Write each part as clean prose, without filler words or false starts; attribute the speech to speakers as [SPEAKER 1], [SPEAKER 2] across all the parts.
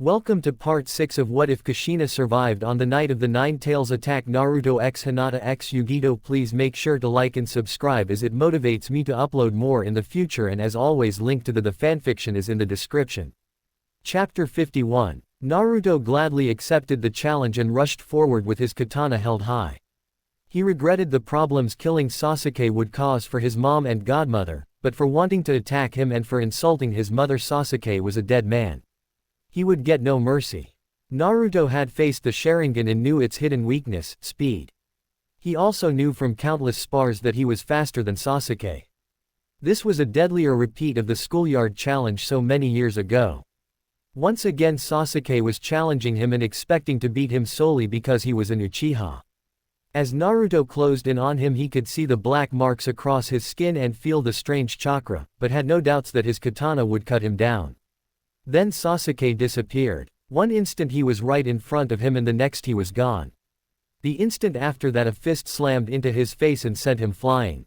[SPEAKER 1] Welcome to part 6 of What If Kushina Survived on the Night of the Nine Tails Attack Naruto x Hinata x Yugito. Please make sure to like and subscribe as it motivates me to upload more in the future, and as always link to the fanfiction is in the description. Chapter 51. Naruto gladly accepted the challenge and rushed forward with his katana held high. He regretted the problems killing Sasuke would cause for his mom and godmother, but for wanting to attack him and for insulting his mother, Sasuke was a dead man. He would get no mercy. Naruto had faced the Sharingan and knew its hidden weakness, speed. He also knew from countless spars that he was faster than Sasuke. This was a deadlier repeat of the schoolyard challenge so many years ago. Once again Sasuke was challenging him and expecting to beat him solely because he was an Uchiha. As Naruto closed in on him, he could see the black marks across his skin and feel the strange chakra, but had no doubts that his katana would cut him down. Then Sasuke disappeared. One instant he was right in front of him and the next he was gone. The instant after that a fist slammed into his face and sent him flying.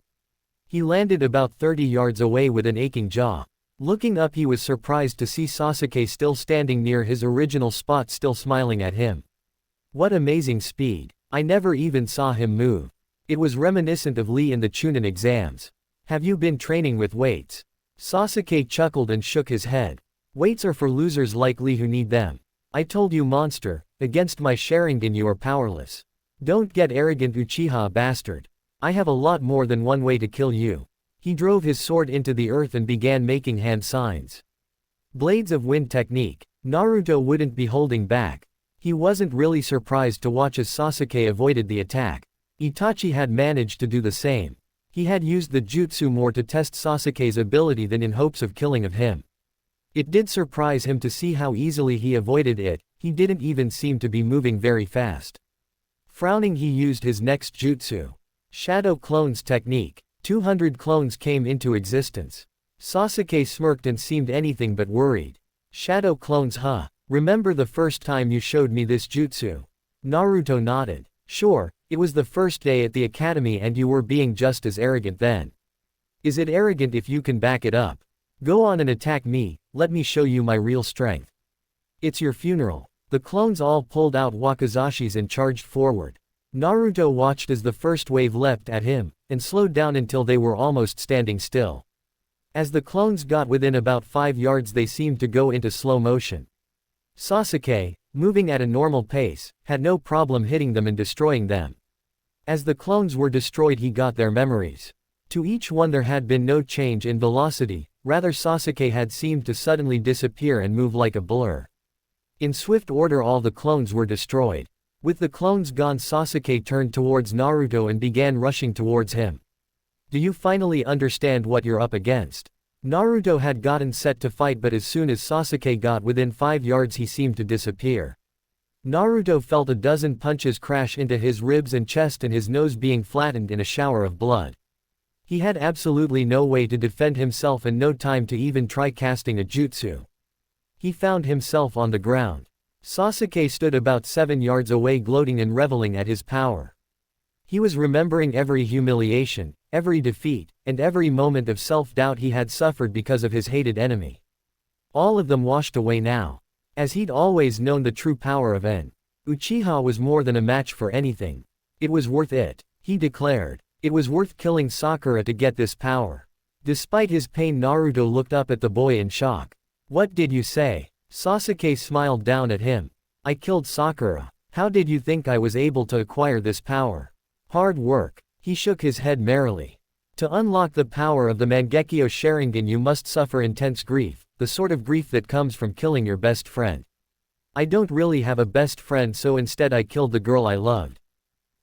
[SPEAKER 1] He landed about 30 yards away with an aching jaw. Looking up, he was surprised to see Sasuke still standing near his original spot, still smiling at him. What amazing speed. I never even saw him move. It was reminiscent of Lee in the Chunin exams. Have you been training with weights? Sasuke chuckled and shook his head. Weights are for losers like Lee who need them. I told you, monster, against my Sharingan you are powerless. Don't get arrogant, Uchiha bastard. I have a lot more than one way to kill you. He drove his sword into the earth and began making hand signs. Blades of wind technique. Naruto wouldn't be holding back. He wasn't really surprised to watch as Sasuke avoided the attack. Itachi had managed to do the same. He had used the jutsu more to test Sasuke's ability than in hopes of killing of him. It did surprise him to see how easily he avoided it. He didn't even seem to be moving very fast. Frowning, he used his next jutsu. Shadow clones technique. 200 clones came into existence. Sasuke smirked and seemed anything but worried. Shadow clones, huh? Remember the first time you showed me this jutsu? Naruto nodded. Sure, it was the first day at the academy and you were being just as arrogant then. Is it arrogant if you can back it up? Go on and attack me, let me show you my real strength. It's your funeral. The clones all pulled out wakizashis and charged forward. Naruto watched as the first wave leapt at him, and slowed down until they were almost standing still. As the clones got within about 5 yards they seemed to go into slow motion. Sasuke, moving at a normal pace, had no problem hitting them and destroying them. As the clones were destroyed he got their memories. To each one there had been no change in velocity, rather Sasuke had seemed to suddenly disappear and move like a blur. In swift order all the clones were destroyed. With the clones gone Sasuke turned towards Naruto and began rushing towards him. Do you finally understand what you're up against? Naruto had gotten set to fight, but as soon as Sasuke got within 5 yards he seemed to disappear. Naruto felt a dozen punches crash into his ribs and chest and his nose being flattened in a shower of blood. He had absolutely no way to defend himself and no time to even try casting a jutsu. He found himself on the ground. Sasuke stood about 7 yards away gloating and reveling at his power. He was remembering every humiliation, every defeat, and every moment of self-doubt he had suffered because of his hated enemy. All of them washed away now. As he'd always known the true power of an Uchiha was more than a match for anything. It was worth it, he declared. It was worth killing Sakura to get this power. Despite his pain Naruto looked up at the boy in shock. What did you say? Sasuke smiled down at him. I killed Sakura. How did you think I was able to acquire this power? Hard work. He shook his head merrily. To unlock the power of the Mangekyo Sharingan you must suffer intense grief, the sort of grief that comes from killing your best friend. I don't really have a best friend, so instead I killed the girl I loved.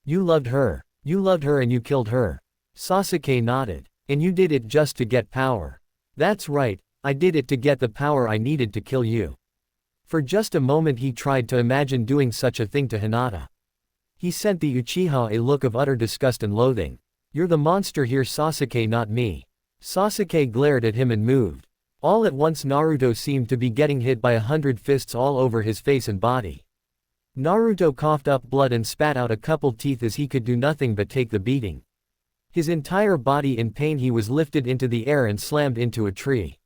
[SPEAKER 1] You loved her. You loved her and you killed her. Sasuke nodded. And you did it just to get power. That's right, I did it to get the power I needed to kill you. For just a moment he tried to imagine doing such a thing to Hinata. He sent the Uchiha a look of utter disgust and loathing. You're the monster here, Sasuke, not me. Sasuke glared at him and moved. All at once Naruto seemed to be getting hit by 100 fists all over his face and body. Naruto coughed up blood and spat out a couple teeth as he could do nothing but take the beating. His entire body in pain he was lifted into the air and slammed into a tree.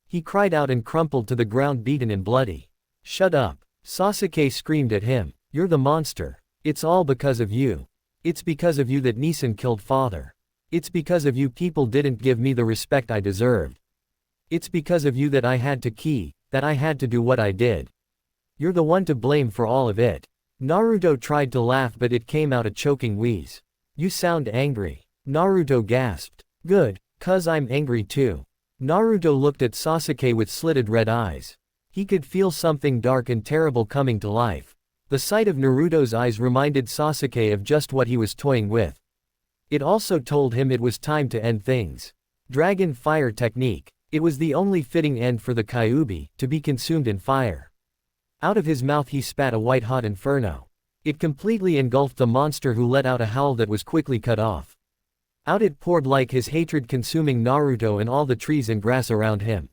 [SPEAKER 1] He cried out and crumpled to the ground beaten and bloody. Shut up. Sasuke screamed at him. You're the monster. It's all because of you. It's because of you that Nissen killed father. It's because of you people didn't give me the respect I deserved. It's because of you that I had to do what I did. You're the one to blame for all of it. Naruto tried to laugh but it came out a choking wheeze. You sound angry. Naruto gasped. Good, 'cause I'm angry too. Naruto looked at Sasuke with slitted red eyes. He could feel something dark and terrible coming to life. The sight of Naruto's eyes reminded Sasuke of just what he was toying with. It also told him it was time to end things. Dragon Fire Technique. It was the only fitting end for the Kyuubi, to be consumed in fire. Out of his mouth he spat a white-hot inferno. It completely engulfed the monster who let out a howl that was quickly cut off. Out it poured like his hatred consuming Naruto and all the trees and grass around him.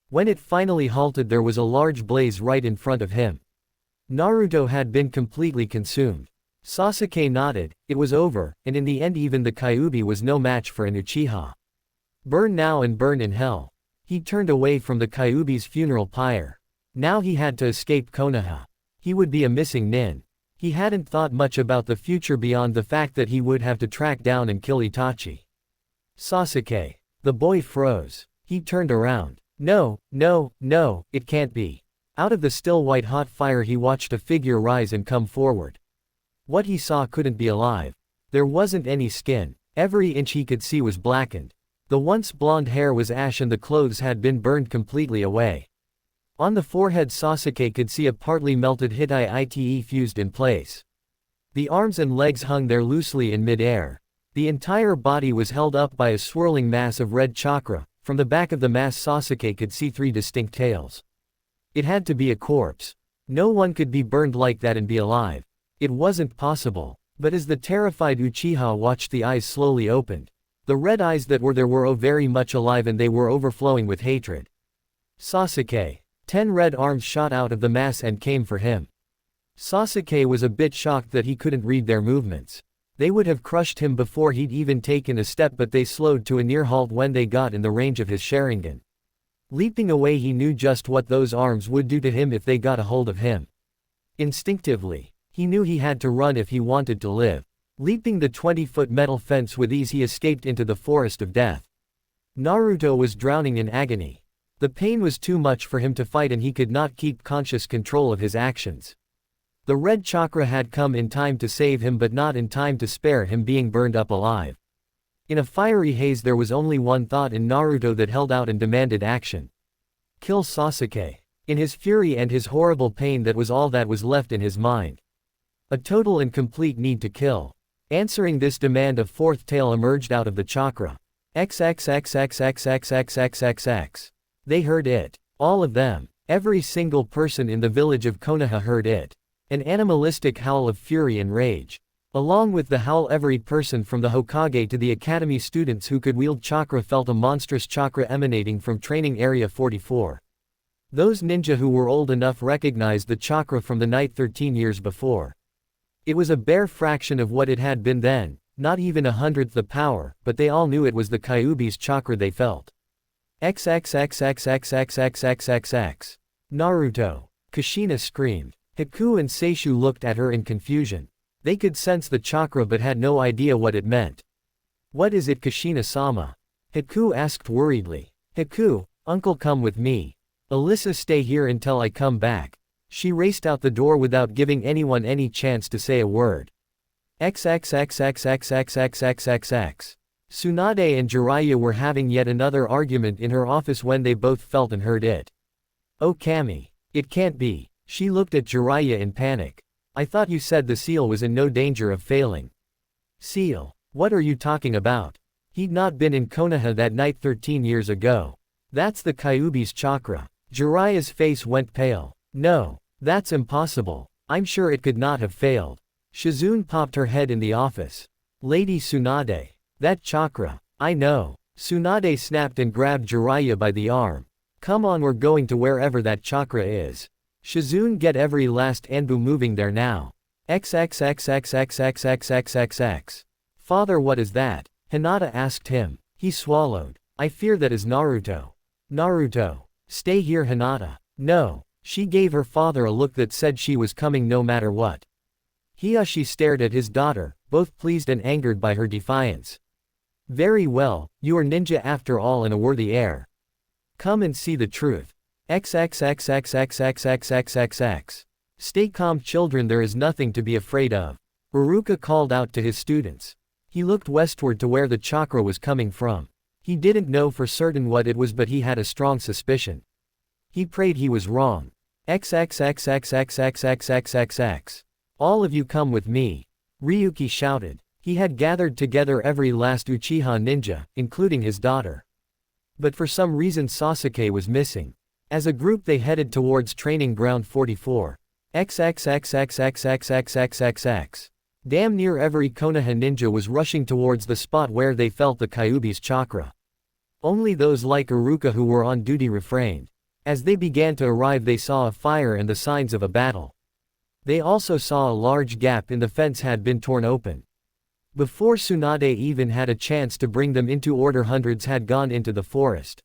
[SPEAKER 1] When it finally halted there was a large blaze right in front of him. Naruto had been completely consumed. Sasuke nodded, it was over, and in the end even the Kyuubi was no match for an Uchiha. Burn now and burn in hell. He turned away from the Kyuubi's funeral pyre. Now he had to escape Konoha. He would be a missing nin. He hadn't thought much about the future beyond the fact that he would have to track down and kill Itachi. Sasuke. The boy froze. He turned around. No, no, no, it can't be. Out of the still white-hot fire he watched a figure rise and come forward. What he saw couldn't be alive. There wasn't any skin. Every inch he could see was blackened. The once blonde hair was ash and the clothes had been burned completely away. On the forehead Sasuke could see a partly melted Hitai fused in place. The arms and legs hung there loosely in mid-air. The entire body was held up by a swirling mass of red chakra. From the back of the mass Sasuke could see 3 distinct tails. It had to be a corpse. No one could be burned like that and be alive. It wasn't possible. But as the terrified Uchiha watched, the eyes slowly opened. The red eyes that were there were very much alive and they were overflowing with hatred. Sasuke. 10 red arms shot out of the mass and came for him. Sasuke was a bit shocked that he couldn't read their movements. They would have crushed him before he'd even taken a step, but they slowed to a near halt when they got in the range of his Sharingan. Leaping away, he knew just what those arms would do to him if they got a hold of him. Instinctively, he knew he had to run if he wanted to live. Leaping the 20-foot metal fence with ease, he escaped into the forest of death. Naruto was drowning in agony. The pain was too much for him to fight and he could not keep conscious control of his actions. The red chakra had come in time to save him but not in time to spare him being burned up alive. In a fiery haze there was only one thought in Naruto that held out and demanded action. Kill Sasuke. In his fury and his horrible pain, that was all that was left in his mind. A total and complete need to kill. Answering this demand, a fourth tail emerged out of the chakra. XXXXXXXXXX. They heard it. All of them. Every single person in the village of Konoha heard it. An animalistic howl of fury and rage. Along with the howl, every person from the Hokage to the academy students who could wield chakra felt a monstrous chakra emanating from training area 44. Those ninja who were old enough recognized the chakra from the night 13 years before. It was a bare fraction of what it had been then, not even 1/100th the power, but they all knew it was the Kyuubi's chakra they felt. XXXXXXXXXXX. Naruto. Kushina screamed. Haku and Seishu looked at her in confusion. They could sense the chakra but had no idea what it meant. What is it, Kushina-sama? Haku asked worriedly. Haku, uncle, come with me. Alyssa, stay here until I come back. She raced out the door without giving anyone any chance to say a word. XXXXXXXXXXX. Tsunade and Jiraiya were having yet another argument in her office when they both felt and heard it. Oh Kami. It can't be. She looked at Jiraiya in panic. I thought you said the seal was in no danger of failing. Seal? What are you talking about? He'd not been in Konoha that night 13 years ago. That's the Kyuubi's chakra. Jiraiya's face went pale. No. That's impossible. I'm sure it could not have failed. Shizune popped her head in the office. Lady Tsunade. That chakra. I know. Tsunade snapped and grabbed Jiraiya by the arm. Come on, we're going to wherever that chakra is. Shizune, get every last Anbu moving there now. XXXXXXXXXXX. Father, what is that? Hinata asked him. He swallowed. I fear that is Naruto. Naruto. Stay here, Hinata. No. She gave her father a look that said she was coming no matter what. Hiyashi stared at his daughter, both pleased and angered by her defiance. Very well, you are ninja after all and a worthy heir. Come and see the truth. XXXXXXXXXXX. Stay calm children, there is nothing to be afraid of. Iruka called out to his students. He looked westward to where the chakra was coming from. He didn't know for certain what it was, but he had a strong suspicion. He prayed he was wrong. XXXXXXXXXXX. All of you come with me. Ryuki shouted. He had gathered together every last Uchiha ninja, including his daughter. But for some reason Sasuke was missing. As a group they headed towards training ground 44. XXXXXXXXXXX. Damn near every Konoha ninja was rushing towards the spot where they felt the Kyuubi's chakra. Only those like Iruka who were on duty refrained. As they began to arrive they saw a fire and the signs of a battle. They also saw a large gap in the fence had been torn open. Before Tsunade even had a chance to bring them into order, hundreds had gone into the forest.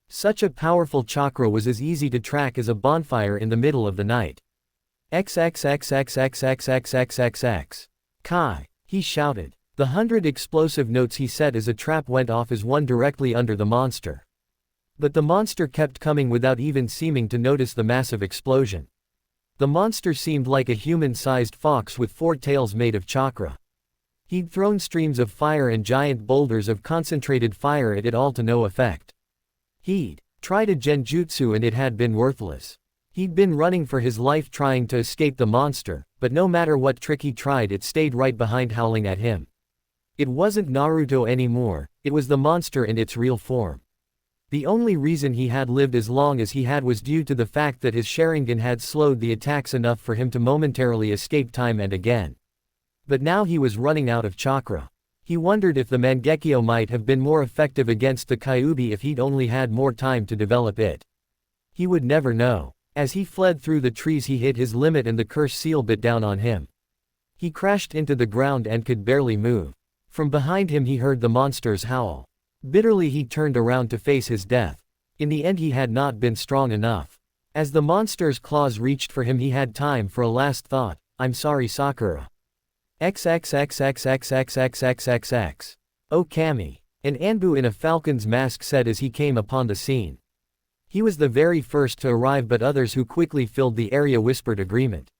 [SPEAKER 1] Such a powerful chakra was as easy to track as a bonfire in the middle of the night. XXXXXXXXXXX. Kai! He shouted. The 100 explosive notes he set as a trap went off as one directly under the monster. But the monster kept coming without even seeming to notice the massive explosion. The monster seemed like a human-sized fox with 4 tails made of chakra. He'd thrown streams of fire and giant boulders of concentrated fire at it, all to no effect. He'd tried a genjutsu and it had been worthless. He'd been running for his life trying to escape the monster, but no matter what trick he tried it stayed right behind howling at him. It wasn't Naruto anymore, it was the monster in its real form. The only reason he had lived as long as he had was due to the fact that his Sharingan had slowed the attacks enough for him to momentarily escape time and again. But now he was running out of chakra. He wondered if the Mangekyo might have been more effective against the Kyuubi if he'd only had more time to develop it. He would never know. As he fled through the trees he hit his limit and the curse seal bit down on him. He crashed into the ground and could barely move. From behind him he heard the monster's howl. Bitterly he turned around to face his death. In the end he had not been strong enough. As the monster's claws reached for him he had time for a last thought. I'm sorry Sakura. XXXXXXXXXXX. Oh Kami. An Anbu in a falcon's mask said as he came upon the scene. He was the very first to arrive, but others who quickly filled the area whispered agreement.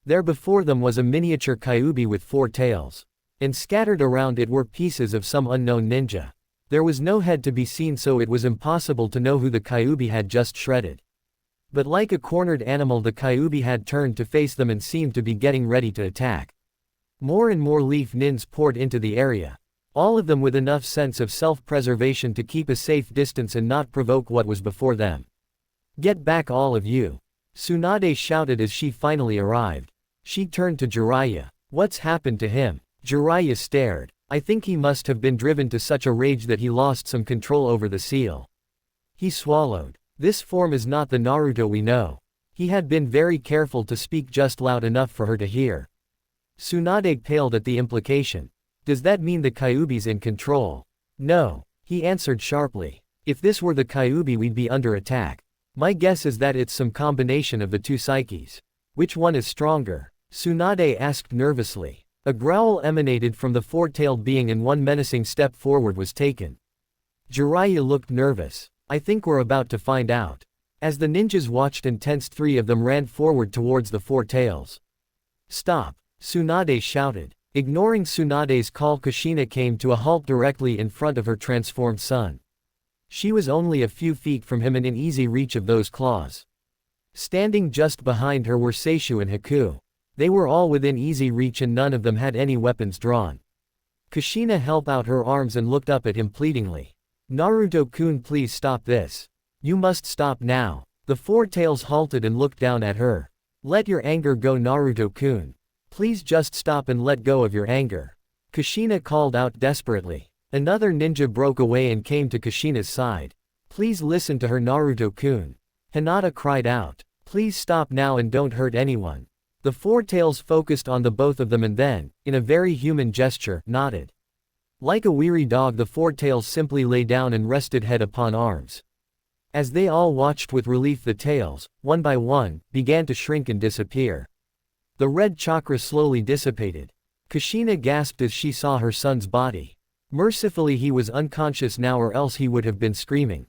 [SPEAKER 1] There before them was a miniature Kyuubi with 4 tails. And scattered around it were pieces of some unknown ninja. There was no head to be seen, so it was impossible to know who the Kyuubi had just shredded. But like a cornered animal the Kyuubi had turned to face them and seemed to be getting ready to attack. More and more leaf nins poured into the area. All of them with enough sense of self-preservation to keep a safe distance and not provoke what was before them. Get back all of you! Tsunade shouted as she finally arrived. She turned to Jiraiya. What's happened to him? Jiraiya stared. I think he must have been driven to such a rage that he lost some control over the seal. He swallowed. This form is not the Naruto we know. He had been very careful to speak just loud enough for her to hear. Tsunade paled at the implication. Does that mean the Kyuubi's in control? No, he answered sharply. If this were the Kyuubi we'd be under attack. My guess is that it's some combination of the 2 psyches. Which one is stronger? Tsunade asked nervously. A growl emanated from the 4-tailed being and one menacing step forward was taken. Jiraiya looked nervous. I think we're about to find out. As the ninjas watched and tensed 3 of them ran forward towards the 4 tails. Stop! Tsunade shouted. Ignoring Tsunade's call Kushina came to a halt directly in front of her transformed son. She was only a few feet from him and in easy reach of those claws. Standing just behind her were Seishu and Haku. They were all within easy reach and none of them had any weapons drawn. Kushina held out her arms and looked up at him pleadingly. Naruto-kun, please stop this. You must stop now. The 4 tails halted and looked down at her. Let your anger go, Naruto-kun. Please just stop and let go of your anger. Kushina called out desperately. Another ninja broke away and came to Kushina's side. Please listen to her, Naruto-kun. Hinata cried out. Please stop now and don't hurt anyone. The 4 tails focused on the both of them and then, in a very human gesture, nodded. Like a weary dog the 4 tails simply lay down and rested head upon arms. As they all watched with relief, the tails, one by one, began to shrink and disappear. The red chakra slowly dissipated. Kushina gasped as she saw her son's body. Mercifully he was unconscious now, or else he would have been screaming.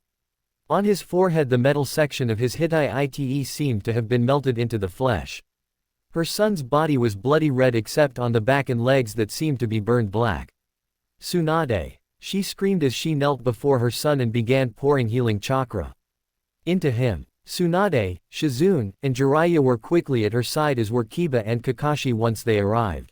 [SPEAKER 1] On his forehead the metal section of his Hitai seemed to have been melted into the flesh. Her son's body was bloody red except on the back and legs that seemed to be burned black. Tsunade! She screamed as she knelt before her son and began pouring healing chakra into him. Tsunade, Shizune, and Jiraiya were quickly at her side, as were Kiba and Kakashi once they arrived.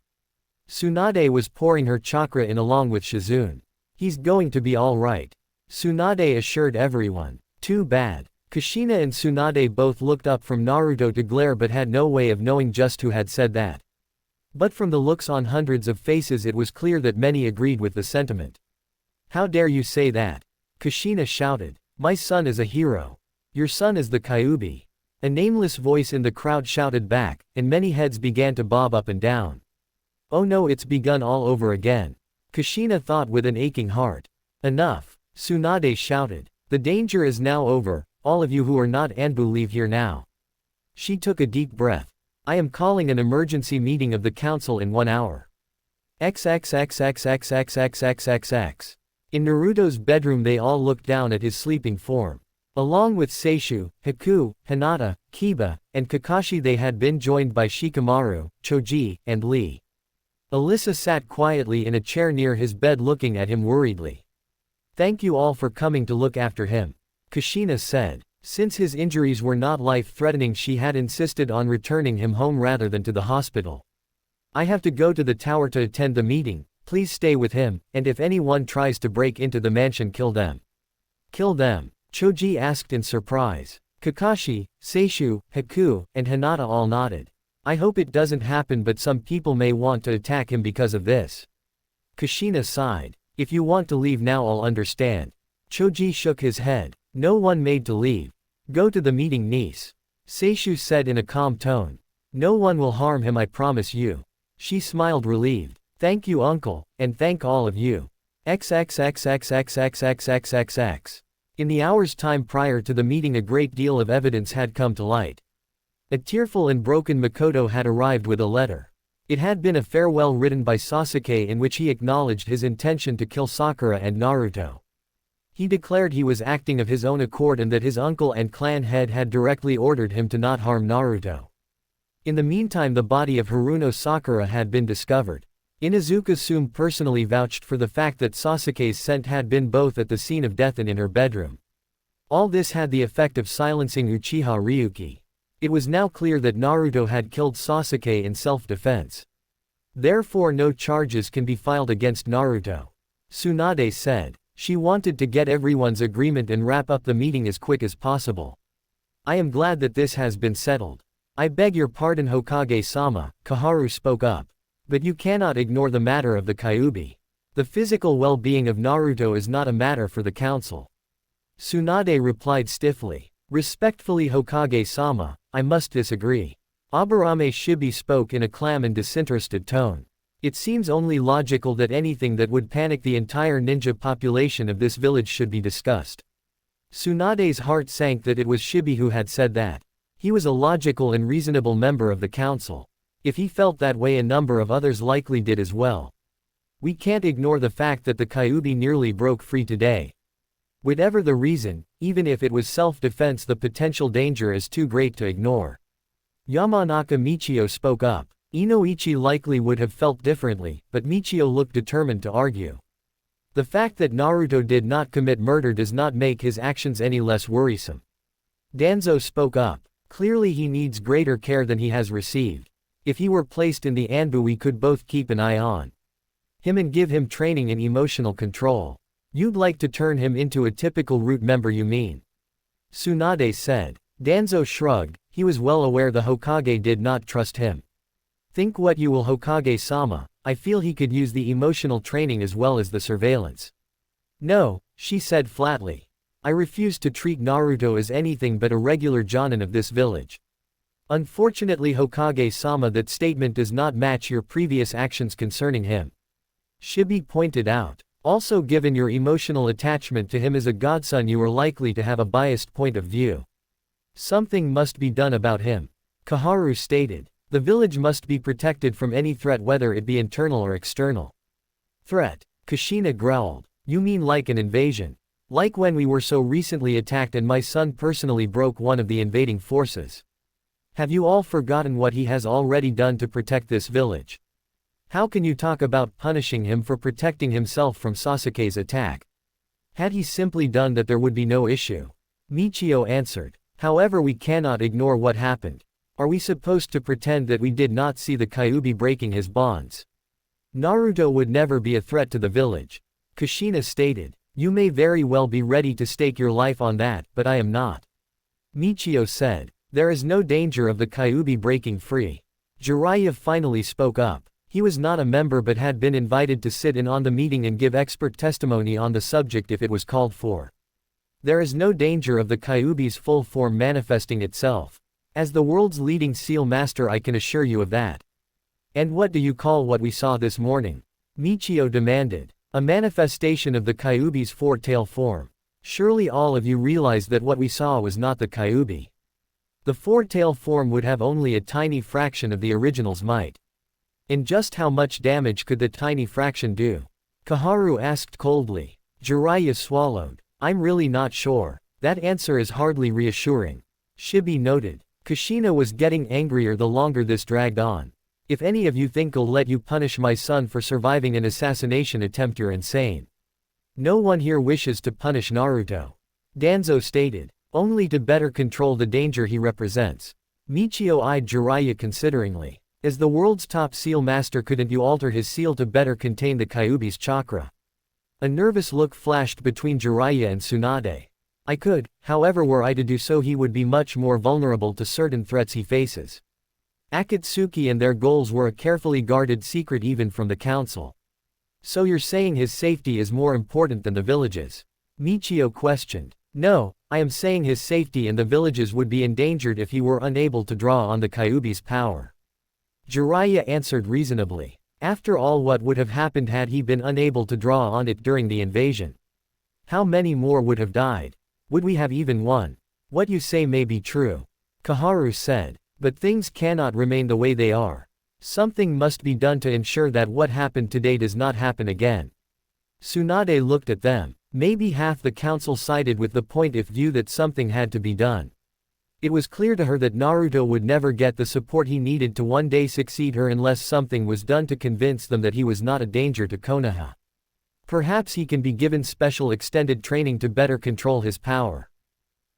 [SPEAKER 1] Tsunade was pouring her chakra in along with Shizune. "He's going to be alright," Tsunade assured everyone. "Too bad." Kushina and Tsunade both looked up from Naruto to glare but had no way of knowing just who had said that. But from the looks on hundreds of faces it was clear that many agreed with the sentiment. "How dare you say that?" Kushina shouted. "My son is a hero. Your son is the Kyuubi." A nameless voice in the crowd shouted back, and many heads began to bob up and down. "Oh no, it's begun all over again," Kushina thought with an aching heart. "Enough," Tsunade shouted. "The danger is now over, all of you who are not Anbu leave here now." She took a deep breath. "I am calling an emergency meeting of the council in 1 hour. XXXXXXXXXX. In Naruto's bedroom they all looked down at his sleeping form. Along with Seishu, Haku, Hinata, Kiba, and Kakashi they had been joined by Shikamaru, Choji, and Lee. Alyssa sat quietly in a chair near his bed looking at him worriedly. "Thank you all for coming to look after him," Kushina said. Since his injuries were not life-threatening she had insisted on returning him home rather than to the hospital. "I have to go to the tower to attend the meeting, please stay with him, and if anyone tries to break into the mansion kill them." "Kill them?" Choji asked in surprise. Kakashi, Seishu, Haku, and Hinata all nodded. "I hope it doesn't happen, but some people may want to attack him because of this." Kushina sighed. "If you want to leave now I'll understand." Choji shook his head. "No one made to leave. Go to the meeting, niece," Seishu said in a calm tone. "No one will harm him, I promise you." She smiled relieved. "Thank you uncle, and thank all of you. XXXXXXXXXXX. In the hour's time prior to the meeting a great deal of evidence had come to light. A tearful and broken Makoto had arrived with a letter. It had been a farewell written by Sasuke in which he acknowledged his intention to kill Sakura and Naruto. He declared he was acting of his own accord and that his uncle and clan head had directly ordered him to not harm Naruto. In the meantime the body of Haruno Sakura had been discovered. Inuzuka Sume personally vouched for the fact that Sasuke's scent had been both at the scene of death and in her bedroom. All this had the effect of silencing Uchiha Ryuki. It was now clear that Naruto had killed Sasuke in self-defense. Therefore no charges can be filed against Naruto. Tsunade said. She wanted to get everyone's agreement and wrap up the meeting as quick as possible. "I am glad that this has been settled. I beg your pardon Hokage-sama," Kaharu spoke up. "But you cannot ignore the matter of the Kyuubi. The physical well-being of Naruto is not a matter for the council." Tsunade replied stiffly. "Respectfully Hokage-sama, I must disagree." Aburame Shibi spoke in a calm and disinterested tone. "It seems only logical that anything that would panic the entire ninja population of this village should be discussed." Tsunade's heart sank that it was Shibi who had said that. He was a logical and reasonable member of the council. If he felt that way a number of others likely did as well. "We can't ignore the fact that the Kyuubi nearly broke free today. Whatever the reason, even if it was self-defense the potential danger is too great to ignore." Yamanaka Michio spoke up. Inoichi likely would have felt differently, but Michio looked determined to argue. The fact that Naruto did not commit murder does not make his actions any less worrisome. Danzo spoke up. Clearly he needs greater care than he has received. If he were placed in the Anbu we could both keep an eye on him and give him training in emotional control. You'd like to turn him into a typical root member you mean? Tsunade said. Danzo shrugged, he was well aware the Hokage did not trust him. Think what you will Hokage-sama, I feel he could use the emotional training as well as the surveillance. No, she said flatly. I refuse to treat Naruto as anything but a regular jonin of this village. Unfortunately Hokage-sama that statement does not match your previous actions concerning him. Shibi pointed out. Also, given your emotional attachment to him as a godson, you are likely to have a biased point of view. Something must be done about him. Koharu stated. The village must be protected from any threat, whether it be internal or external. Threat? Kushina growled. You mean like an invasion? Like when we were so recently attacked and my son personally broke one of the invading forces. Have you all forgotten what he has already done to protect this village? How can you talk about punishing him for protecting himself from Sasuke's attack? Had he simply done that, there would be no issue. Michio answered. However, we cannot ignore what happened. Are we supposed to pretend that we did not see the Kyuubi breaking his bonds? Naruto would never be a threat to the village. Kushina stated. You may very well be ready to stake your life on that, but I am not. Michio said. There is no danger of the Kyuubi breaking free. Jiraiya finally spoke up. He was not a member but had been invited to sit in on the meeting and give expert testimony on the subject if it was called for. There is no danger of the Kyuubi's full form manifesting itself. As the world's leading seal master, I can assure you of that. And what do you call what we saw this morning? Michio demanded. A manifestation of the Kyuubi's four-tail form. Surely all of you realize that what we saw was not the Kyuubi. The four-tail form would have only a tiny fraction of the original's might. And just how much damage could the tiny fraction do? Koharu asked coldly. Jiraiya swallowed. I'm really not sure. That answer is hardly reassuring. Shibi noted. Kushina was getting angrier the longer this dragged on. If any of you think I'll let you punish my son for surviving an assassination attempt, you're insane. No one here wishes to punish Naruto. Danzo stated. Only to better control the danger he represents. Michio eyed Jiraiya consideringly. As the world's top seal master, couldn't you alter his seal to better contain the Kyuubi's chakra? A nervous look flashed between Jiraiya and Tsunade. I could, however, were I to do so, he would be much more vulnerable to certain threats he faces. Akatsuki and their goals were a carefully guarded secret even from the council. So you're saying his safety is more important than the village's? Michio questioned. No, I am saying his safety and the village's would be endangered if he were unable to draw on the Kyuubi's power. Jiraiya answered reasonably. After all, what would have happened had he been unable to draw on it during the invasion? How many more would have died? Would we have even won? What you say may be true. Koharu said. But things cannot remain the way they are. Something must be done to ensure that what happened today does not happen again. Tsunade looked at them. Maybe half the council sided with the point of view that something had to be done. It was clear to her that Naruto would never get the support he needed to one day succeed her unless something was done to convince them that he was not a danger to Konoha. Perhaps he can be given special extended training to better control his power.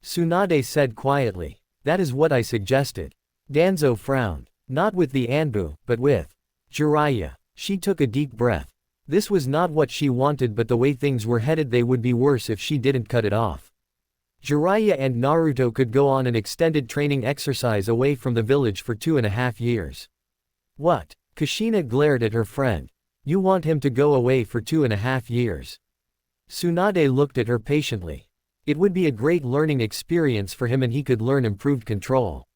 [SPEAKER 1] Tsunade said quietly. That is what I suggested. Danzo frowned. Not with the Anbu, but with Jiraiya. She took a deep breath. This was not what she wanted, but the way things were headed, they would be worse if she didn't cut it off. Jiraiya and Naruto could go on an extended training exercise away from the village for 2.5 years. What? Kushina glared at her friend. You want him to go away for 2.5 years? Tsunade looked at her patiently. It would be a great learning experience for him and he could learn improved control.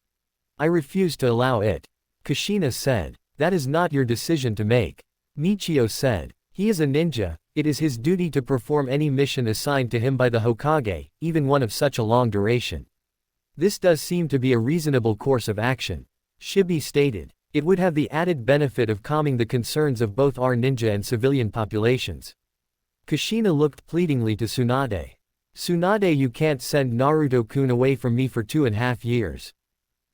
[SPEAKER 1] I refuse to allow it. Kushina said. That is not your decision to make. Michio said. He is a ninja, it is his duty to perform any mission assigned to him by the Hokage, even one of such a long duration. This does seem to be a reasonable course of action. Shibi stated. It would have the added benefit of calming the concerns of both our ninja and civilian populations. Kushina looked pleadingly to Tsunade. Tsunade, you can't send Naruto-kun away from me for 2.5 years.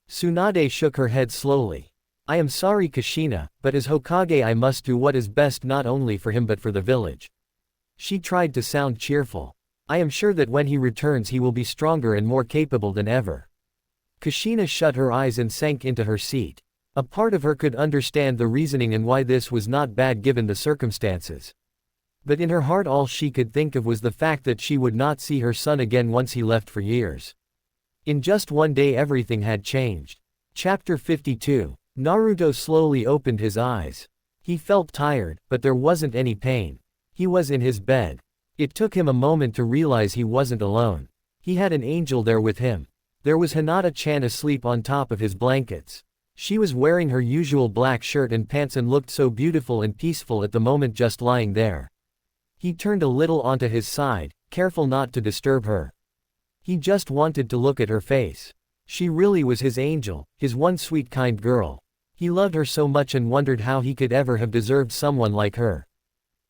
[SPEAKER 1] Tsunade shook her head slowly. I am sorry, Kushina, but as Hokage I must do what is best not only for him but for the village. She tried to sound cheerful. I am sure that when he returns he will be stronger and more capable than ever. Kushina shut her eyes and sank into her seat. A part of her could understand the reasoning and why this was not bad given the circumstances. But in her heart all she could think of was the fact that she would not see her son again once he left for years. In just one day everything had changed. Chapter 52. Naruto slowly opened his eyes. He felt tired, but there wasn't any pain. He was in his bed. It took him a moment to realize he wasn't alone. He had an angel there with him. There was Hinata-chan asleep on top of his blankets. She was wearing her usual black shirt and pants and looked so beautiful and peaceful at the moment just lying there. He turned a little onto his side, careful not to disturb her. He just wanted to look at her face. She really was his angel, his one sweet kind girl. He loved her so much and wondered how he could ever have deserved someone like her.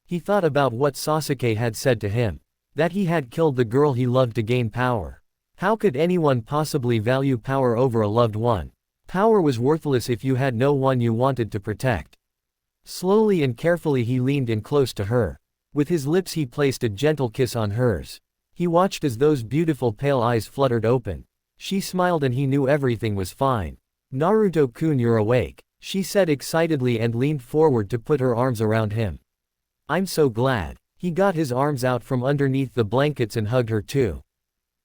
[SPEAKER 1] He thought about what Sasuke had said to him. That he had killed the girl he loved to gain power. How could anyone possibly value power over a loved one? Power was worthless if you had no one you wanted to protect. Slowly and carefully he leaned in close to her. With his lips he placed a gentle kiss on hers. He watched as those beautiful pale eyes fluttered open. She smiled and he knew everything was fine. Naruto-kun, you're awake, she said excitedly and leaned forward to put her arms around him. I'm so glad. He got his arms out from underneath the blankets and hugged her too.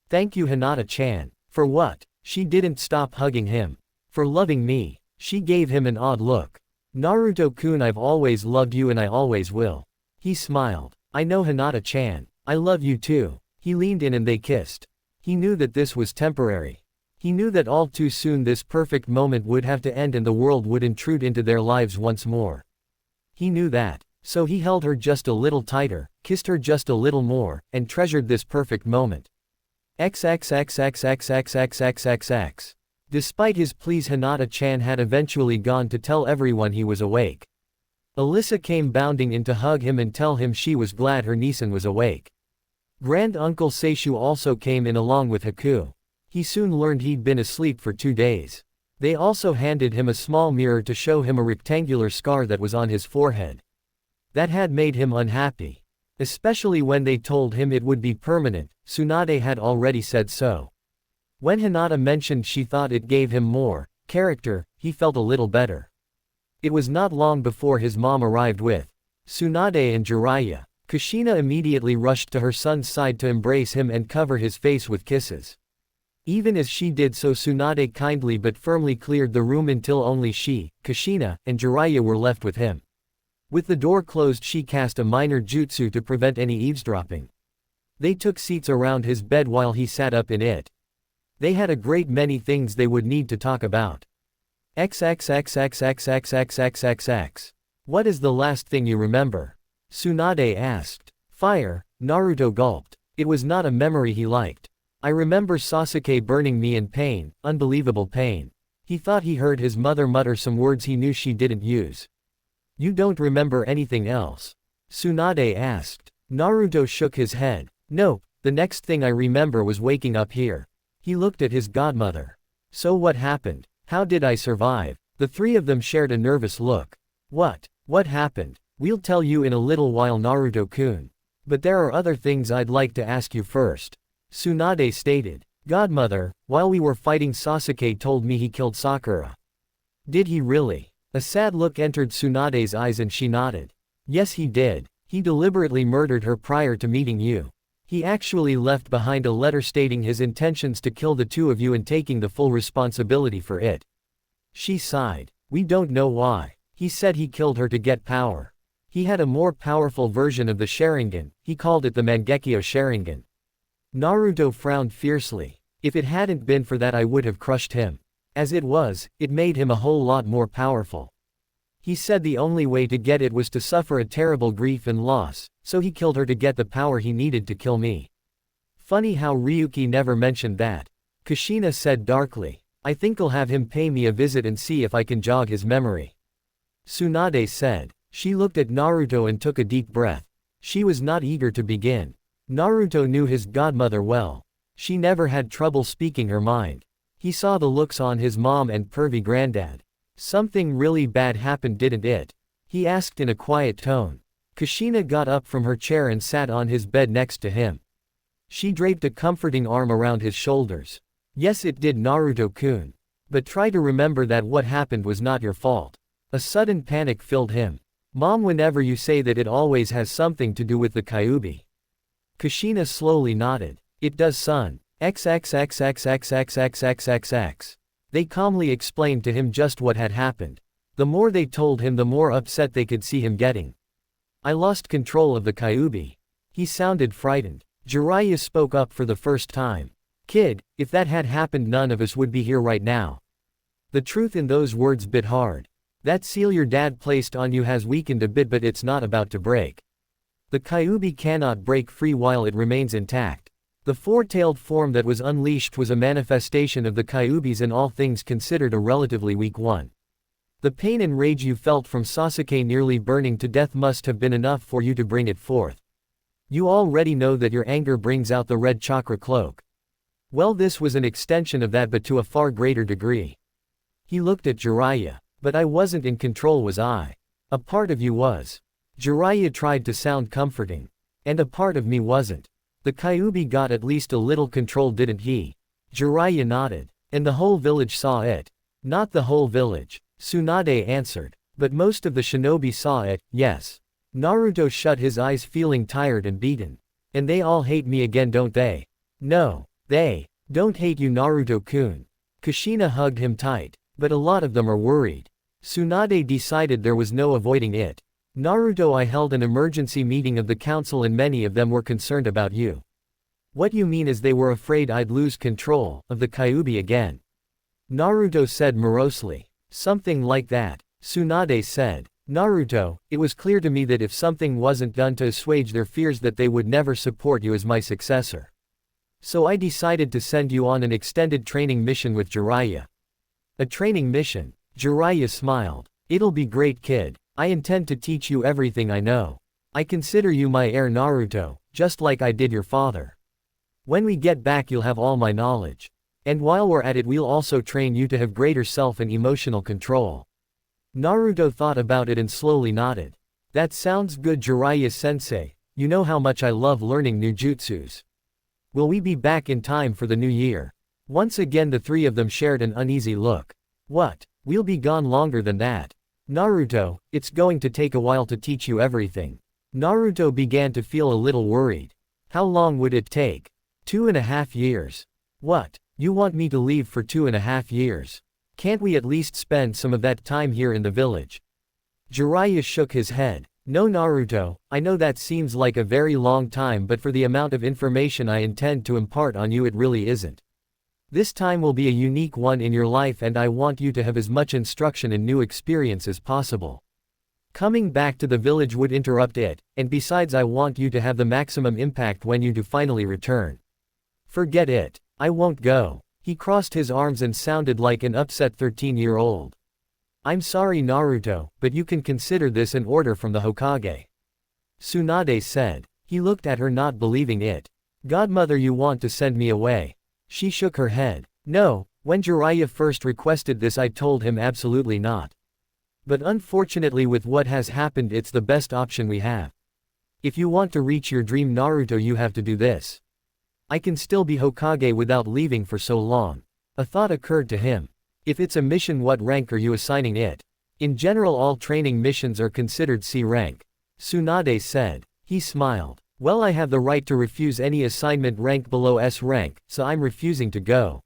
[SPEAKER 1] Thank you, Hinata-chan. For what? She didn't stop hugging him. For loving me. She gave him an odd look. Naruto-kun, I've always loved you and I always will. He smiled. I know, Hinata-chan. I love you too. He leaned in and they kissed. He knew that this was temporary. He knew that all too soon this perfect moment would have to end and the world would intrude into their lives once more. He knew that. So he held her just a little tighter, kissed her just a little more, and treasured this perfect moment. XXXXXXXXXXX. Despite his pleas, Hinata-chan had eventually gone to tell everyone he was awake. Alyssa came bounding in to hug him and tell him she was glad her Nisan was awake. Grand Uncle Seishu also came in along with Haku. He soon learned he'd been asleep for 2 days. They also handed him a small mirror to show him a rectangular scar that was on his forehead. That had made him unhappy. Especially when they told him it would be permanent. Tsunade had already said so. When Hinata mentioned she thought it gave him more character, he felt a little better. It was not long before his mom arrived with Tsunade and Jiraiya. Kushina immediately rushed to her son's side to embrace him and cover his face with kisses. Even as she did so, Tsunade kindly but firmly cleared the room until only she, Kushina, and Jiraiya were left with him. With the door closed, she cast a minor jutsu to prevent any eavesdropping. They took seats around his bed while he sat up in it. They had a great many things they would need to talk about. XXXXXXXXXXX. What is the last thing you remember? Tsunade asked. Fire, Naruto gulped. It was not a memory he liked. I remember Sasuke burning me in pain, unbelievable pain. He thought he heard his mother mutter some words he knew she didn't use. You don't remember anything else? Tsunade asked. Naruto shook his head. Nope, the next thing I remember was waking up here. He looked at his godmother. So what happened? How did I survive? The three of them shared a nervous look. What happened? We'll tell you in a little while, Naruto-kun. But there are other things I'd like to ask you first. Tsunade stated. Godmother, while we were fighting, Sasuke told me he killed Sakura. Did he really? A sad look entered Tsunade's eyes and she nodded. Yes, he did. He deliberately murdered her prior to meeting you. He actually left behind a letter stating his intentions to kill the two of you and taking the full responsibility for it. She sighed. We don't know why. He said he killed her to get power. He had a more powerful version of the Sharingan. He called it the Mangekyo Sharingan. Naruto frowned fiercely. If it hadn't been for that, I would have crushed him. As it was, it made him a whole lot more powerful. He said the only way to get it was to suffer a terrible grief and loss, so he killed her to get the power he needed to kill me. Funny how Ryuki never mentioned that. Kushina said darkly. I think I'll have him pay me a visit and see if I can jog his memory. Tsunade said. She looked at Naruto and took a deep breath. She was not eager to begin. Naruto knew his godmother well. She never had trouble speaking her mind. He saw the looks on his mom and pervy granddad. Something really bad happened, didn't it? He asked in a quiet tone. Kushina got up from her chair and sat on his bed next to him. She draped a comforting arm around his shoulders. Yes, it did, Naruto-kun. But try to remember that what happened was not your fault. A sudden panic filled him. Mom, whenever you say that, it always has something to do with the Kyuubi. Kushina slowly nodded. It does, son. XXXXXXXXXXX. They calmly explained to him just what had happened. The more they told him, the more upset they could see him getting. I lost control of the Kyuubi. He sounded frightened. Jiraiya spoke up for the first time. Kid, if that had happened, none of us would be here right now. The truth in those words bit hard. That seal your dad placed on you has weakened a bit, but it's not about to break. The Kyuubi cannot break free while it remains intact. The four-tailed form that was unleashed was a manifestation of the Kyuubi's and all things considered a relatively weak one. The pain and rage you felt from Sasuke nearly burning to death must have been enough for you to bring it forth. You already know that your anger brings out the red chakra cloak. Well, this was an extension of that, but to a far greater degree. He looked at Jiraiya. But I wasn't in control, was I? A part of you was. Jiraiya tried to sound comforting. And a part of me wasn't. The Kyuubi got at least a little control, didn't he? Jiraiya nodded. And the whole village saw it. Not the whole village, Tsunade answered. But most of the shinobi saw it, yes. Naruto shut his eyes, feeling tired and beaten. And they all hate me again, don't they? No, they don't hate you, Naruto-kun. Kushina hugged him tight. But a lot of them are worried. Tsunade decided there was no avoiding it. Naruto, I held an emergency meeting of the council and many of them were concerned about you. What you mean is they were afraid I'd lose control of the Kyuubi again? Naruto said morosely. Something like that, Tsunade said. Naruto, it was clear to me that if something wasn't done to assuage their fears that they would never support you as my successor. So I decided to send you on an extended training mission with Jiraiya. A training mission? Jiraiya smiled. It'll be great, kid. I intend to teach you everything I know. I consider you my heir, Naruto, just like I did your father. When we get back you'll have all my knowledge. And while we're at it we'll also train you to have greater self and emotional control. Naruto thought about it and slowly nodded. That sounds good, Jiraiya-sensei. You know how much I love learning new jutsus. Will we be back in time for the new year? Once again the three of them shared an uneasy look. What? We'll be gone longer than that. Naruto, it's going to take a while to teach you everything. Naruto began to feel a little worried. How long would it take? 2.5 years. What? You want me to leave for 2.5 years? Can't we at least spend some of that time here in the village? Jiraiya shook his head. No, Naruto, I know that seems like a very long time, but for the amount of information I intend to impart on you it really isn't. This time will be a unique one in your life and I want you to have as much instruction and new experience as possible. Coming back to the village would interrupt it, and besides I want you to have the maximum impact when you do finally return. Forget it. I won't go. He crossed his arms and sounded like an upset 13-year-old. I'm sorry, Naruto, but you can consider this an order from the Hokage. Tsunade said. He looked at her, not believing it. Godmother, you want to send me away? She shook her head. No, when Jiraiya first requested this I told him absolutely not. But unfortunately with what has happened it's the best option we have. If you want to reach your dream, Naruto, you have to do this. I can still be Hokage without leaving for so long. A thought occurred to him. If it's a mission, what rank are you assigning it? In general all training missions are considered C rank. Tsunade said. He smiled. Well, I have the right to refuse any assignment rank below S rank, so I'm refusing to go.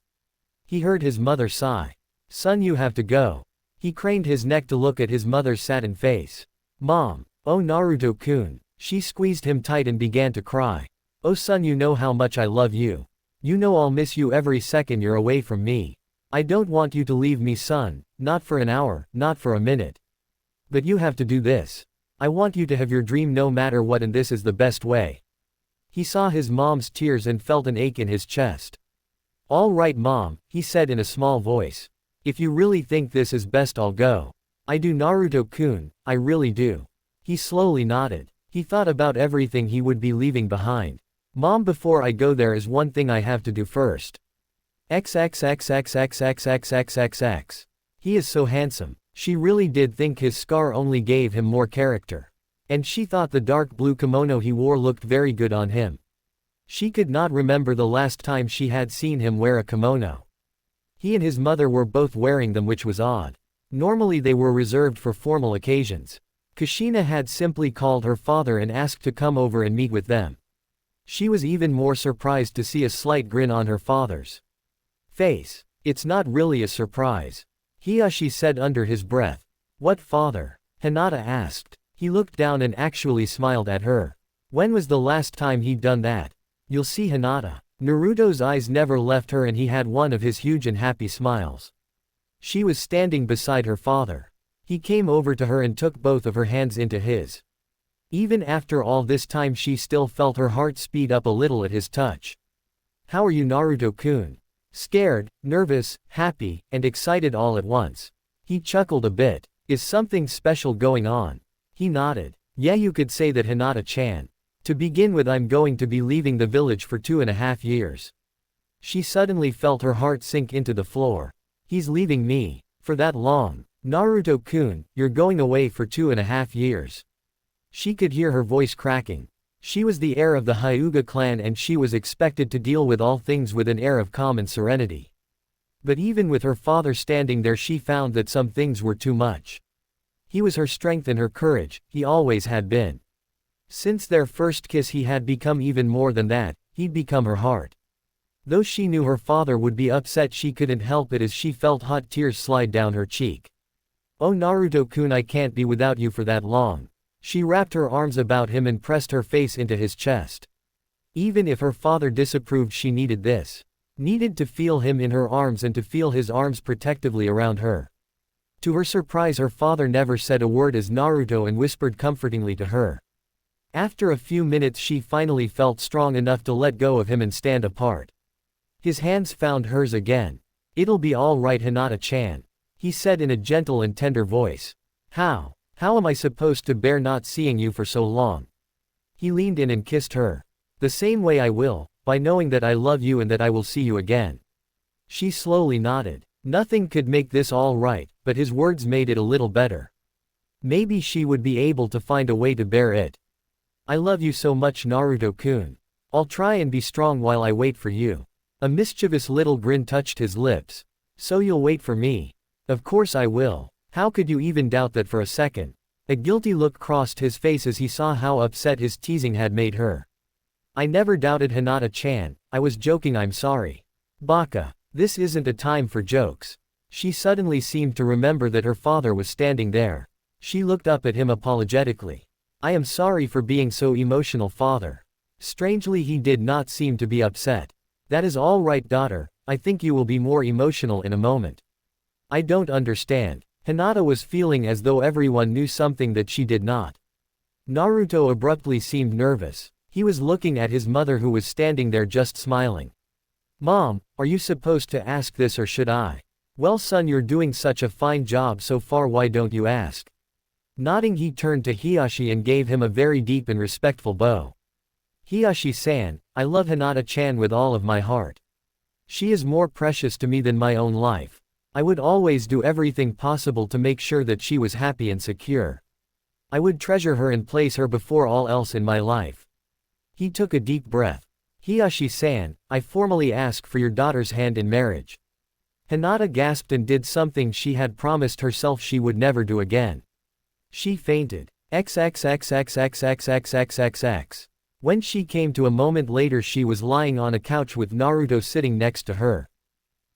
[SPEAKER 1] He heard his mother sigh. Son, you have to go. He craned his neck to look at his mother's saddened face. Mom. Oh, Naruto-kun. She squeezed him tight and began to cry. Oh son, you know how much I love you. You know I'll miss you every second you're away from me. I don't want you to leave me, son, not for an hour, not for a minute. But you have to do this. I want you to have your dream no matter what, and this is the best way. He saw his mom's tears and felt an ache in his chest. All right, Mom, he said in a small voice. If you really think this is best, I'll go. I do, Naruto-kun, I really do. He slowly nodded. He thought about everything he would be leaving behind. Mom, before I go there is one thing I have to do first. XXXXXXXXXX. He is so handsome. She really did think his scar only gave him more character. And she thought the dark blue kimono he wore looked very good on him. She could not remember the last time she had seen him wear a kimono. He and his mother were both wearing them, which was odd. Normally they were reserved for formal occasions. Kushina had simply called her father and asked to come over and meet with them. She was even more surprised to see a slight grin on her father's face. It's not really a surprise. She said under his breath. What father? Hinata asked. He looked down and actually smiled at her. When was the last time he'd done that? You'll see, Hinata. Naruto's eyes never left her and he had one of his huge and happy smiles. She was standing beside her father. He came over to her and took both of her hands into his. Even after all this time she still felt her heart speed up a little at his touch. "How are you, Naruto-kun?" Scared, nervous, happy, and excited all at once. He chuckled a bit. "Is something special going on?" He nodded. "Yeah, you could say that, Hinata-chan. To begin with, I'm going to be leaving the village for 2.5 years. She suddenly felt her heart sink into the floor. "He's leaving me? For that long? Naruto-kun, you're going away for 2.5 years. She could hear her voice cracking. She was the heir of the Hyuga clan and she was expected to deal with all things with an air of calm and serenity. But even with her father standing there, she found that some things were too much. He was her strength and her courage, he always had been. Since their first kiss he had become even more than that, he'd become her heart. Though she knew her father would be upset, she couldn't help it as she felt hot tears slide down her cheek. "Oh Naruto-kun, I can't be without you for that long." She wrapped her arms about him and pressed her face into his chest. Even if her father disapproved, she needed this. Needed to feel him in her arms and to feel his arms protectively around her. To her surprise, her father never said a word as Naruto and whispered comfortingly to her. After a few minutes she finally felt strong enough to let go of him and stand apart. His hands found hers again. "It'll be all right, Hinata-chan," he said in a gentle and tender voice. How am I supposed to bear not seeing you for so long?" He leaned in and kissed her. "The same way I will, by knowing that I love you and that I will see you again." She slowly nodded. Nothing could make this all right, but his words made it a little better. Maybe she would be able to find a way to bear it. "I love you so much, Naruto-kun. I'll try and be strong while I wait for you." A mischievous little grin touched his lips. "So you'll wait for me?" "Of course I will. How could you even doubt that for a second?" A guilty look crossed his face as he saw how upset his teasing had made her. "I never doubted, Hinata-chan, I was joking, I'm sorry." "Baka. This isn't a time for jokes." She suddenly seemed to remember that her father was standing there. She looked up at him apologetically. "I am sorry for being so emotional, father." Strangely, he did not seem to be upset. "That is all right, daughter, I think you will be more emotional in a moment." "I don't understand." Hinata was feeling as though everyone knew something that she did not. Naruto abruptly seemed nervous. He was looking at his mother who was standing there just smiling. "Mom, are you supposed to ask this or should I?" "Well son, you're doing such a fine job so far, why don't you ask?" Nodding, he turned to Hiyashi and gave him a very deep and respectful bow. "Hiyashi-san, I love Hinata-chan with all of my heart. She is more precious to me than my own life. I would always do everything possible to make sure that she was happy and secure. I would treasure her and place her before all else in my life." He took a deep breath. "Hiyashi-san, I formally ask for your daughter's hand in marriage." Hinata gasped and did something she had promised herself she would never do again. She fainted. XXXXXXXXXX. When she came to a moment later, she was lying on a couch with Naruto sitting next to her.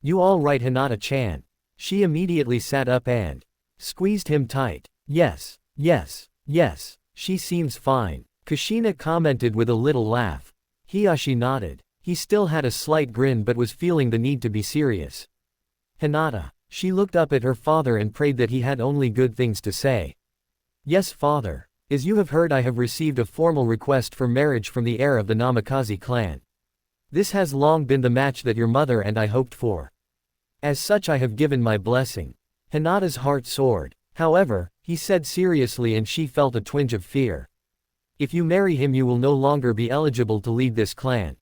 [SPEAKER 1] "You all right, Hinata-chan?" She immediately sat up and squeezed him tight. Yes. She seems fine," Kushina commented with a little laugh. Hiyashi nodded. He still had a slight grin but was feeling the need to be serious. "Hinata." She looked up at her father and prayed that he had only good things to say. "Yes, father. As you have heard, I have received a formal request for marriage from the heir of the Namikaze clan. This has long been the match that your mother and I hoped for. As such, I have given my blessing." Hinata's heart soared. "However," he said seriously, and she felt a twinge of fear. "If you marry him, you will no longer be eligible to lead this clan.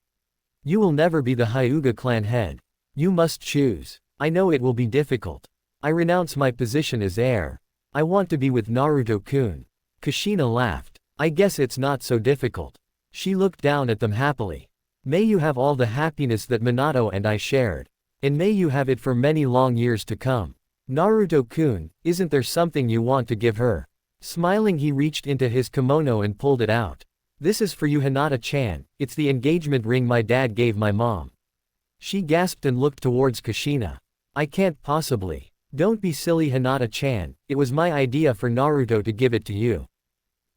[SPEAKER 1] You will never be the Hyuga clan head. You must choose. I know it will be difficult. I renounce my position as heir. I want to be with Naruto-kun." Kushina laughed. "I guess it's not so difficult." She looked down at them happily. "May you have all the happiness that Minato and I shared. And may you have it for many long years to come. Naruto-kun, isn't there something you want to give her?" Smiling, he reached into his kimono and pulled it out. "This is for you, Hinata-chan, it's the engagement ring my dad gave my mom." She gasped and looked towards Kushina. "I can't possibly." "Don't be silly, Hinata-chan, it was my idea for Naruto to give it to you."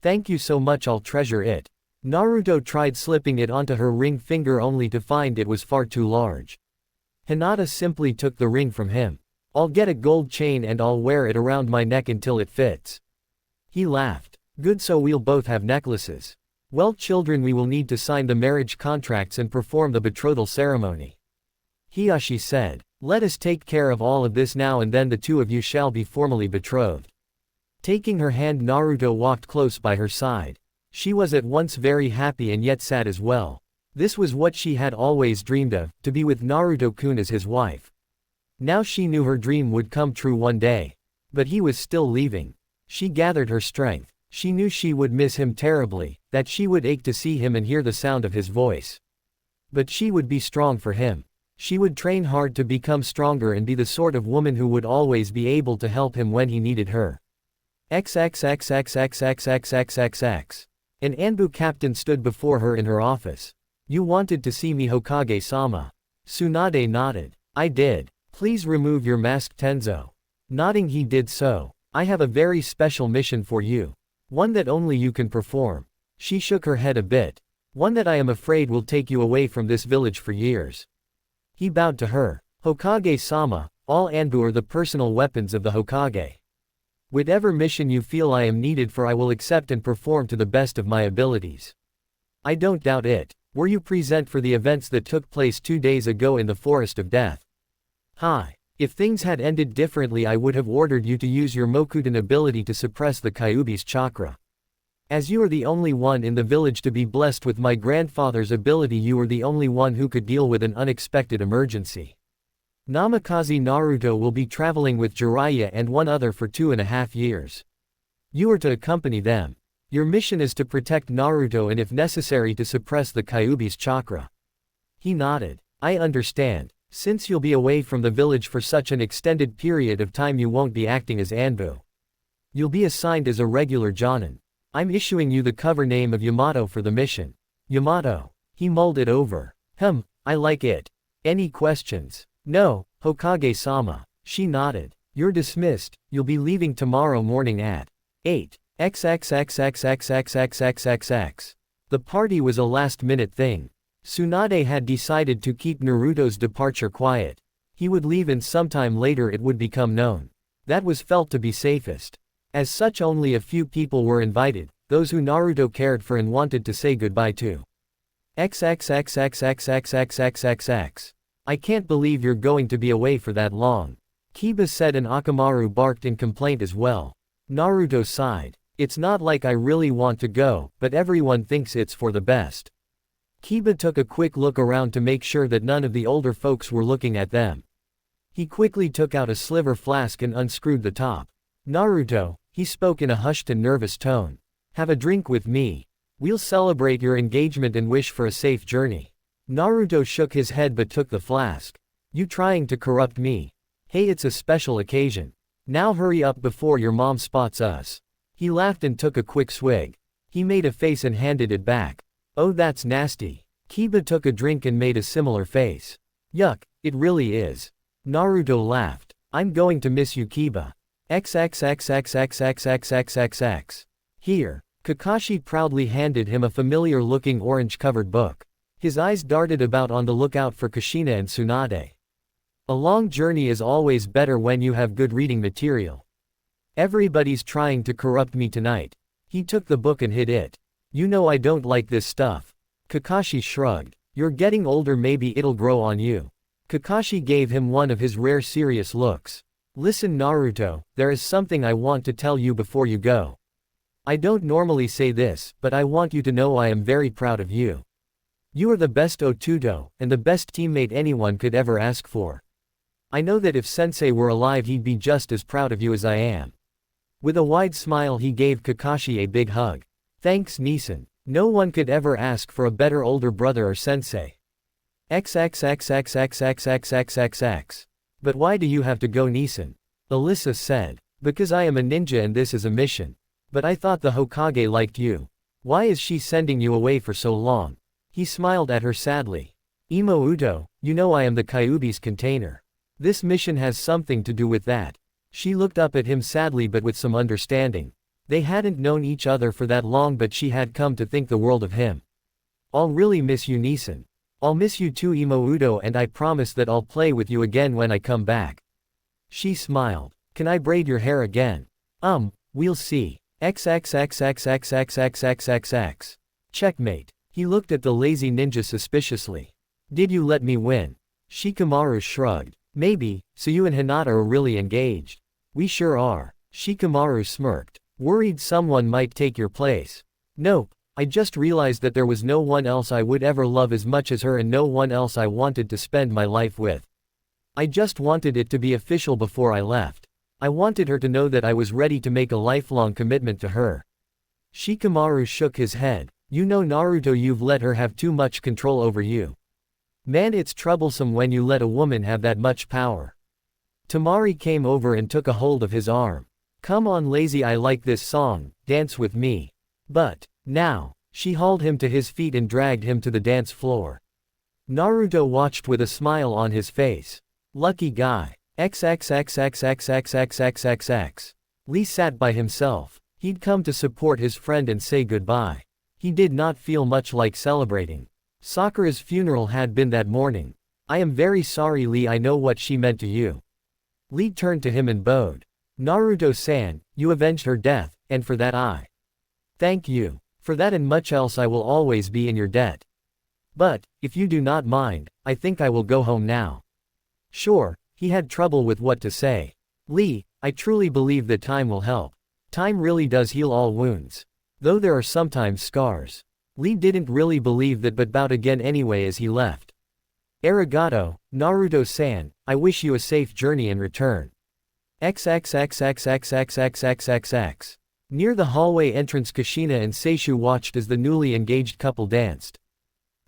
[SPEAKER 1] "Thank you so much, I'll treasure it." Naruto tried slipping it onto her ring finger only to find it was far too large. Hinata simply took the ring from him. "I'll get a gold chain and I'll wear it around my neck until it fits." He laughed. Good, so we'll both have necklaces. Well children, we will need to sign the marriage contracts and perform the betrothal ceremony. Hiyashi said. Let us take care of all of this now and then the two of you shall be formally betrothed. Taking her hand, Naruto walked close by her side. She was at once very happy and yet sad as well. This was what she had always dreamed of, to be with Naruto-kun as his wife. Now she knew her dream would come true one day. But he was still leaving. She gathered her strength. She knew she would miss him terribly, that she would ache to see him and hear the sound of his voice. But she would be strong for him. She would train hard to become stronger and be the sort of woman who would always be able to help him when he needed her. XXXXXXXXXX. An Anbu captain stood before her in her office. You wanted to see me, Hokage-sama. Tsunade nodded. I did. Please remove your mask, Tenzo. Nodding, he did so. I have a very special mission for you. One that only you can perform. She shook her head a bit. One that I am afraid will take you away from this village for years. He bowed to her. Hokage-sama, all Anbu are the personal weapons of the Hokage. Whatever mission you feel I am needed for, I will accept and perform to the best of my abilities. I don't doubt it. Were you present for the events that took place 2 days ago in the Forest of Death? Hi. If things had ended differently, I would have ordered you to use your Mokudan ability to suppress the Kyuubi's chakra. As you are the only one in the village to be blessed with my grandfather's ability, you are the only one who could deal with an unexpected emergency. Namikaze Naruto will be traveling with Jiraiya and one other for 2.5 years. You are to accompany them. Your mission is to protect Naruto and if necessary to suppress the Kyuubi's chakra. He nodded. I understand. Since you'll be away from the village for such an extended period of time, you won't be acting as Anbu. You'll be assigned as a regular Jonin. I'm issuing you the cover name of Yamato for the mission. Yamato. He mulled it over. I like it. Any questions? No, Hokage-sama. She nodded. You're dismissed. You'll be leaving tomorrow morning at 8. XXXXXXXXXXX. The party was a last-minute thing. Tsunade had decided to keep Naruto's departure quiet. He would leave and sometime later it would become known. That was felt to be safest. As such, only a few people were invited, those who Naruto cared for and wanted to say goodbye to. XXXXXXXXXXX. I can't believe you're going to be away for that long. Kiba said, and Akamaru barked in complaint as well. Naruto sighed. It's not like I really want to go, but everyone thinks it's for the best. Kiba took a quick look around to make sure that none of the older folks were looking at them. He quickly took out a sliver flask and unscrewed the top. Naruto, he spoke in a hushed and nervous tone. Have a drink with me. We'll celebrate your engagement and wish for a safe journey. Naruto shook his head but took the flask. You trying to corrupt me? Hey, it's a special occasion. Now hurry up before your mom spots us. He laughed and took a quick swig. He made a face and handed it back. Oh, that's nasty. Kiba took a drink and made a similar face. Yuck, it really is. Naruto laughed. I'm going to miss you, Kiba. XXXXXXXXXXX. Here. Kakashi proudly handed him a familiar-looking orange-covered book. His eyes darted about on the lookout for Kushina and Tsunade. A long journey is always better when you have good reading material. Everybody's trying to corrupt me tonight. He took the book and hid it. You know I don't like this stuff. Kakashi shrugged. You're getting older, maybe it'll grow on you. Kakashi gave him one of his rare serious looks. Listen, Naruto, there is something I want to tell you before you go. I don't normally say this, but I want you to know I am very proud of you. You are the best Otuto, and the best teammate anyone could ever ask for. I know that if Sensei were alive he'd be just as proud of you as I am. With a wide smile he gave Kakashi a big hug. Thanks, Nissan. No one could ever ask for a better older brother or sensei. XXXXXXXXXXX. But why do you have to go, Nissan? Alyssa said. Because I am a ninja and this is a mission. But I thought the Hokage liked you. Why is she sending you away for so long? He smiled at her sadly. Imo Uto, you know I am the Kyuubi's container. This mission has something to do with that. She looked up at him sadly but with some understanding. They hadn't known each other for that long but she had come to think the world of him. I'll really miss you, Nissan. I'll miss you too, Imo Uto, and I promise that I'll play with you again when I come back. She smiled. Can I braid your hair again? We'll see. XXXXXXXXXX. Checkmate. He looked at the lazy ninja suspiciously. Did you let me win? Shikamaru shrugged. Maybe, so you and Hinata are really engaged. We sure are. Shikamaru smirked. Worried someone might take your place. Nope, I just realized that there was no one else I would ever love as much as her and no one else I wanted to spend my life with. I just wanted it to be official before I left. I wanted her to know that I was ready to make a lifelong commitment to her. Shikamaru shook his head. You know Naruto, you've let her have too much control over you. Man, it's troublesome when you let a woman have that much power. Tamari came over and took a hold of his arm. Come on lazy, I like this song, dance with me. But, now, she hauled him to his feet and dragged him to the dance floor. Naruto watched with a smile on his face. Lucky guy. XXXXXXXXXXX. Lee sat by himself. He'd come to support his friend and say goodbye. He did not feel much like celebrating. Sakura's funeral had been that morning. I am very sorry Lee, I know what she meant to you. Lee turned to him and bowed. Naruto-san, you avenged her death, and for that I thank you. For that and much else I will always be in your debt. But, if you do not mind, I think I will go home now. Sure, he had trouble with what to say. Lee, I truly believe that time will help. Time really does heal all wounds. Though there are sometimes scars. Lee didn't really believe that but bowed again anyway as he left. Arigato, Naruto-san, I wish you a safe journey and return. XXXXXXXXXXX. Near the hallway entrance, Kushina and Seishu watched as the newly engaged couple danced.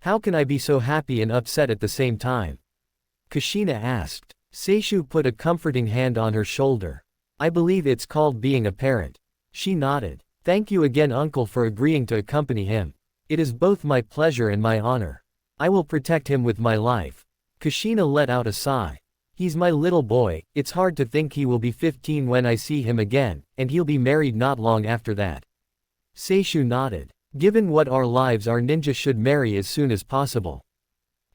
[SPEAKER 1] How can I be so happy and upset at the same time? Kushina asked. Seishu put a comforting hand on her shoulder. I believe it's called being a parent. She nodded. Thank you again uncle for agreeing to accompany him. It is both my pleasure and my honor. I will protect him with my life. Kushina let out a sigh. He's my little boy, it's hard to think he will be 15 when I see him again, and he'll be married not long after that. Seishu nodded. Given what our lives are, ninja should marry as soon as possible.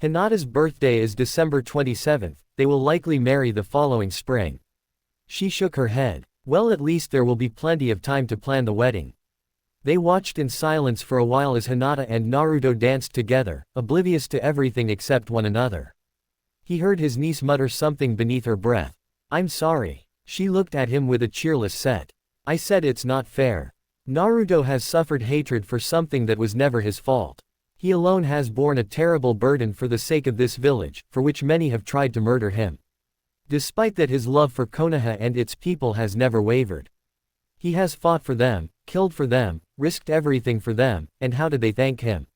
[SPEAKER 1] Hinata's birthday is December 27th, they will likely marry the following spring. She shook her head. Well, at least there will be plenty of time to plan the wedding. They watched in silence for a while as Hinata and Naruto danced together, oblivious to everything except one another. He heard his niece mutter something beneath her breath. I'm sorry. She looked at him with a cheerless set. I said it's not fair. Naruto has suffered hatred for something that was never his fault. He alone has borne a terrible burden for the sake of this village, for which many have tried to murder him. Despite that, his love for Konoha and its people has never wavered. He has fought for them, killed for them, risked everything for them, and how did they thank him?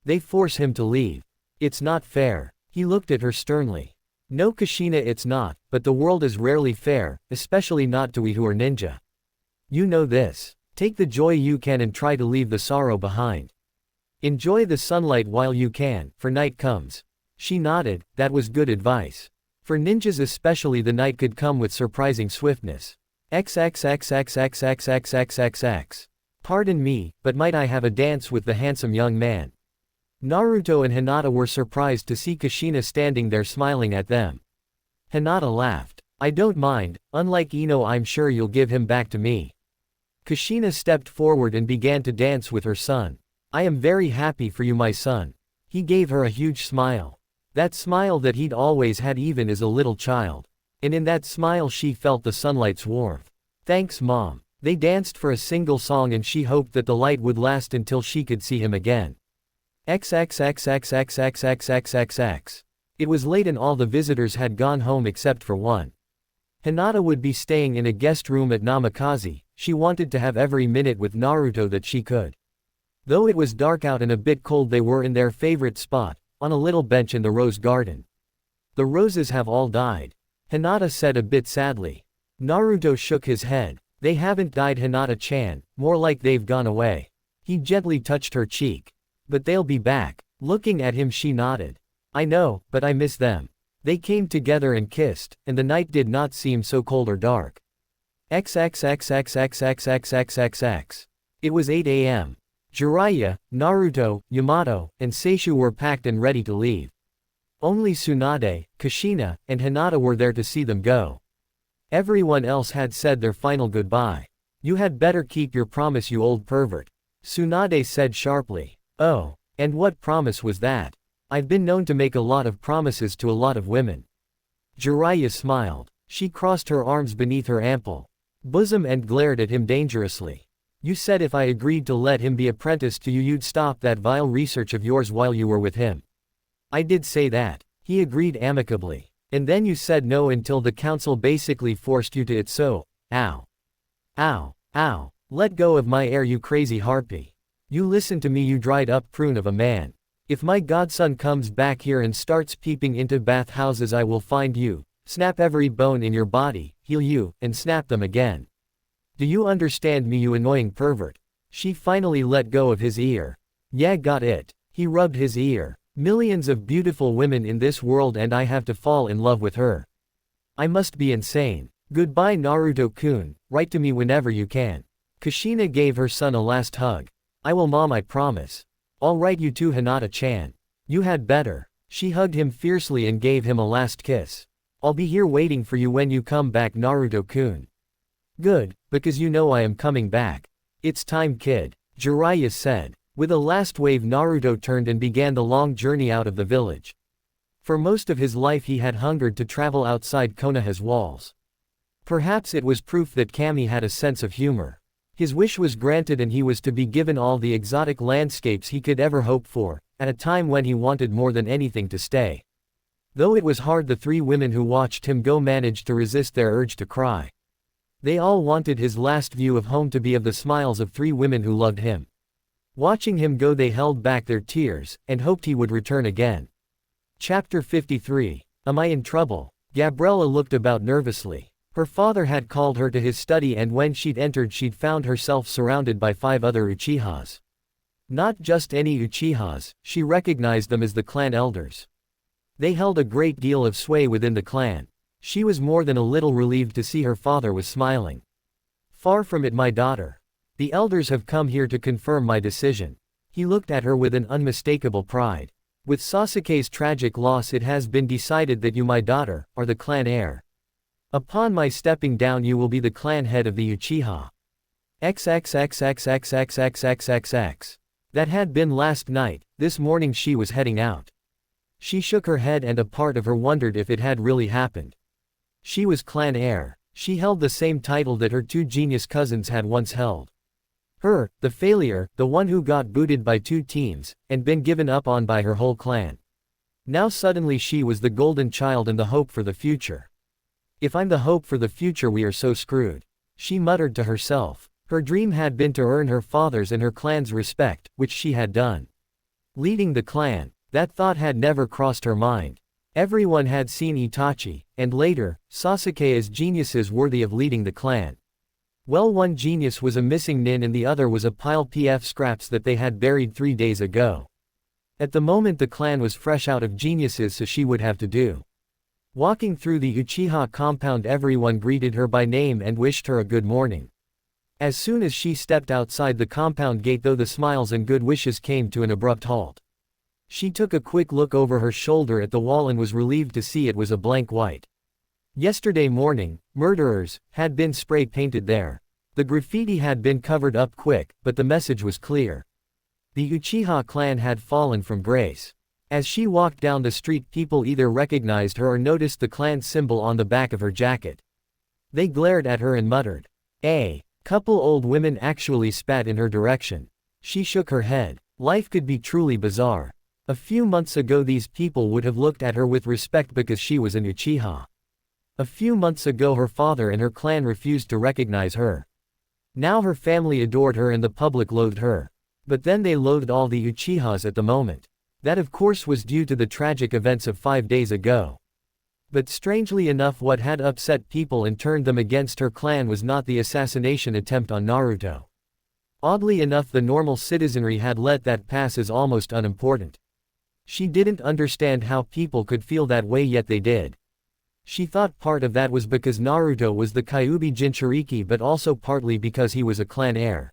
[SPEAKER 1] They force him to leave. It's not fair. He looked at her sternly. No Kushina, it's not, but the world is rarely fair, especially not to we who are ninja. You know this. Take the joy you can and try to leave the sorrow behind. Enjoy the sunlight while you can, for night comes. She nodded, that was good advice. For ninjas especially, the night could come with surprising swiftness. XXXXXXXXXXX. Pardon me, but might I have a dance with the handsome young man? Naruto and Hinata were surprised to see Kushina standing there smiling at them. Hinata laughed. I don't mind, unlike Ino I'm sure you'll give him back to me. Kushina stepped forward and began to dance with her son. I am very happy for you my son. He gave her a huge smile. That smile that he'd always had even as a little child. And in that smile she felt the sunlight's warmth. Thanks Mom. They danced for a single song and she hoped that the light would last until she could see him again. XXXXXXXXXXX. It was late and all the visitors had gone home except for one. Hinata would be staying in a guest room at Namikaze. She wanted to have every minute with Naruto that she could. Though it was dark out and a bit cold, they were in their favorite spot, on a little bench in the rose garden. The roses have all died. Hinata said a bit sadly. Naruto shook his head. They haven't died Hinata-chan, more like they've gone away. He gently touched her cheek. But they'll be back. Looking at him she nodded. I know, but I miss them. They came together and kissed, and the night did not seem so cold or dark. XXXXXXXXXXX. It was 8 a.m. Jiraiya, Naruto, Yamato, and Seishu were packed and ready to leave. Only Tsunade, Kushina, and Hinata were there to see them go. Everyone else had said their final goodbye. You had better keep your promise, you old pervert. Tsunade said sharply. Oh, and what promise was that? I've been known to make a lot of promises to a lot of women. Jiraiya smiled. She crossed her arms beneath her ample bosom and glared at him dangerously. You said if I agreed to let him be apprenticed to you, you'd stop that vile research of yours while you were with him. I did say that. He agreed amicably. And then you said no until the council basically forced you to it, so, ow. Ow, ow, let go of my air, you crazy harpy. You listen to me, you dried up prune of a man. If my godson comes back here and starts peeping into bathhouses, I will find you, snap every bone in your body, heal you, and snap them again. Do you understand me, you annoying pervert? She finally let go of his ear. Yeah, got it. He rubbed his ear. Millions of beautiful women in this world and I have to fall in love with her. I must be insane. Goodbye Naruto-kun, write to me whenever you can. Kushina gave her son a last hug. I will, mom, I promise. I'll write you too, Hinata-chan. You had better. She hugged him fiercely and gave him a last kiss. I'll be here waiting for you when you come back, Naruto-kun. Good, because you know I am coming back. It's time, kid, Jiraiya said. With a last wave, Naruto turned and began the long journey out of the village. For most of his life he had hungered to travel outside Konoha's walls. Perhaps it was proof that Kami had a sense of humor. His wish was granted and he was to be given all the exotic landscapes he could ever hope for, at a time when he wanted more than anything to stay. Though it was hard, the three women who watched him go managed to resist their urge to cry. They all wanted his last view of home to be of the smiles of three women who loved him. Watching him go, they held back their tears, and hoped he would return again. Chapter 53. Am I in trouble? Gabriella looked about nervously. Her father had called her to his study, and when she'd entered she'd found herself surrounded by 5 other Uchihas. Not just any Uchihas, she recognized them as the clan elders. They held a great deal of sway within the clan. She was more than a little relieved to see her father was smiling. Far from it, my daughter. The elders have come here to confirm my decision. He looked at her with an unmistakable pride. With Sasuke's tragic loss, it has been decided that you, my daughter, are the clan heir. Upon my stepping down, you will be the clan head of the Uchiha. XXXXXXXXXXX. That had been last night. This morning she was heading out. She shook her head and a part of her wondered if it had really happened. She was clan heir. She held the same title that her 2 genius cousins had once held. Her, the failure, the one who got booted by 2 teams, and been given up on by her whole clan. Now suddenly she was the golden child and the hope for the future. If I'm the hope for the future, we are so screwed. She muttered to herself. Her dream had been to earn her father's and her clan's respect, which she had done. Leading the clan, that thought had never crossed her mind. Everyone had seen Itachi, and later, Sasuke as geniuses worthy of leading the clan. Well, one genius was a missing nin and the other was a pile of scraps that they had buried 3 days ago. At the moment the clan was fresh out of geniuses, so she would have to do. Walking through the Uchiha compound, everyone greeted her by name and wished her a good morning. As soon as she stepped outside the compound gate, though, the smiles and good wishes came to an abrupt halt. She took a quick look over her shoulder at the wall and was relieved to see it was a blank white. Yesterday morning, murderers had been spray painted there. The graffiti had been covered up quick, but the message was clear. The Uchiha clan had fallen from grace. As she walked down the street, people either recognized her or noticed the clan symbol on the back of her jacket. They glared at her and muttered. A couple old women actually spat in her direction. She shook her head. Life could be truly bizarre. A few months ago these people would have looked at her with respect because she was an Uchiha. A few months ago her father and her clan refused to recognize her. Now her family adored her and the public loathed her. But then they loathed all the Uchihas at the moment. That of course was due to the tragic events of 5 days ago. But strangely enough, what had upset people and turned them against her clan was not the assassination attempt on Naruto. Oddly enough, the normal citizenry had let that pass as almost unimportant. She didn't understand how people could feel that way, yet they did. She thought part of that was because Naruto was the Kyuubi Jinchuriki, but also partly because he was a clan heir.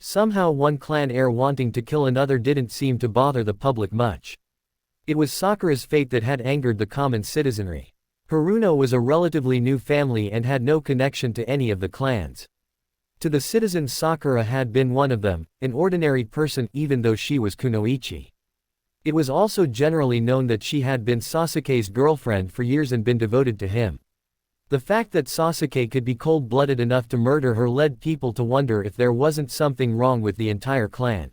[SPEAKER 1] Somehow one clan heir wanting to kill another didn't seem to bother the public much. It was Sakura's fate that had angered the common citizenry. Haruno was a relatively new family and had no connection to any of the clans. To the citizens, Sakura had been one of them, an ordinary person even though she was kunoichi. It was also generally known that she had been Sasuke's girlfriend for years and been devoted to him. The fact that Sasuke could be cold-blooded enough to murder her led people to wonder if there wasn't something wrong with the entire clan.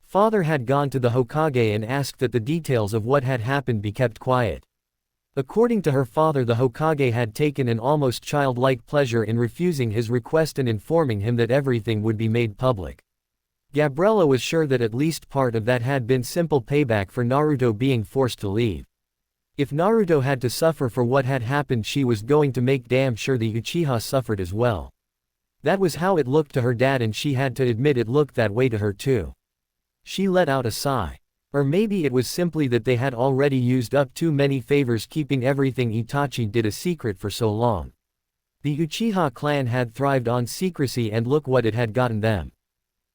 [SPEAKER 1] Father had gone to the Hokage and asked that the details of what had happened be kept quiet. According to her father, the Hokage had taken an almost childlike pleasure in refusing his request and informing him that everything would be made public. Gabriella was sure that at least part of that had been simple payback for Naruto being forced to leave. If Naruto had to suffer for what had happened, she was going to make damn sure the Uchiha suffered as well. That was how it looked to her dad, and she had to admit it looked that way to her too. She let out a sigh. Or maybe it was simply that they had already used up too many favors keeping everything Itachi did a secret for so long. The Uchiha clan had thrived on secrecy, and look what it had gotten them.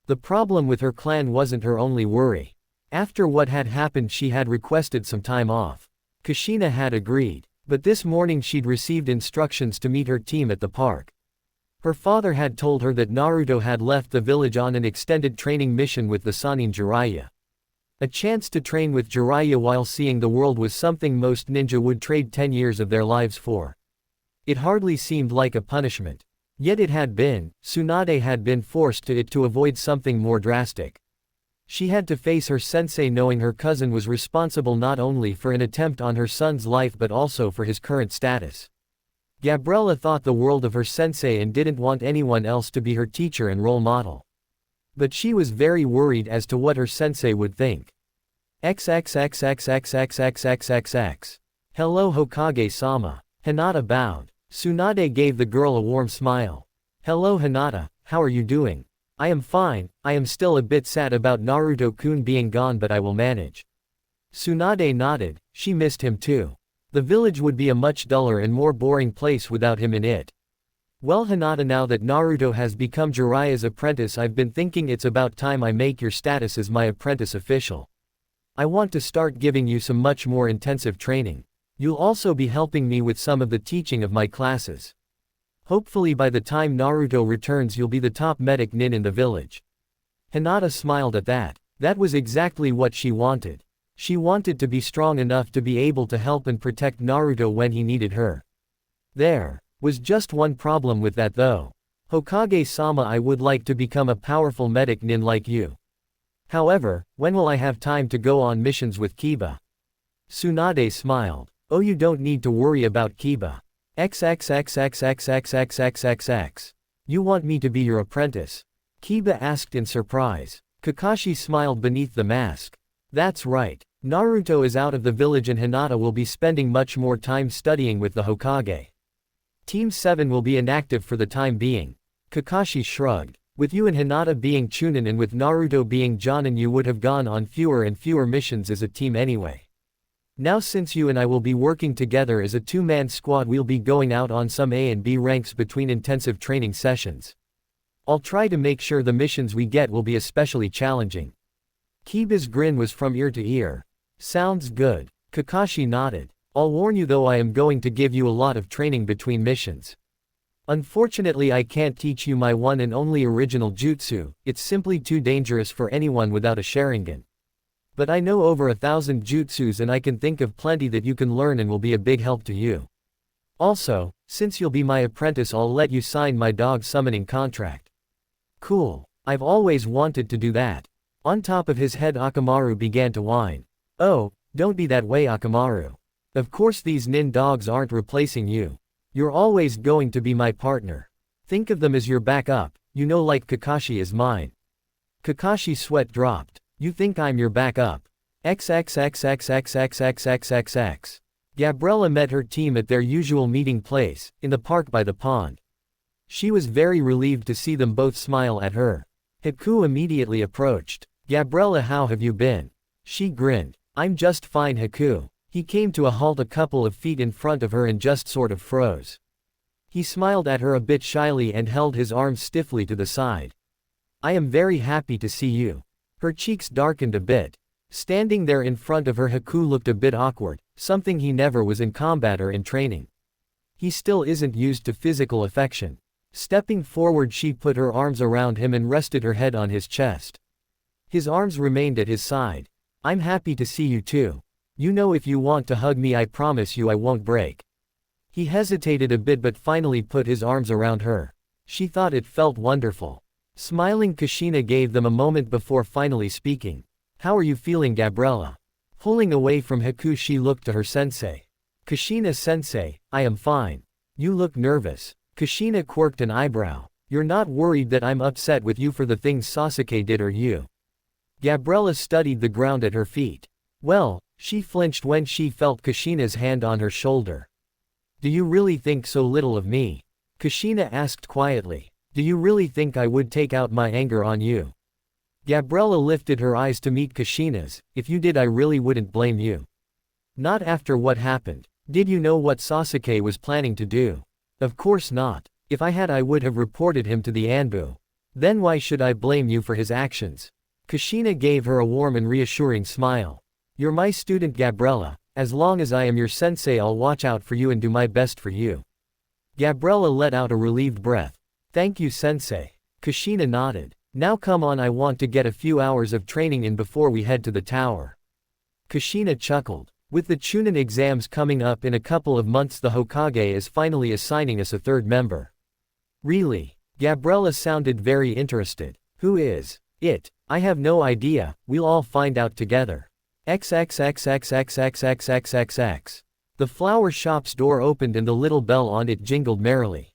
[SPEAKER 1] The problem with her clan wasn't her only worry. After what had happened, she had requested some time off. Kushina had agreed, but this morning she'd received instructions to meet her team at the park. Her father had told her that Naruto had left the village on an extended training mission with the Sannin Jiraiya. A chance to train with Jiraiya while seeing the world was something most ninja would trade 10 years of their lives for. It hardly seemed like a punishment. Yet it had been. Tsunade had been forced to it to avoid something more drastic. She had to face her sensei knowing her cousin was responsible not only for an attempt on her son's life but also for his current status. Gabriella thought the world of her sensei and didn't want anyone else to be her teacher and role model. But she was very worried as to what her sensei would think. XXXXXXXXXXX. Hello Hokage-sama. Hinata bowed. Tsunade gave the girl a warm smile. Hello Hinata, how are you doing? I am fine. I am still a bit sad about Naruto-kun being gone, but I will manage. Tsunade nodded. She missed him too. The village would be a much duller and more boring place without him in it. Well Hinata, now that Naruto has become Jiraiya's apprentice, I've been thinking it's about time I make your status as my apprentice official. I want to start giving you some much more intensive training. You'll also be helping me with some of the teaching of my classes. Hopefully by the time Naruto returns you'll be the top medic nin in the village. Hinata smiled at that. That was exactly what she wanted. She wanted to be strong enough to be able to help and protect Naruto when he needed her. There was just one problem with that though. Hokage-sama, I would like to become a powerful medic nin like you. However, when will I have time to go on missions with Kiba? Tsunade smiled. Oh, you don't need to worry about Kiba. XXXXXXXXXXX. You want me to be your apprentice? Kiba asked in surprise. Kakashi smiled beneath the mask. That's right. Naruto is out of the village and Hinata will be spending much more time studying with the Hokage. Team 7 will be inactive for the time being. Kakashi shrugged. With you and Hinata being Chunin and with Naruto being Jonin, you would have gone on fewer and fewer missions as a team anyway. Now since you and I will be working together as a two-man squad, we'll be going out on some A and B ranks between intensive training sessions. I'll try to make sure the missions we get will be especially challenging. Kiba's grin was from ear to ear. Sounds good. Kakashi nodded. I'll warn you though, I am going to give you a lot of training between missions. Unfortunately I can't teach you my one and only original jutsu, it's simply too dangerous for anyone without a Sharingan. But I know over 1,000 jutsus and I can think of plenty that you can learn and will be a big help to you. Also, since you'll be my apprentice, I'll let you sign my dog summoning contract. Cool. I've always wanted to do that. On top of his head Akamaru began to whine. Oh, don't be that way Akamaru. Of course these nin dogs aren't replacing you. You're always going to be my partner. Think of them as your backup, you know, like Kakashi is mine. Kakashi's sweat dropped. You think I'm your backup? XXXXXXXXXXX. Gabriella met her team at their usual meeting place, in the park by the pond. She was very relieved to see them both smile at her. Haku immediately approached. Gabriella, how have you been? She grinned. I'm just fine Haku. He came to a halt a couple of feet in front of her and just sort of froze. He smiled at her a bit shyly and held his arms stiffly to the side. I am very happy to see you. Her cheeks darkened a bit. Standing there in front of her, Haku looked a bit awkward, something he never was in combat or in training. He still isn't used to physical affection. Stepping forward, she put her arms around him and rested her head on his chest. His arms remained at his side. I'm happy to see you too. You know, if you want to hug me, I promise you I won't break. He hesitated a bit but finally put his arms around her. She thought it felt wonderful. Smiling, Kushina gave them a moment before finally speaking. How are you feeling, Gabriella? Pulling away from Haku, she looked to her sensei. Kushina-sensei, I am fine. You look nervous. Kushina quirked an eyebrow. You're not worried that I'm upset with you for the things Sasuke did, or you? Gabriella studied the ground at her feet. Well, she flinched when she felt Kushina's hand on her shoulder. Do you really think so little of me? Kushina asked quietly. Do you really think I would take out my anger on you? Gabriella lifted her eyes to meet Kushina's. If you did, I really wouldn't blame you. Not after what happened. Did you know what Sasuke was planning to do? Of course not. If I had, I would have reported him to the Anbu. Then why should I blame you for his actions? Kushina gave her a warm and reassuring smile. You're my student, Gabriella. As long as I am your sensei, I'll watch out for you and do my best for you. Gabriella let out a relieved breath. Thank you, sensei. Kushina nodded. Now come on, I want to get a few hours of training in before we head to the tower. Kushina chuckled. With the Chunin exams coming up in a couple of months, the Hokage is finally assigning us a third member. Really? Gabriella sounded very interested. Who is it? I have no idea, we'll all find out together. XXXXXXXXXXX. The flower shop's door opened and the little bell on it jingled merrily.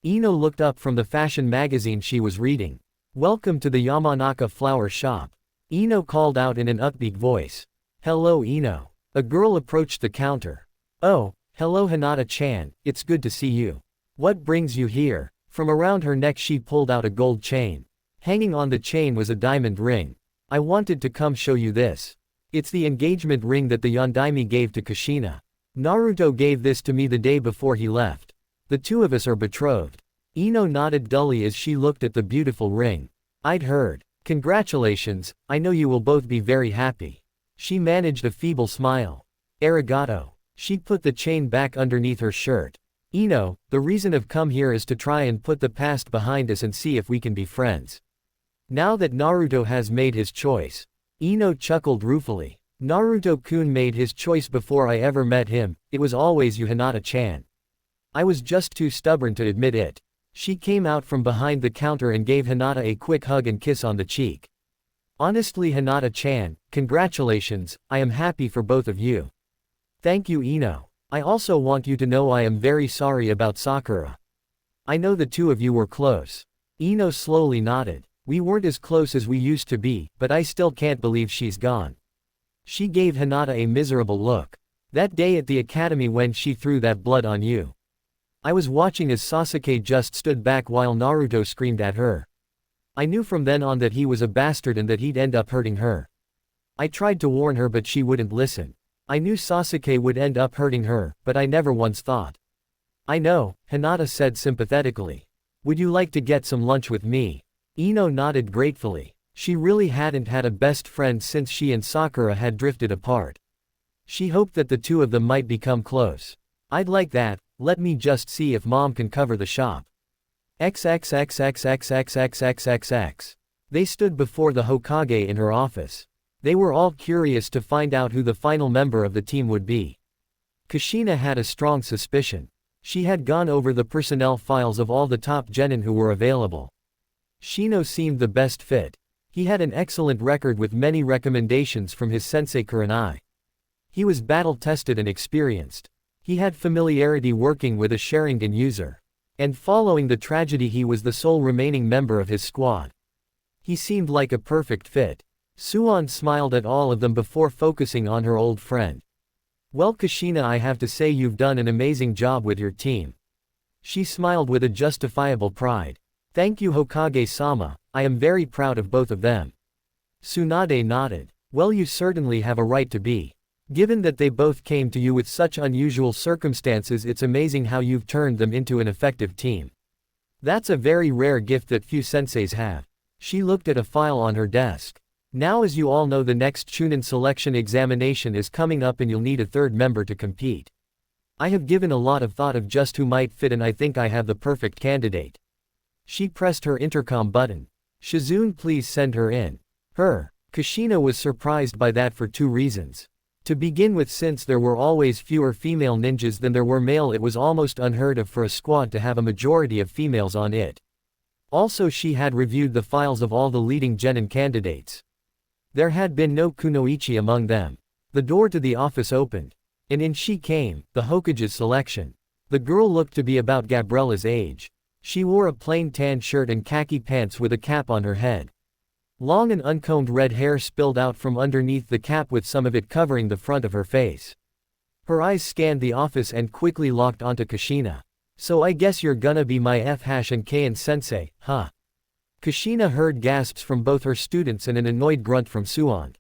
[SPEAKER 1] Ino looked up from the fashion magazine she was reading. Welcome to the Yamanaka flower shop. Ino called out in an upbeat voice. Hello, Ino. A girl approached the counter. Oh, hello Hinata-chan, it's good to see you. What brings you here? From around her neck she pulled out a gold chain. Hanging on the chain was a diamond ring. I wanted to come show you this. It's the engagement ring that the Yondaime gave to Kushina. Naruto gave this to me the day before he left. The two of us are betrothed. Ino nodded dully as she looked at the beautiful ring. I'd heard. Congratulations, I know you will both be very happy. She managed a feeble smile. Arigato. She put the chain back underneath her shirt. Ino, the reason I've come here is to try and put the past behind us and see if we can be friends. Now that Naruto has made his choice. Ino chuckled ruefully. Naruto-kun made his choice before I ever met him, it was always you, Hinata-chan. I was just too stubborn to admit it. She came out from behind the counter and gave Hinata a quick hug and kiss on the cheek. Honestly, Hinata-chan, congratulations, I am happy for both of you. Thank you, Ino. I also want you to know I am very sorry about Sakura. I know the two of you were close. Ino slowly nodded. We weren't as close as we used to be, but I still can't believe she's gone. She gave Hinata a miserable look. That day at the academy when she threw that blood on you. I was watching as Sasuke just stood back while Naruto screamed at her. I knew from then on that he was a bastard and that he'd end up hurting her. I tried to warn her but she wouldn't listen. I knew Sasuke would end up hurting her, but I never once thought. I know, Hinata said sympathetically. Would you like to get some lunch with me? Ino nodded gratefully. She really hadn't had a best friend since she and Sakura had drifted apart. She hoped that the two of them might become close. I'd like that, let me just see if mom can cover the shop. XXXXXXXXXXX. They stood before the Hokage in her office. They were all curious to find out who the final member of the team would be. Kushina had a strong suspicion. She had gone over the personnel files of all the top genin who were available. Shino seemed the best fit. He had an excellent record with many recommendations from his sensei Kurenai. He was battle-tested and experienced. He had familiarity working with a Sharingan user. And following the tragedy he was the sole remaining member of his squad. He seemed like a perfect fit. Suan smiled at all of them before focusing on her old friend. Well, Kushina, I have to say you've done an amazing job with your team. She smiled with a justifiable pride. Thank you, Hokage-sama, I am very proud of both of them. Tsunade nodded. Well, you certainly have a right to be. Given that they both came to you with such unusual circumstances, it's amazing how you've turned them into an effective team. That's a very rare gift that few senseis have. She looked at a file on her desk. Now, as you all know, the next Chunin selection examination is coming up and you'll need a third member to compete. I have given a lot of thought of just who might fit and I think I have the perfect candidate. She pressed her intercom button. Shizune, please send her in. Her. Kushina was surprised by that for two reasons. To begin with, since there were always fewer female ninjas than there were male, it was almost unheard of for a squad to have a majority of females on it. Also, she had reviewed the files of all the leading genin candidates. There had been no kunoichi among them. The door to the office opened. And in she came, the Hokage's selection. The girl looked to be about Gabriella's age. She wore a plain tan shirt and khaki pants with a cap on her head. Long and uncombed red hair spilled out from underneath the cap, with some of it covering the front of her face. Her eyes scanned the office and quickly locked onto Kushina. So I guess you're gonna be my F-and-K sensei, huh? Kushina heard gasps from both her students and an annoyed grunt from Suan.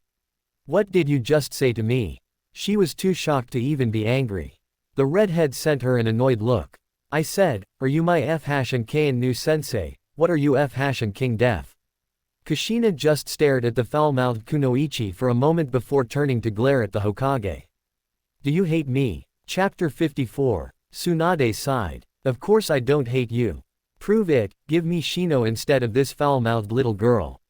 [SPEAKER 1] What did you just say to me? She was too shocked to even be angry. The redhead sent her an annoyed look. I said, are you my F-and-K new sensei? What are you F-King Def? Kushina just stared at the foul-mouthed kunoichi for a moment before turning to glare at the Hokage. Do you hate me? Chapter 54. Tsunade sighed. Of course I don't hate you. Prove it, give me Shino instead of this foul-mouthed little girl.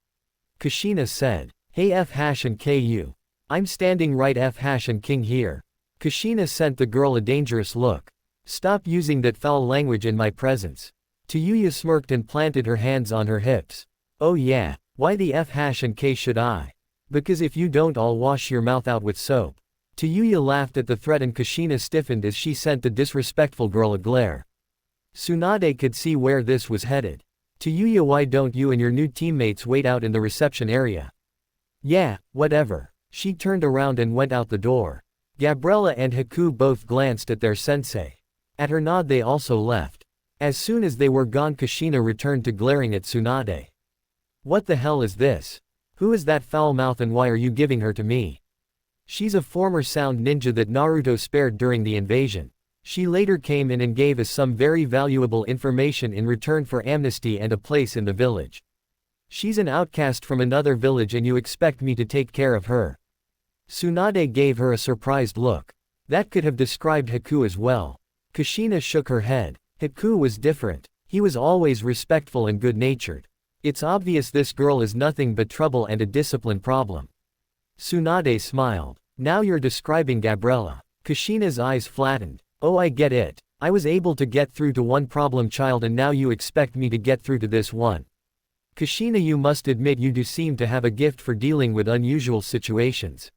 [SPEAKER 1] Kushina said. Hey F-and-Ku. I'm standing right F-King here. Kushina sent the girl a dangerous look. Stop using that foul language in my presence. Toyuya smirked and planted her hands on her hips. Oh yeah, why the F-K should I? Because if you don't, I'll wash your mouth out with soap. Toyuya laughed at the threat and Kushina stiffened as she sent the disrespectful girl a glare. Tsunade could see where this was headed. Toyuya, why don't you and your new teammates wait out in the reception area? Yeah, whatever. She turned around and went out the door. Gabriella and Haku both glanced at their sensei. At her nod they also left. As soon as they were gone, Kushina returned to glaring at Tsunade. What the hell is this? Who is that foul mouth and why are you giving her to me? She's a former sound ninja that Naruto spared during the invasion. She later came in and gave us some very valuable information in return for amnesty and a place in the village. She's an outcast from another village and you expect me to take care of her? Tsunade gave her a surprised look. That could have described Haku as well. Kushina shook her head. Haku was different. He was always respectful and good-natured. It's obvious this girl is nothing but trouble and a discipline problem. Tsunade smiled. Now you're describing Gabriella. Kushina's eyes flattened. Oh, I get it. I was able to get through to one problem child and now you expect me to get through to this one. Kushina, you must admit you do seem to have a gift for dealing with unusual situations.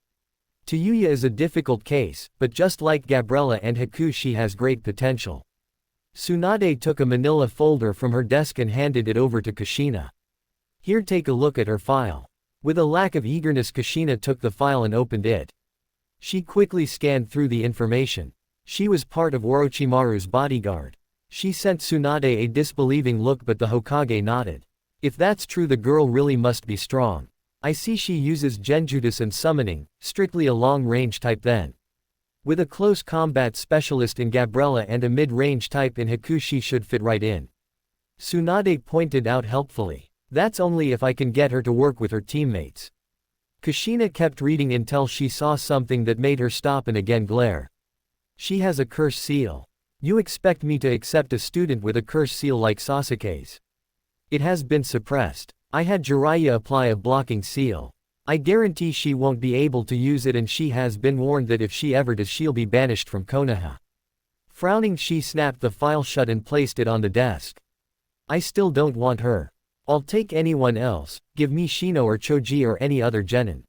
[SPEAKER 1] Toyuya is a difficult case, but just like Gabriella and Haku, she has great potential. Tsunade took a manila folder from her desk and handed it over to Kushina. Here, take a look at her file. With a lack of eagerness, Kushina took the file and opened it. She quickly scanned through the information. She was part of Orochimaru's bodyguard. She sent Tsunade a disbelieving look, but the Hokage nodded. If that's true, the girl really must be strong. I see she uses genjutsu and summoning, strictly a long-range type then. With a close combat specialist in Gabriella and a mid-range type in Haku, she should fit right in. Tsunade pointed out helpfully. That's only if I can get her to work with her teammates. Kushina kept reading until she saw something that made her stop and again glare. She has a curse seal. You expect me to accept a student with a curse seal like Sasuke's? It has been suppressed. I had Jiraiya apply a blocking seal. I guarantee she won't be able to use it, and she has been warned that if she ever does, she'll be banished from Konoha. Frowning, she snapped the file shut and placed it on the desk. I still don't want her. I'll take anyone else. Give me Shino or Choji or any other genin.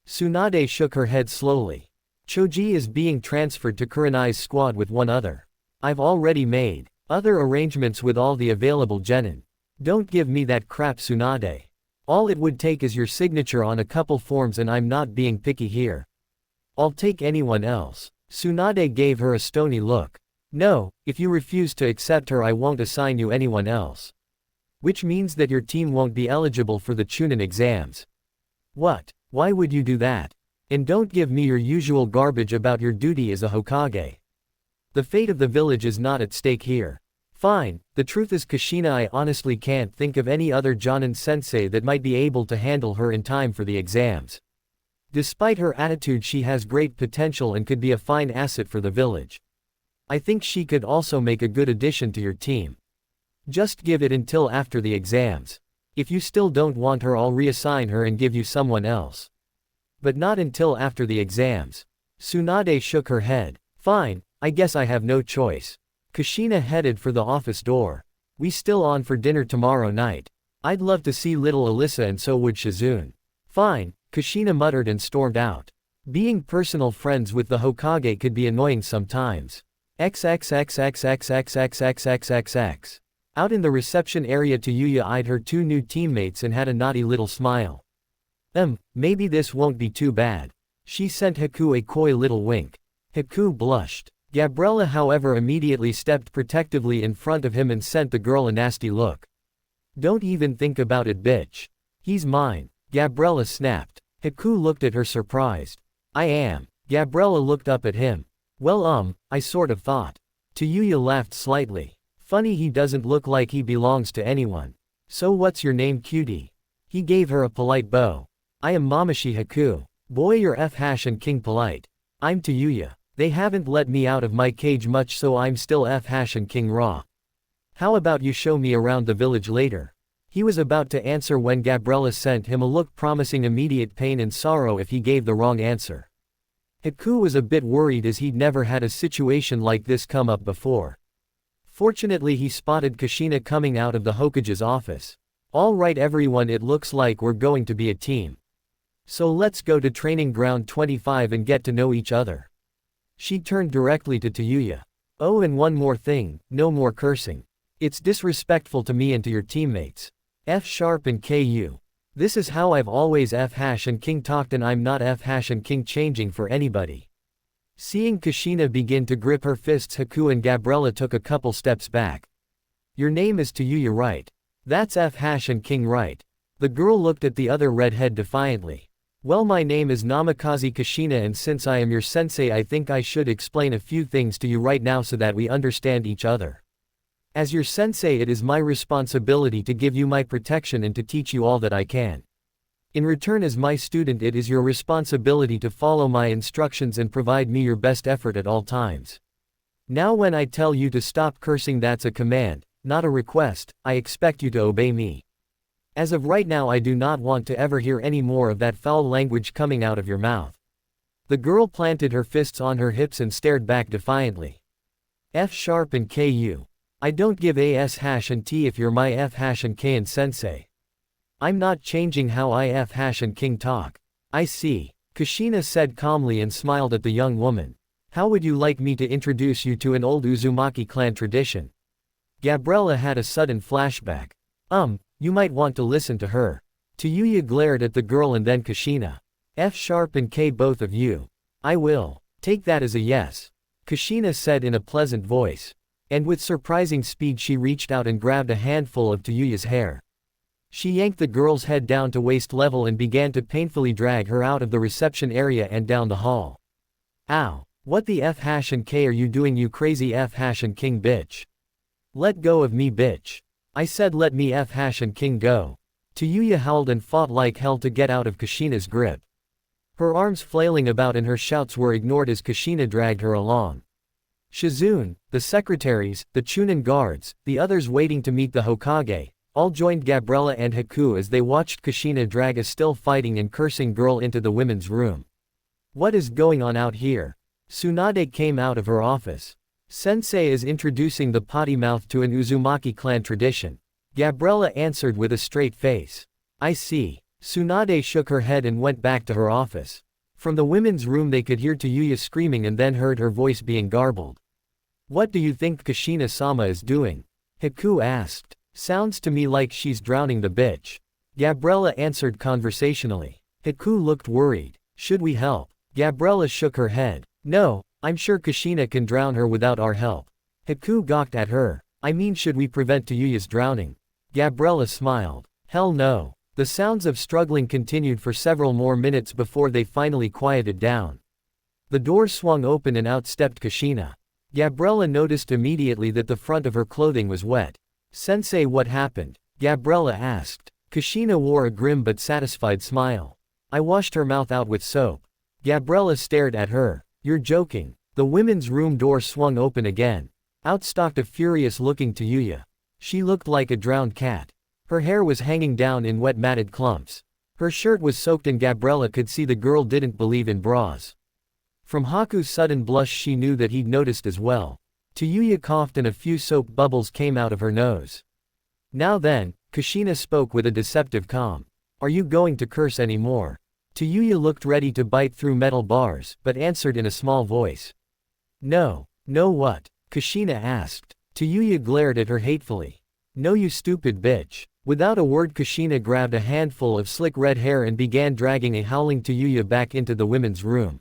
[SPEAKER 1] Tsunade shook her head slowly. Choji is being transferred to Kurenai's squad with one other. I've already made other arrangements with all the available genin. Don't give me that crap, Tsunade. All it would take is your signature on a couple forms, and I'm not being picky here. I'll take anyone else. Tsunade gave her a stony look. No, if you refuse to accept her, I won't assign you anyone else. Which means that your team won't be eligible for the Chunin exams. What? Why would you do that? And don't give me your usual garbage about your duty as a Hokage. The fate of the village is not at stake here. Fine, the truth is, Kushina, I honestly can't think of any other Jonin sensei that might be able to handle her in time for the exams. Despite her attitude, she has great potential and could be a fine asset for the village. I think she could also make a good addition to your team. Just give it until after the exams. If you still don't want her, I'll reassign her and give you someone else. But not until after the exams. Tsunade shook her head. Fine, I guess I have no choice. Kushina headed for the office door. We still on for dinner tomorrow night. I'd love to see little Alyssa and so would Shizune. Fine, Kushina muttered and stormed out. Being personal friends with the Hokage could be annoying sometimes. XXXXXXXXXXX. Out in the reception area, Toya eyed her two new teammates and had a naughty little smile. Maybe this won't be too bad. She sent Haku a coy little wink. Haku blushed. Gabriella, however, immediately stepped protectively in front of him and sent the girl a nasty look. Don't even think about it, bitch. He's mine, Gabriella snapped. Haku looked at her surprised. I am. Gabriella looked up at him. Well, I sort of thought. Toya laughed slightly. Funny, he doesn't look like he belongs to anyone. So what's your name, cutie? He gave her a polite bow. I am Mamashi Haku. Boy, you're F-and king polite. I'm Toya. They haven't let me out of my cage much, so I'm still F-and king raw. How about you show me around the village later? He was about to answer when Gabriella sent him a look promising immediate pain and sorrow if he gave the wrong answer. Haku was a bit worried as he'd never had a situation like this come up before. Fortunately, he spotted Kushina coming out of the Hokage's office. All right everyone, it looks like we're going to be a team. So let's go to training ground 25 and get to know each other. She turned directly to Toya. Oh, and one more thing, no more cursing. It's disrespectful to me and to your teammates. F# and KU. This is how I've always F# king talked, and I'm not F# king changing for anybody. Seeing Kushina begin to grip her fists, Haku and Gabriella took a couple steps back. Your name is Toya, right? That's F# king, right? The girl looked at the other redhead defiantly. Well, my name is Namikaze Kushina, and since I am your sensei, I think I should explain a few things to you right now so that we understand each other. As your sensei, it is my responsibility to give you my protection and to teach you all that I can. In return, as my student, it is your responsibility to follow my instructions and provide me your best effort at all times. Now when I tell you to stop cursing, that's a command, not a request. I expect you to obey me. As of right now, I do not want to ever hear any more of that foul language coming out of your mouth. The girl planted her fists on her hips and stared back defiantly. F# and KU. I don't give a s' and t if you're my F# and k and sensei. I'm not changing how I F# and king talk. I see. Kushina said calmly and smiled at the young woman. How would you like me to introduce you to an old Uzumaki clan tradition? Gabriella had a sudden flashback. You might want to listen to her. Toya glared at the girl and then Kushina. F# and K, both of you. I will. Take that as a yes. Kushina said in a pleasant voice. And with surprising speed she reached out and grabbed a handful of Toya's hair. She yanked the girl's head down to waist level and began to painfully drag her out of the reception area and down the hall. Ow. What the F# and K are you doing, you crazy F# and king bitch? Let go of me, bitch. I said let me F# and king go. Toya howled and fought like hell to get out of Kushina's grip. Her arms flailing about and her shouts were ignored as Kushina dragged her along. Shizune, the secretaries, the Chunin guards, the others waiting to meet the Hokage, all joined Gabriella and Haku as they watched Kushina drag a still fighting and cursing girl into the women's room. What is going on out here? Tsunade came out of her office. Sensei is introducing the potty mouth to an Uzumaki clan tradition. Gabriella answered with a straight face. I see. Tsunade shook her head and went back to her office. From the women's room they could hear Toya screaming and then heard her voice being garbled. What do you think Kushina-sama is doing? Haku asked. Sounds to me like she's drowning the bitch. Gabriella answered conversationally. Haku looked worried. Should we help? Gabriella shook her head. No, I'm sure Kushina can drown her without our help. Haku gawked at her. I mean, should we prevent Toya's drowning? Gabriella smiled. Hell no. The sounds of struggling continued for several more minutes before they finally quieted down. The door swung open and out stepped Kushina. Gabriella noticed immediately that the front of her clothing was wet. Sensei, what happened? Gabriella asked. Kushina wore a grim but satisfied smile. I washed her mouth out with soap. Gabriella stared at her. You're joking. The women's room door swung open again. Out stalked a furious-looking Toya. She looked like a drowned cat. Her hair was hanging down in wet matted clumps. Her shirt was soaked and Gabriella could see the girl didn't believe in bras. From Haku's sudden blush she knew that he'd noticed as well. Toyuya coughed and a few soap bubbles came out of her nose. Now then, Kushina spoke with a deceptive calm. Are you going to curse anymore? Toyuya looked ready to bite through metal bars, but answered in a small voice. No. No what? Kushina asked. Toyuya glared at her hatefully. No you stupid bitch. Without a word Kushina grabbed a handful of slick red hair and began dragging a howling Toyuya back into the women's room.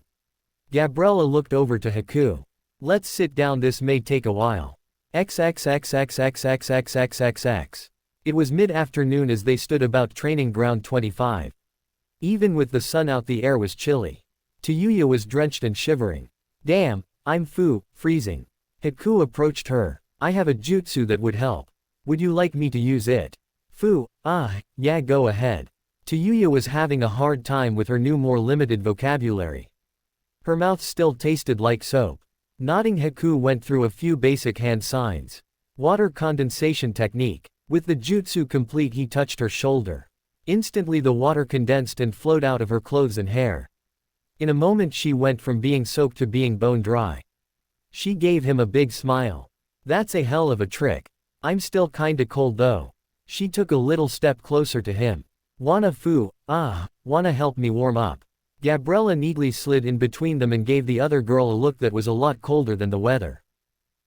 [SPEAKER 1] Gabriella looked over to Haku. Let's sit down, this may take a while. XXXXXXXXXXX. It was mid-afternoon as they stood about training ground 25. Even with the sun out the air was chilly. Toyuya was drenched and shivering. Damn, I'm freezing. Haku approached her. I have a jutsu that would help. Would you like me to use it? Yeah go ahead. Toyuya was having a hard time with her new more limited vocabulary. Her mouth still tasted like soap. Nodding Haku went through a few basic hand signs. Water condensation technique. With the jutsu complete he touched her shoulder. Instantly the water condensed and flowed out of her clothes and hair. In a moment she went from being soaked to being bone dry. She gave him a big smile. That's a hell of a trick. I'm still kinda cold though. She took a little step closer to him. Wanna help me warm up? Gabriella neatly slid in between them and gave the other girl a look that was a lot colder than the weather.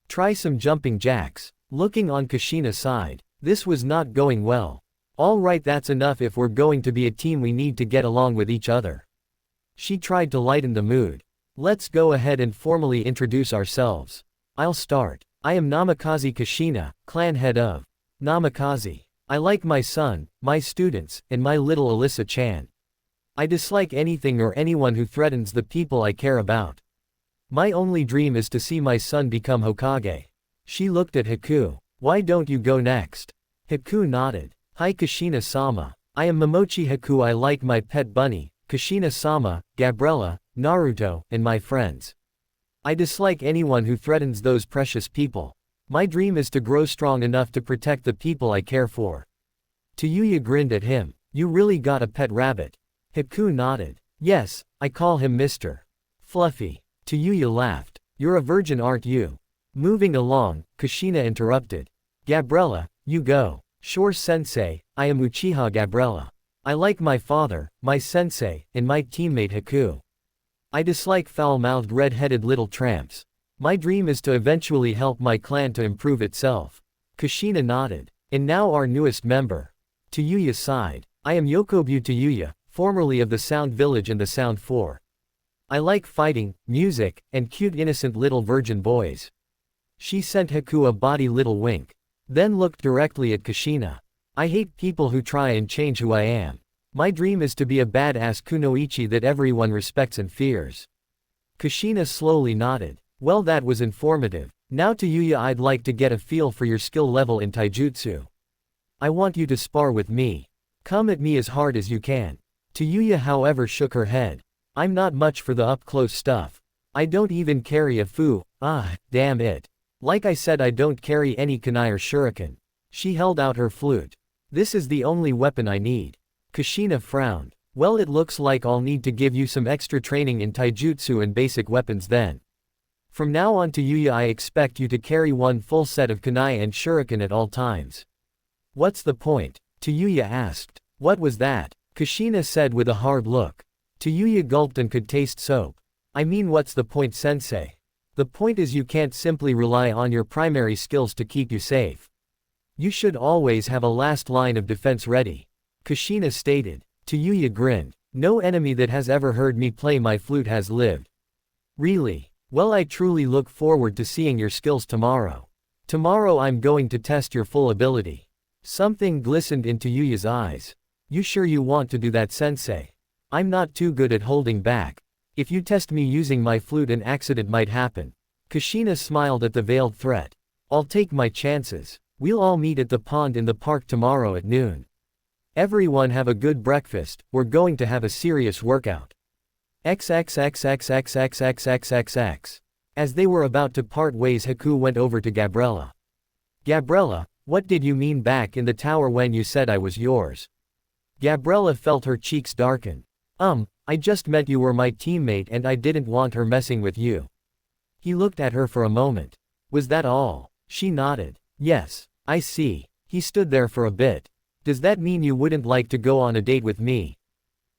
[SPEAKER 1] Try some jumping jacks. Looking on Kushina's side. This was not going well. Alright, that's enough. If we're going to be a team we need to get along with each other. She tried to lighten the mood. Let's go ahead and formally introduce ourselves. I'll start. I am Namikaze Kushina, clan head of Namikaze. I like my son, my students, and my little Alyssa-chan. I dislike anything or anyone who threatens the people I care about. My only dream is to see my son become Hokage. She looked at Haku. Why don't you go next? Haku nodded. Hi Kushina-sama. I am Momochi Haku. I like my pet bunny, Kushina-sama, Gabriella, Naruto, and my friends. I dislike anyone who threatens those precious people. My dream is to grow strong enough to protect the people I care for. Toyuya grinned at him. You really got a pet rabbit? Haku nodded. Yes, I call him Mr. Fluffy. Toyuya laughed. You're a virgin, aren't you? Moving along, Kushina interrupted. Gabriella, you go. Sure sensei, I am Uchiha Gabriella. I like my father, my sensei, and my teammate Haku. I dislike foul-mouthed red-headed little tramps. My dream is to eventually help my clan to improve itself. Kushina nodded. And now our newest member. Toyuya sighed. I am Yokobu Toyuya, formerly of the Sound Village and the Sound 4. I like fighting, music, and cute innocent little virgin boys. She sent Haku a bawdy little wink. Then looked directly at Kushina. I hate people who try and change who I am. My dream is to be a badass kunoichi that everyone respects and fears. Kushina slowly nodded. Well, that was informative. Now Toyuya, I'd like to get a feel for your skill level in taijutsu. I want you to spar with me. Come at me as hard as you can. Toyuya however shook her head. I'm not much for the up-close stuff. I don't even carry a damn it. Like I said, I don't carry any kunai or shuriken. She held out her flute. This is the only weapon I need. Kushina frowned. Well, it looks like I'll need to give you some extra training in taijutsu and basic weapons then. From now on Toyuya, I expect you to carry one full set of kunai and shuriken at all times. What's the point? Toyuya asked. What was that? Kushina said with a hard look. Toyuya gulped and could taste soap. I mean, what's the point, sensei? The point is you can't simply rely on your primary skills to keep you safe. You should always have a last line of defense ready. Kushina stated. Toyuya grinned. No enemy that has ever heard me play my flute has lived. Really? Well, I truly look forward to seeing your skills tomorrow. Tomorrow I'm going to test your full ability. Something glistened in Toyuya's eyes. You sure you want to do that, sensei? I'm not too good at holding back. If you test me using my flute, an accident might happen. Kushina smiled at the veiled threat. I'll take my chances. We'll all meet at the pond in the park tomorrow at noon. Everyone have a good breakfast, we're going to have a serious workout. XXXXXXXXXXX. As they were about to part ways, Haku went over to Gabriella. Gabriella, What did you mean back in the tower when you said I was yours? Gabriella felt her cheeks darken. I just meant you were my teammate and I didn't want her messing with you. He looked at her for a moment. Was that all? She nodded. Yes, I see. He stood there for a bit. Does that mean you wouldn't like to go on a date with me?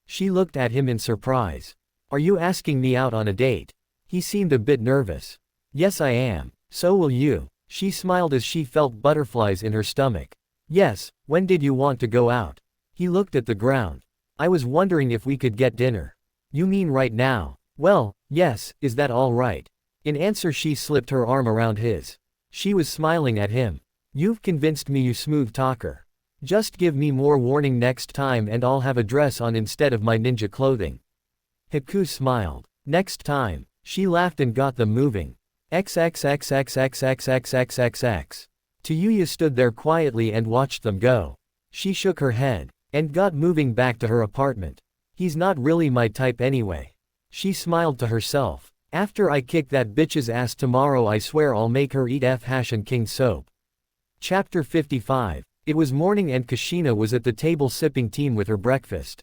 [SPEAKER 1] She looked at him in surprise. Are you asking me out on a date? He seemed a bit nervous. Yes, I am. So will you. She smiled as she felt butterflies in her stomach. Yes, when did you want to go out? He looked at the ground. I was wondering if we could get dinner. You mean right now? Well, yes, is that all right? In answer she slipped her arm around his. She was smiling at him. You've convinced me, you smooth talker. Just give me more warning next time and I'll have a dress on instead of my ninja clothing. Haku smiled. Next time. She laughed and got them moving. XXXXXXXXXXX. Toya stood there quietly and watched them go. She shook her head. And got moving back to her apartment. He's not really my type anyway. She smiled to herself. After I kick that bitch's ass tomorrow I swear I'll make her eat hash and king soap. Chapter 55. It was morning and Kushina was at the table sipping tea with her breakfast.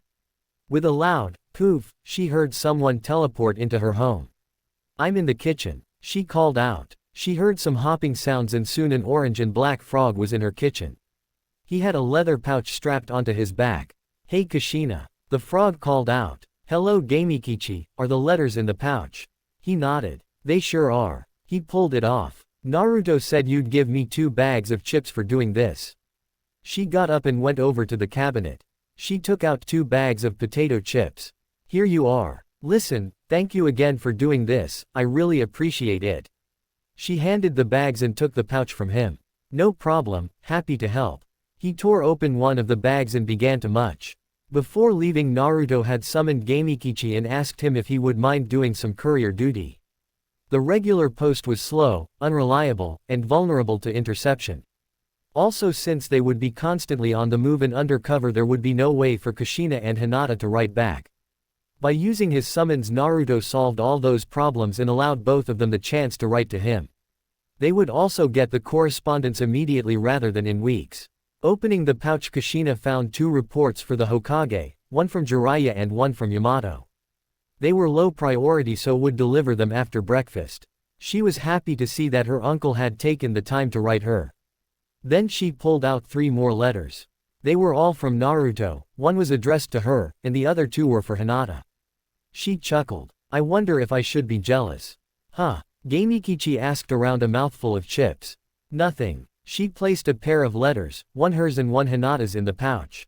[SPEAKER 1] With a loud poof, she heard someone teleport into her home. I'm in the kitchen, she called out. She heard some hopping sounds and soon an orange and black frog was in her kitchen. He had a leather pouch strapped onto his back. Hey Kushina. The frog called out. Hello Gamikichi, are the letters in the pouch? He nodded. They sure are. He pulled it off. Naruto said you'd give me 2 bags of chips for doing this. She got up and went over to the cabinet. She took out 2 bags of potato chips. Here you are. Listen, thank you again for doing this, I really appreciate it. She handed the bags and took the pouch from him. No problem, happy to help. He tore open one of the bags and began to munch. Before leaving Naruto had summoned Gamikichi and asked him if he would mind doing some courier duty. The regular post was slow, unreliable, and vulnerable to interception. Also since they would be constantly on the move and undercover there would be no way for Kushina and Hinata to write back. By using his summons Naruto solved all those problems and allowed both of them the chance to write to him. They would also get the correspondence immediately rather than in weeks. Opening the pouch Kushina found 2 reports for the Hokage, one from Jiraiya and one from Yamato. They were low priority so would deliver them after breakfast. She was happy to see that her uncle had taken the time to write her. Then she pulled out 3 more letters. They were all from Naruto, one was addressed to her, and the other 2 were for Hinata. She chuckled. I wonder if I should be jealous. Huh? Gamikichi asked around a mouthful of chips. Nothing. She placed a pair of letters, one hers and one Hinata's in the pouch.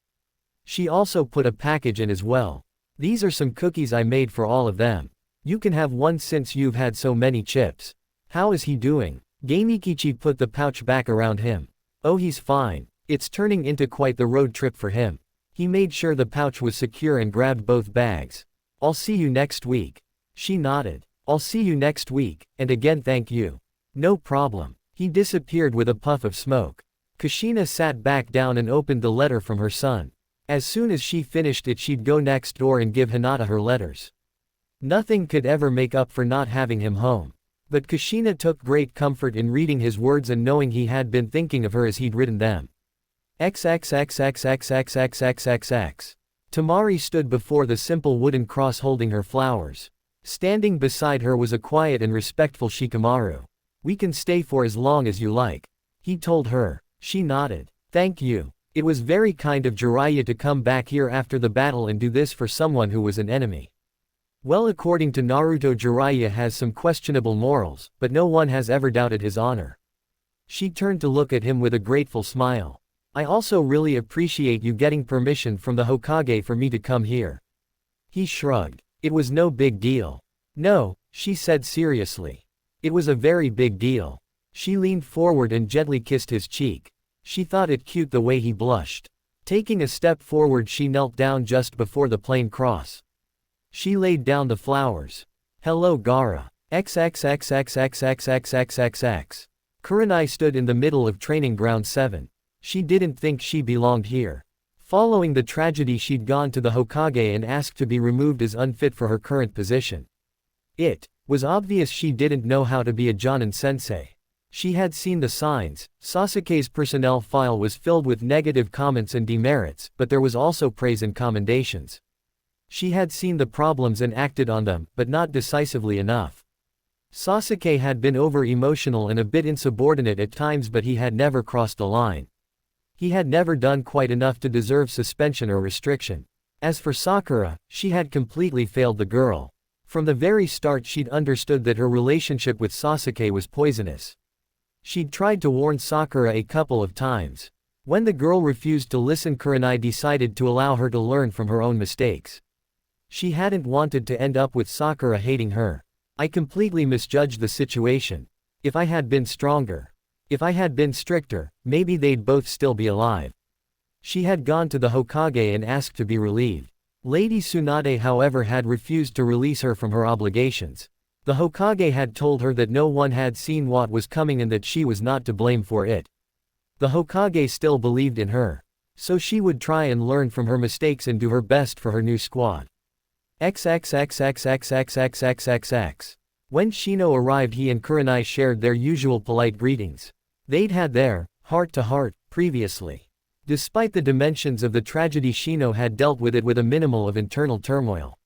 [SPEAKER 1] She also put a package in as well. These are some cookies I made for all of them. You can have one since you've had so many chips. How is he doing? Gamikichi put the pouch back around him. Oh, he's fine. It's turning into quite the road trip for him. He made sure the pouch was secure and grabbed both bags. I'll see you next week. She nodded. I'll see you next week, and again thank you. No problem. He disappeared with a puff of smoke. Kushina sat back down and opened the letter from her son. As soon as she finished it she'd go next door and give Hinata her letters. Nothing could ever make up for not having him home. But Kushina took great comfort in reading his words and knowing he had been thinking of her as he'd written them. XXXXXXXXXXX. Tamari stood before the simple wooden cross holding her flowers. Standing beside her was a quiet and respectful Shikamaru. We can stay for as long as you like. He told her. She nodded. Thank you. It was very kind of Jiraiya to come back here after the battle and do this for someone who was an enemy. Well, according to Naruto, Jiraiya has some questionable morals, but no one has ever doubted his honor. She turned to look at him with a grateful smile. I also really appreciate you getting permission from the Hokage for me to come here. He shrugged. It was no big deal. No, she said seriously. It was a very big deal. She leaned forward and gently kissed his cheek. She thought it cute the way he blushed. Taking a step forward she knelt down just before the plain cross. She laid down the flowers. Hello Gaara. XXXXXXXXXXX. Kurenai stood in the middle of training ground 7. She didn't think she belonged here. Following the tragedy she'd gone to the Hokage and asked to be removed as unfit for her current position. It was obvious she didn't know how to be a Jonin sensei. She had seen the signs. Sasuke's personnel file was filled with negative comments and demerits, but there was also praise and commendations. She had seen the problems and acted on them, but not decisively enough. Sasuke had been over-emotional and a bit insubordinate at times, but he had never crossed the line. He had never done quite enough to deserve suspension or restriction. As for Sakura, she had completely failed the girl. From the very start she'd understood that her relationship with Sasuke was poisonous. She'd tried to warn Sakura a couple of times. When the girl refused to listen, Kurenai decided to allow her to learn from her own mistakes. She hadn't wanted to end up with Sakura hating her. I completely misjudged the situation. If I had been stronger, if I had been stricter, maybe they'd both still be alive. She had gone to the Hokage and asked to be relieved. Lady Tsunade, however, had refused to release her from her obligations. The Hokage had told her that no one had seen what was coming and that she was not to blame for it. The Hokage still believed in her. So she would try and learn from her mistakes and do her best for her new squad. XXXXXXXXXXX. When Shino arrived, he and Kurenai shared their usual polite greetings. They'd had their heart-to-heart previously. Despite the dimensions of the tragedy, Shino had dealt with it with a minimal of internal turmoil.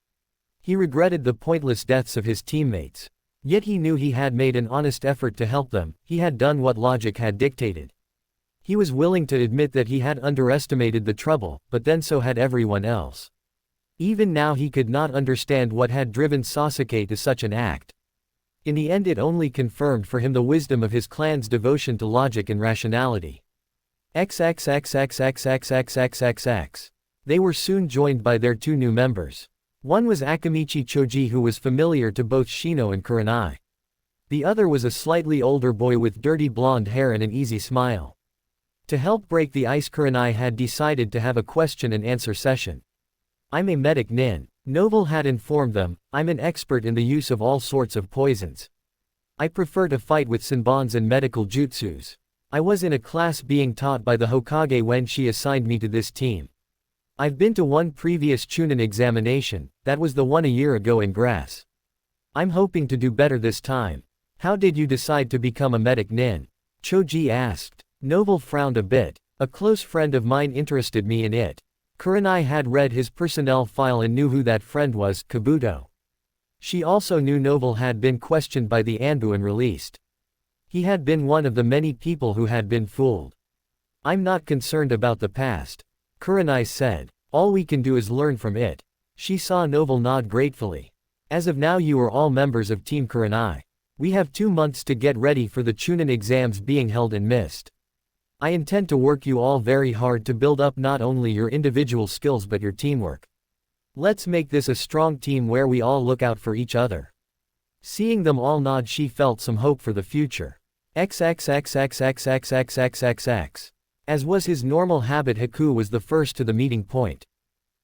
[SPEAKER 1] He regretted the pointless deaths of his teammates. Yet he knew he had made an honest effort to help them. He had done what logic had dictated. He was willing to admit that he had underestimated the trouble, but then so had everyone else. Even now he could not understand what had driven Sasuke to such an act. In the end, it only confirmed for him the wisdom of his clan's devotion to logic and rationality. XXXXXXXXXXX. They were soon joined by their two new members. One was Akamichi Choji, who was familiar to both Shino and Kurenai. The other was a slightly older boy with dirty blonde hair and an easy smile. To help break the ice, Kurenai had decided to have a question and answer session. I'm a medic nin. Noble had informed them. I'm an expert in the use of all sorts of poisons. I prefer to fight with senbons and medical jutsus. I was in a class being taught by the Hokage when she assigned me to this team. I've been to one previous Chunin examination, that was the one a year ago in grass. I'm hoping to do better this time. How did you decide to become a medic nin? Choji asked. Noble frowned a bit. A close friend of mine interested me in it. Kurenai had read his personnel file and knew who that friend was, Kabuto. She also knew Noble had been questioned by the Anbu and released. He had been one of the many people who had been fooled. I'm not concerned about the past, Kurenai said. All we can do is learn from it. She saw Noble nod gratefully. As of now, you are all members of Team Kurenai. We have 2 months to get ready for the Chunin exams being held in Mist. I intend to work you all very hard to build up not only your individual skills but your teamwork. Let's make this a strong team where we all look out for each other. Seeing them all nod, she felt some hope for the future. XXXXXXXXXXX. As was his normal habit, Haku was the first to the meeting point.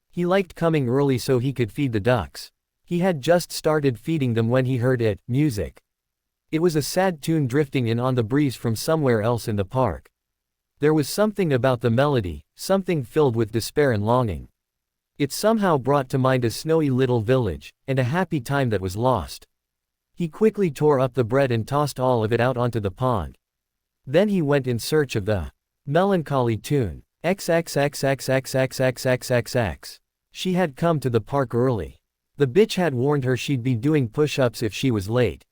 [SPEAKER 1] He liked coming early so he could feed the ducks. He had just started feeding them when he heard it, music. It was a sad tune drifting in on the breeze from somewhere else in the park. There was something about the melody, something filled with despair and longing. It somehow brought to mind a snowy little village, and a happy time that was lost. He quickly tore up the bread and tossed all of it out onto the pond. Then he went in search of the melancholy tune. XXXXXXXXXX. She had come to the park early. The bitch had warned her she'd be doing push-ups if she was late.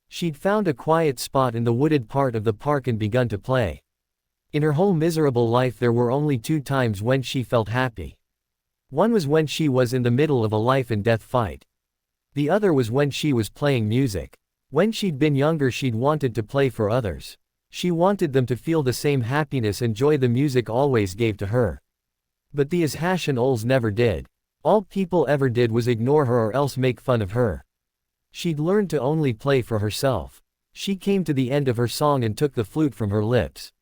[SPEAKER 1] She'd found a quiet spot in the wooded part of the park and begun to play. In her whole miserable life there were only 2 times when she felt happy. One was when she was in the middle of a life and death fight. The other was when she was playing music. When she'd been younger, she'd wanted to play for others. She wanted them to feel the same happiness and joy the music always gave to her. But these hash and ols never did. All people ever did was ignore her or else make fun of her. She'd learned to only play for herself. She came to the end of her song and took the flute from her lips.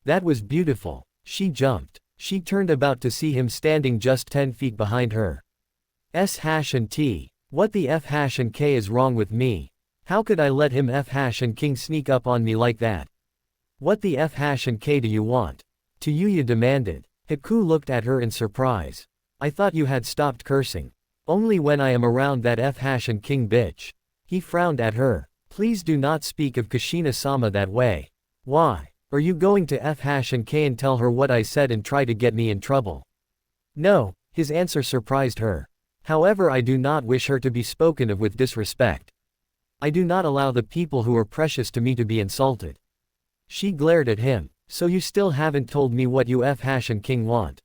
[SPEAKER 1] That was beautiful. She jumped. She turned about to see him standing just 10 feet behind her. S-T. What the F-K is wrong with me? How could I let him F-King sneak up on me like that? What the F-K do you want? Toyuya demanded. Haku looked at her in surprise. I thought you had stopped cursing. Only when I am around that F-King bitch. He frowned at her. Please do not speak of Kushina-sama that way. Why? Are you going to F-K and tell her what I said and try to get me in trouble? No, his answer surprised her. However, I do not wish her to be spoken of with disrespect. I do not allow the people who are precious to me to be insulted. She glared at him. So you still haven't told me what you F-K want.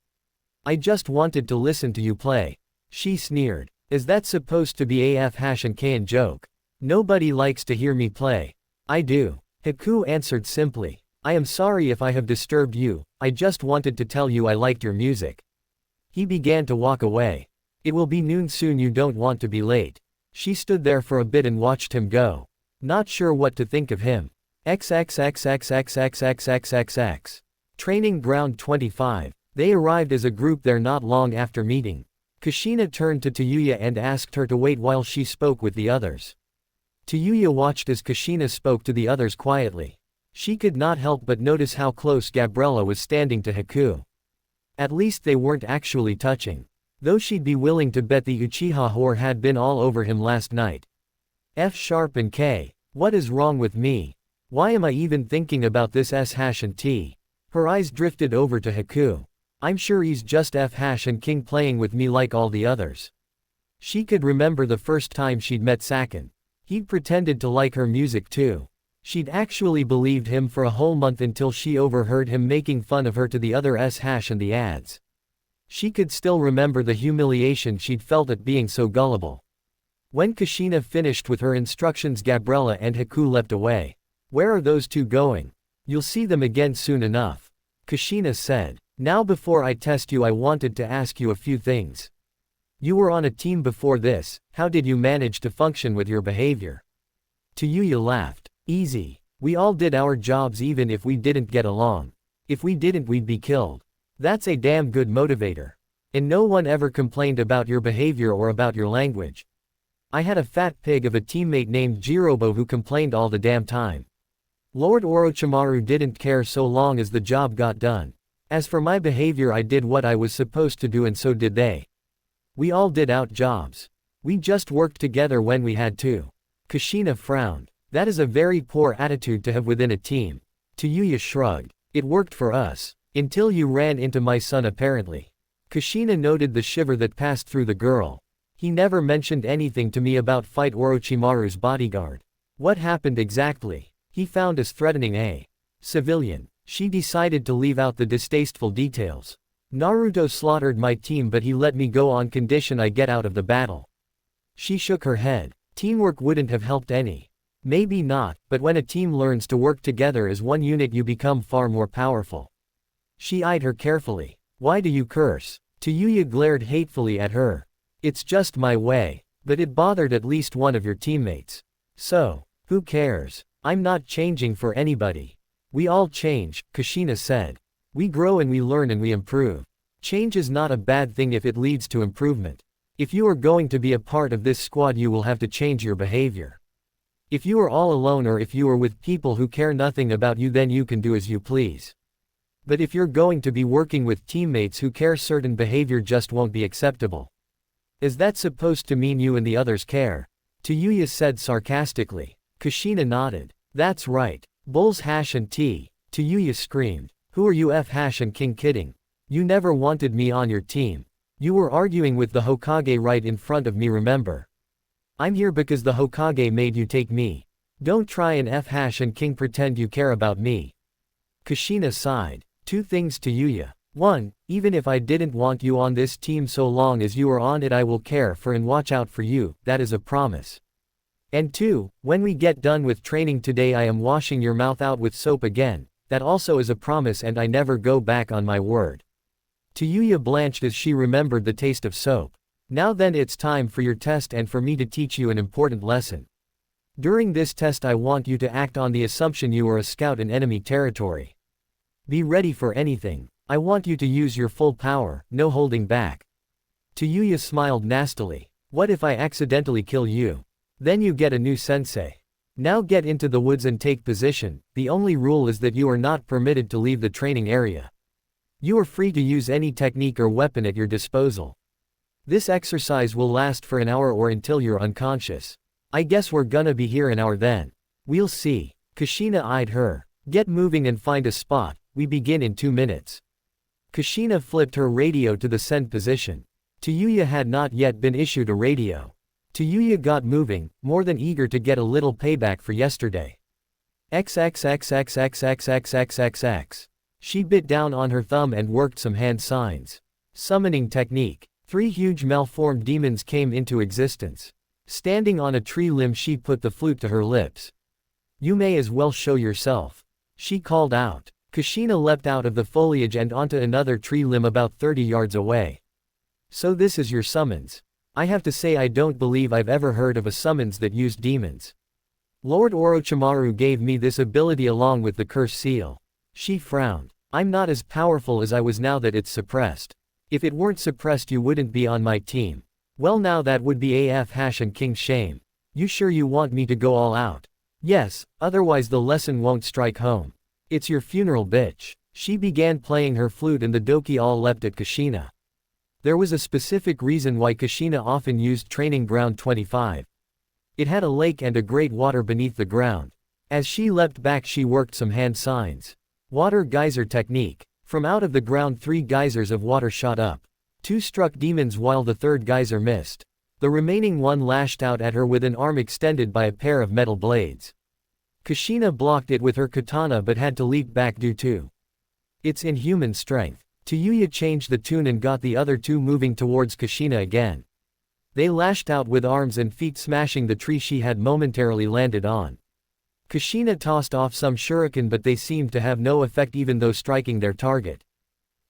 [SPEAKER 1] I just wanted to listen to you play. She sneered. Is that supposed to be a F-K joke? Nobody likes to hear me play. I do. Haku answered simply. I am sorry if I have disturbed you, I just wanted to tell you I liked your music. He began to walk away. It will be noon soon, you don't want to be late. She stood there for a bit and watched him go. Not sure what to think of him. XXXXXXXXXXX. Training Ground 25. They arrived as a group there not long after meeting. Kushina turned to Toya and asked her to wait while she spoke with the others. Toya watched as Kushina spoke to the others quietly. She could not help but notice how close Gabriella was standing to Haku. At least they weren't actually touching. Though she'd be willing to bet the Uchiha whore had been all over him last night. F# and K. What is wrong with me? Why am I even thinking about this S-T? Her eyes drifted over to Haku. I'm sure he's just F# and King playing with me like all the others. She could remember the first time she'd met Saken. He'd pretended to like her music too. She'd actually believed him for a whole month until she overheard him making fun of her to the other S# and the ads. She could still remember the humiliation she'd felt at being so gullible. When Kushina finished with her instructions, Gabriella and Haku leapt away. Where are those two going? You'll see them again soon enough. Kushina said. Now before I test you, I wanted to ask you a few things. You were on a team before this, how did you manage to function with your behavior? Toya laughed. Easy. We all did our jobs even if we didn't get along. If we didn't, we'd be killed. That's a damn good motivator. And no one ever complained about your behavior or about your language. I had a fat pig of a teammate named Jirobo who complained all the damn time. Lord Orochimaru didn't care so long as the job got done. As for my behavior, I did what I was supposed to do and so did they. We all did out jobs. We just worked together when we had to. Kushina frowned. That is a very poor attitude to have within a team. Toya shrugged. It worked for us. Until you ran into my son apparently. Kushina noted the shiver that passed through the girl. He never mentioned anything to me about fight Orochimaru's bodyguard. What happened exactly? He found us threatening a civilian. She decided to leave out the distasteful details. Naruto slaughtered my team, but he let me go on condition I get out of the battle. She shook her head. Teamwork wouldn't have helped any. Maybe not, but when a team learns to work together as one unit, you become far more powerful. She eyed her carefully. Why do you curse? Toya glared hatefully at her. It's just my way. But it bothered at least one of your teammates. So, who cares? I'm not changing for anybody. We all change, Kushina said. We grow and we learn and we improve. Change is not a bad thing if it leads to improvement. If you are going to be a part of this squad, you will have to change your behavior. If you are all alone or if you are with people who care nothing about you, then you can do as you please. But if you're going to be working with teammates who care, certain behavior just won't be acceptable. Is that supposed to mean you and the others care? Toya said sarcastically. Kushina nodded. That's right. Bulls hash and tea. Toya screamed. Who are you F# and King kidding? You never wanted me on your team. You were arguing with the Hokage right in front of me, remember? I'm here because the Hokage made you take me. Don't try and F# and King pretend you care about me. Kushina sighed. Two things, Toya. 1. Even if I didn't want you on this team, so long as you are on it, I will care for and watch out for you, that is a promise. And 2, when we get done with training today, I am washing your mouth out with soap again, that also is a promise and I never go back on my word. Toya blanched as she remembered the taste of soap. Now then, it's time for your test and for me to teach you an important lesson. During this test, I want you to act on the assumption you are a scout in enemy territory. Be ready for anything. I want you to use your full power, no holding back. Toya smiled nastily. What if I accidentally kill you? Then you get a new sensei. Now get into the woods and take position. The only rule is that you are not permitted to leave the training area. You are free to use any technique or weapon at your disposal. This exercise will last for an hour or until you're unconscious. I guess we're gonna be here an hour then. We'll see. Kushina eyed her. Get moving and find a spot, we begin in 2 minutes. Kushina flipped her radio to the send position. Toya had not yet been issued a radio. Toya got moving, more than eager to get a little payback for yesterday. XXXXXXXXXXX. She bit down on her thumb and worked some hand signs. Summoning technique. 3 huge malformed demons came into existence. Standing on a tree limb, she put the flute to her lips. You may as well show yourself. She called out. Kushina leapt out of the foliage and onto another tree limb about 30 yards away. So this is your summons. I have to say I don't believe I've ever heard of a summons that used demons. Lord Orochimaru gave me this ability along with the curse seal. She frowned. I'm not as powerful as I was now that it's suppressed. If it weren't suppressed you wouldn't be on my team. Well now that would be AF and King's shame. You sure you want me to go all out? Yes, otherwise the lesson won't strike home. It's your funeral, bitch. She began playing her flute and the doki all leapt at Kushina. There was a specific reason why Kushina often used Training Ground 25. It had a lake and a great water beneath the ground. As she leapt back she worked some hand signs. Water geyser technique. From out of the ground 3 geysers of water shot up. 2 struck demons while the 3rd geyser missed. The remaining one lashed out at her with an arm extended by a pair of metal blades. Kushina blocked it with her katana but had to leap back due to its inhuman strength. Toya changed the tune and got the other 2 moving towards Kushina again. They lashed out with arms and feet, smashing the tree she had momentarily landed on. Kushina tossed off some shuriken but they seemed to have no effect even though striking their target.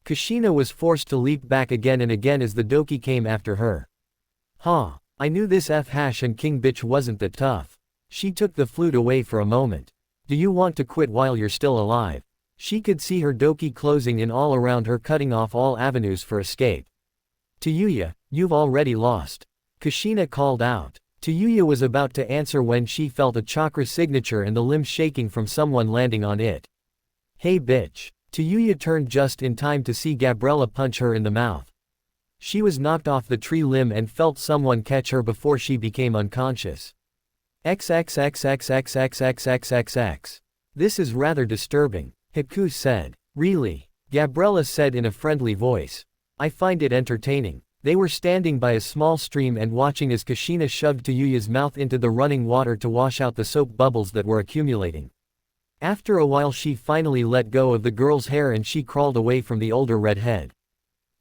[SPEAKER 1] Kushina was forced to leap back again and again as the doki came after her. Huh. I knew this and King bitch wasn't that tough. She took the flute away for a moment. Do you want to quit while you're still alive? She could see her doki closing in all around her, cutting off all avenues for escape. Toya, you've already lost. Kushina called out. Toya was about to answer when she felt a chakra signature and the limb shaking from someone landing on it. Hey bitch. Toya turned just in time to see Gabriella punch her in the mouth. She was knocked off the tree limb and felt someone catch her before she became unconscious. XXXXXXXXXXX. This is rather disturbing, Haku said. Really? Gabriella said in a friendly voice. I find it entertaining. They were standing by a small stream and watching as Kushina shoved Toya's mouth into the running water to wash out the soap bubbles that were accumulating. After a while she finally let go of the girl's hair and she crawled away from the older redhead.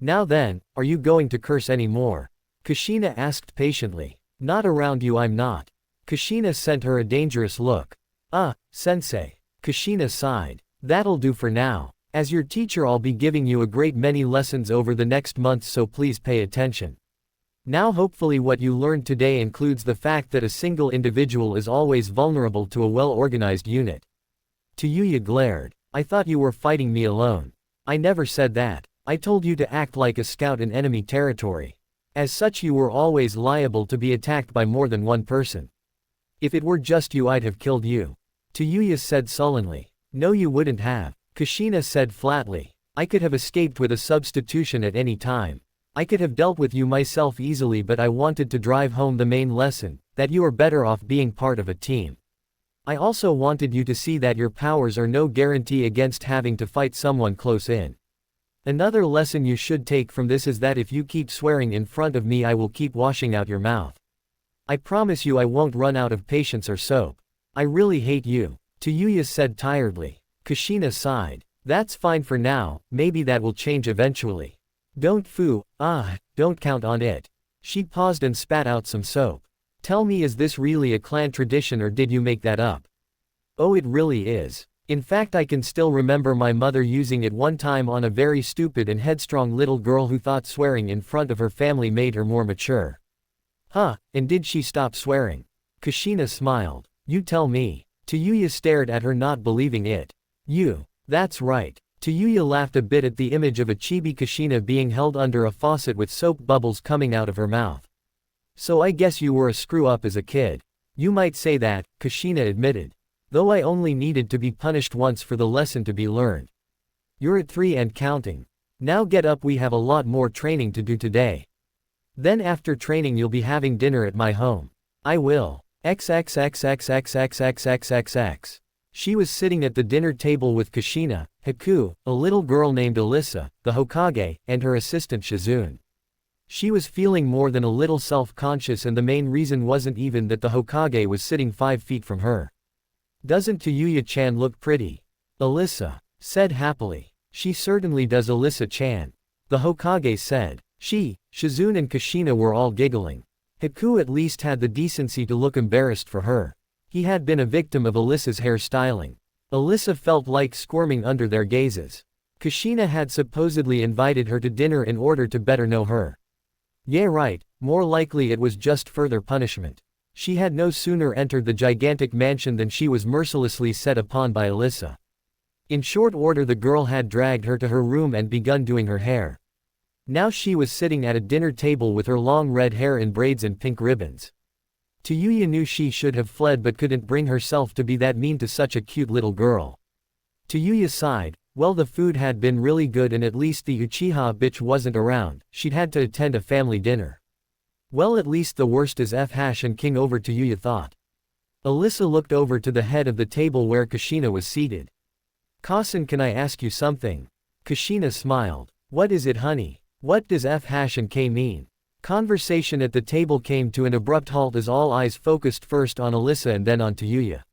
[SPEAKER 1] Now then, are you going to curse any more? Kushina asked patiently. Not around you, I'm not. Kushina sent her a dangerous look. Sensei. Kushina sighed. That'll do for now. As your teacher I'll be giving you a great many lessons over the next month, so please pay attention. Now hopefully what you learned today includes the fact that a single individual is always vulnerable to a well-organized unit. Toya glared. I thought you were fighting me alone. I never said that. I told you to act like a scout in enemy territory. As such you were always liable to be attacked by more than one person. If it were just you I'd have killed you. Toya said sullenly. No you wouldn't have. Kushina said flatly. I could have escaped with a substitution at any time. I could have dealt with you myself easily, but I wanted to drive home the main lesson, that you are better off being part of a team. I also wanted you to see that your powers are no guarantee against having to fight someone close in. Another lesson you should take from this is that if you keep swearing in front of me I will keep washing out your mouth. I promise you I won't run out of patience or soap. I really hate you. Toya said tiredly. Kushina sighed. That's fine for now, maybe that will change eventually. Don't don't count on it. She paused and spat out some soap. Tell me, is this really a clan tradition or did you make that up? Oh, it really is. In fact I can still remember my mother using it one time on a very stupid and headstrong little girl who thought swearing in front of her family made her more mature. Huh, and did she stop swearing? Kushina smiled. You tell me. Toya stared at her, not believing it. You. That's right. Toya laughed a bit at the image of a chibi Kushina being held under a faucet with soap bubbles coming out of her mouth. So I guess you were a screw-up as a kid. You might say that, Kushina admitted. Though I only needed to be punished once for the lesson to be learned. You're at 3 and counting. Now get up, we have a lot more training to do today. Then after training you'll be having dinner at my home. I will. XXXXXXXXXX. She was sitting at the dinner table with Kushina, Haku, a little girl named Alyssa, the Hokage, and her assistant Shizune. She was feeling more than a little self-conscious, and the main reason wasn't even that the Hokage was sitting 5 feet from her. "Doesn't Toyuya-chan look pretty?" Alyssa said happily. "She certainly does, Alyssa-chan," the Hokage said. Shizune and Kushina were all giggling. Haku at least had the decency to look embarrassed for her. He had been a victim of Alyssa's hairstyling. Alyssa felt like squirming under their gazes. Kushina had supposedly invited her to dinner in order to better know her. Yeah, right, more likely it was just further punishment. She had no sooner entered the gigantic mansion than she was mercilessly set upon by Alyssa. In short order, the girl had dragged her to her room and begun doing her hair. Now she was sitting at a dinner table with her long red hair in braids and pink ribbons. Toyuya knew she should have fled but couldn't bring herself to be that mean to such a cute little girl. Toyuya sighed. Well, the food had been really good and at least the Uchiha bitch wasn't around. She'd had to attend a family dinner. Well, at least the worst is and King over, Toyuya thought. Alyssa looked over to the head of the table where Kushina was seated. "Kasen, can I ask you something?" Kushina smiled. "What is it, honey? What does and K mean?" Conversation at the table came to an abrupt halt as all eyes focused first on Alyssa and then on Toyuya.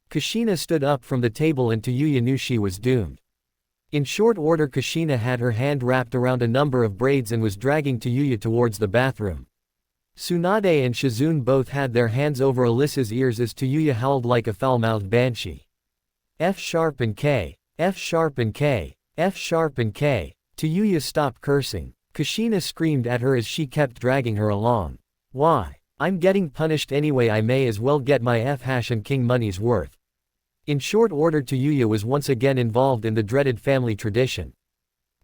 [SPEAKER 1] Kushina stood up from the table and Toyuya knew she was doomed. In short order, Kushina had her hand wrapped around a number of braids and was dragging Toyuya towards the bathroom. Tsunade and Shizune both had their hands over Alyssa's ears as Toyuya howled like a foul-mouthed banshee. F sharp and K, F sharp and K, F sharp and K. Toyuya stopped cursing. Kushina screamed at her as she kept dragging her along. "Why? I'm getting punished anyway, I may as well get my and King money's worth." In short order, Toyuya was once again involved in the dreaded family tradition.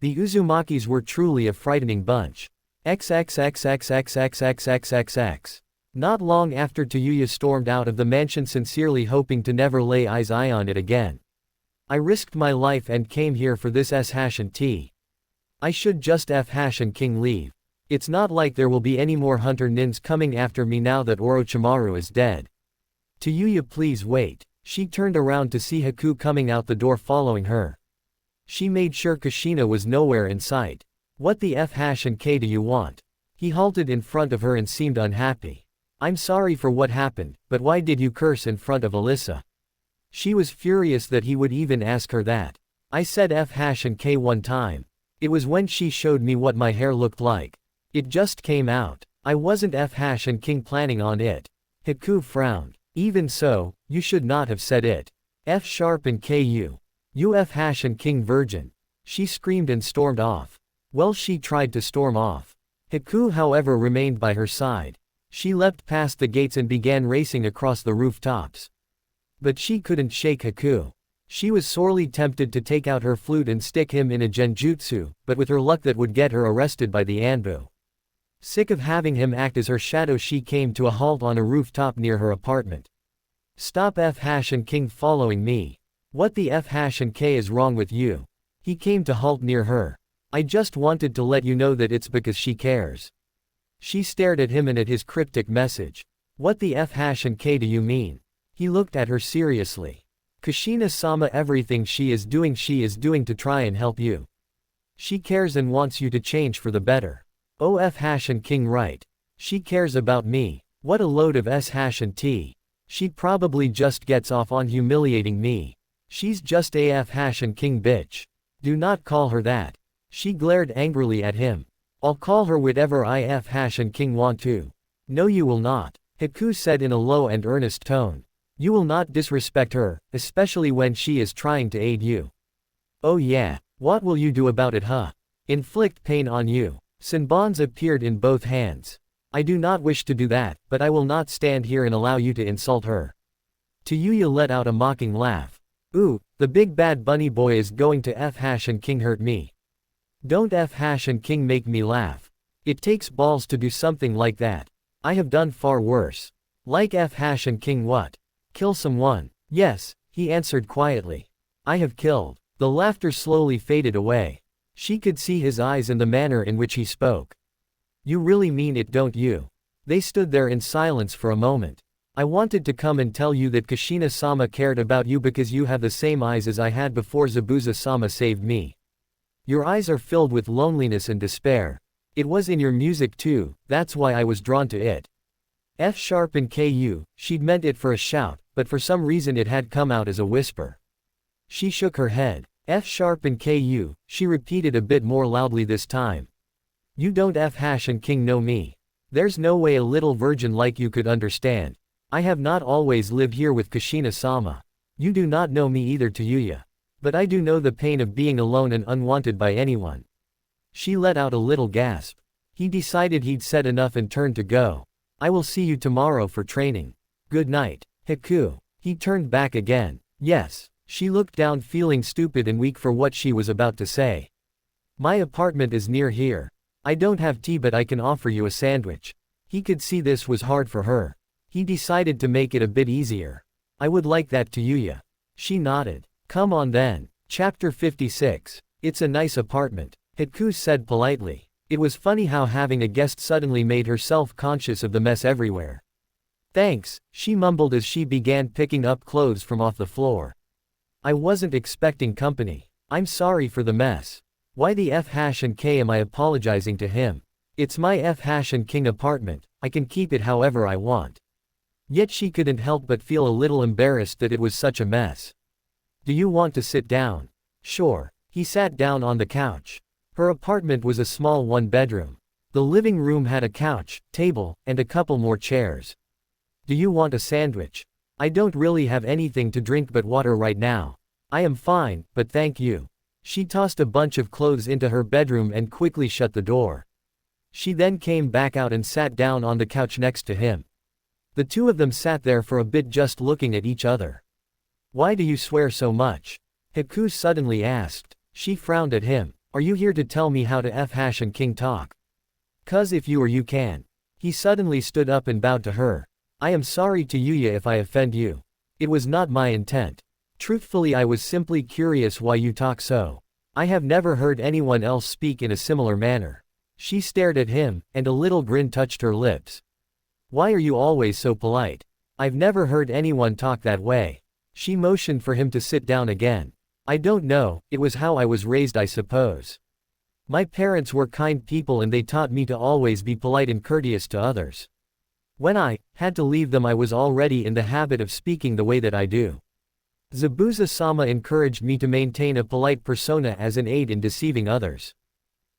[SPEAKER 1] The Uzumakis were truly a frightening bunch. XXXXXXXXXXX. Not long after, Toyuya stormed out of the mansion, sincerely hoping to never lay eyes on it again. "I risked my life and came here for this and T. I should just and King leave. It's not like there will be any more hunter nins coming after me now that Orochimaru is dead. Toyuya, please wait." She turned around to see Haku coming out the door following her. She made sure Kushina was nowhere in sight. "What the and K do you want?" He halted in front of her and seemed unhappy. "I'm sorry for what happened, but why did you curse in front of Alyssa?" She was furious that he would even ask her that. "I said and K one time. It was when she showed me what my hair looked like. It just came out. I wasn't and King planning on it." Haku frowned. "Even so, you should not have said it. F sharp and K you. You and King virgin." She screamed and stormed off. Well, she tried to storm off. Haku, however, remained by her side. She leapt past the gates and began racing across the rooftops. But she couldn't shake Haku. She was sorely tempted to take out her flute and stick him in a genjutsu, but with her luck that would get her arrested by the Anbu. Sick of having him act as her shadow, she came to a halt on a rooftop near her apartment. "Stop and King following me. What the and K is wrong with you?" He came to halt near her. "I just wanted to let you know that it's because she cares." She stared at him and at his cryptic message. "What the and K do you mean?" He looked at her seriously. "Kushina-sama, everything she is doing to try and help you. She cares and wants you to change for the better." "Oh, and King, right. She cares about me. What a load of and T. She probably just gets off on humiliating me. She's just a and King bitch. Do not call her that." She glared angrily at him. "I'll call her whatever I and King want to." "No, you will not," Haku said in a low and earnest tone. "You will not disrespect her, especially when she is trying to aid you." "Oh yeah? What will you do about it, huh? Inflict pain on you?" Senbons appeared in both hands. "I do not wish to do that, but I will not stand here and allow you to insult her." Toyuya let out a mocking laugh. "Ooh, the big bad bunny boy is going to and King hurt me. Don't and King make me laugh. It takes balls to do something like that. I have done far worse." "Like and King what? Kill someone?" "Yes," he answered quietly. "I have killed." The laughter slowly faded away. She could see his eyes and the manner in which he spoke. "You really mean it, don't you?" They stood there in silence for a moment. I wanted to come and tell you that Kushina-sama cared about you because you have the same eyes as I had before Zabuza-sama saved me. Your eyes are filled with loneliness and despair. It was in your music too, that's why I was drawn to it. F sharp and KU, she'd meant it for a shout, but for some reason it had come out as a whisper. She shook her head. F sharp and KU, she repeated a bit more loudly this time. You don't F hash and king know me. There's no way a little virgin like you could understand. I have not always lived here with Kushina-sama. You do not know me either Toya. But I do know the pain of being alone and unwanted by anyone. She let out a little gasp. He decided he'd said enough and turned to go. I will see you tomorrow for training. Good night. Haku. He turned back again. Yes. She looked down feeling stupid and weak for what she was about to say. My apartment is near here. I don't have tea but I can offer you a sandwich. He could see this was hard for her. He decided to make it a bit easier. I would like that Toya. She nodded. Come on then. Chapter 56. It's a nice apartment. Haku said politely. It was funny how having a guest suddenly made her self-conscious of the mess everywhere. Thanks, she mumbled as she began picking up clothes from off the floor. I wasn't expecting company. I'm sorry for the mess. Why the F hash and K am I apologizing to him? It's my F hash and king apartment, I can keep it however I want. Yet she couldn't help but feel a little embarrassed that it was such a mess. Do you want to sit down? Sure. He sat down on the couch. Her apartment was a small one-bedroom. The living room had a couch, table, and a couple more chairs. Do you want a sandwich? I don't really have anything to drink but water right now. I am fine, but thank you. She tossed a bunch of clothes into her bedroom and quickly shut the door. She then came back out and sat down on the couch next to him. The two of them sat there for a bit just looking at each other. Why do you swear so much? Haku suddenly asked. She frowned at him. Are you here to tell me how to F hash and king talk? 'Cause if you or you can. He suddenly stood up and bowed to her. I am sorry to Yuya if I offend you. It was not my intent. Truthfully I was simply curious why you talk so. I have never heard anyone else speak in a similar manner. She stared at him, and a little grin touched her lips. Why are you always so polite? I've never heard anyone talk that way. She motioned for him to sit down again. I don't know, it was how I was raised I suppose. My parents were kind people and they taught me to always be polite and courteous to others. When I had to leave them I was already in the habit of speaking the way that I do. Zabuza-sama encouraged me to maintain a polite persona as an aid in deceiving others.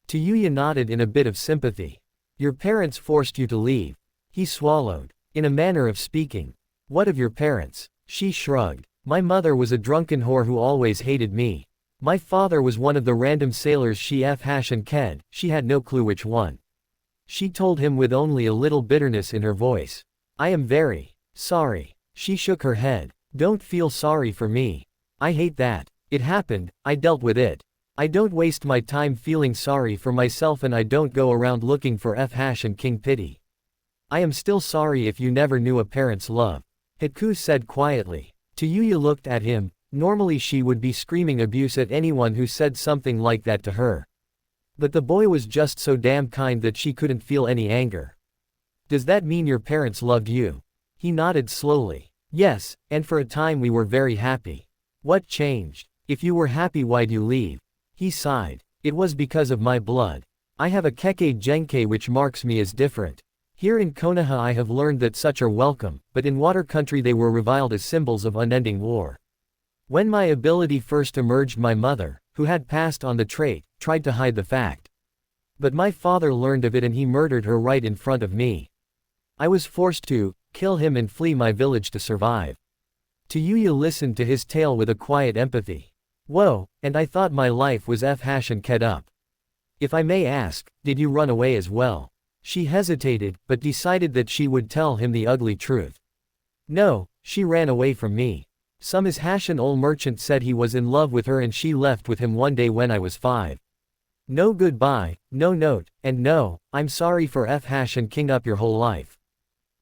[SPEAKER 1] Toya nodded in a bit of sympathy. Your parents forced you to leave. He swallowed. In a manner of speaking. What of your parents? She shrugged. My mother was a drunken whore who always hated me. My father was one of the random sailors she F hash and ked, she had no clue which one. She told him with only a little bitterness in her voice. I am very sorry. She shook her head. Don't feel sorry for me. I hate that. It happened, I dealt with it. I don't waste my time feeling sorry for myself and I don't go around looking for F hash and king pity. I am still sorry if you never knew a parent's love. Haku said quietly. Toya looked at him. Normally she would be screaming abuse at anyone who said something like that to her. But the boy was just so damn kind that she couldn't feel any anger. Does that mean your parents loved you? He nodded slowly. Yes, and for a time we were very happy. What changed? If you were happy why'd you leave? He sighed. It was because of my blood. I have a keke genkai which marks me as different. Here in Konoha I have learned that such are welcome, but in water country they were reviled as symbols of unending war. When my ability first emerged my mother, who had passed on the trait, tried to hide the fact. But my father learned of it and he murdered her right in front of me. I was forced to kill him and flee my village to survive. Toya listened to his tale with a quiet empathy. Whoa, and I thought my life was F hash and ked up. If I may ask, did you run away as well? She hesitated, but decided that she would tell him the ugly truth. No, she ran away from me. Some is hash an old merchant said he was in love with her and she left with him one day when I was 5. No goodbye, no note, and no, I'm sorry for F hash and king up your whole life.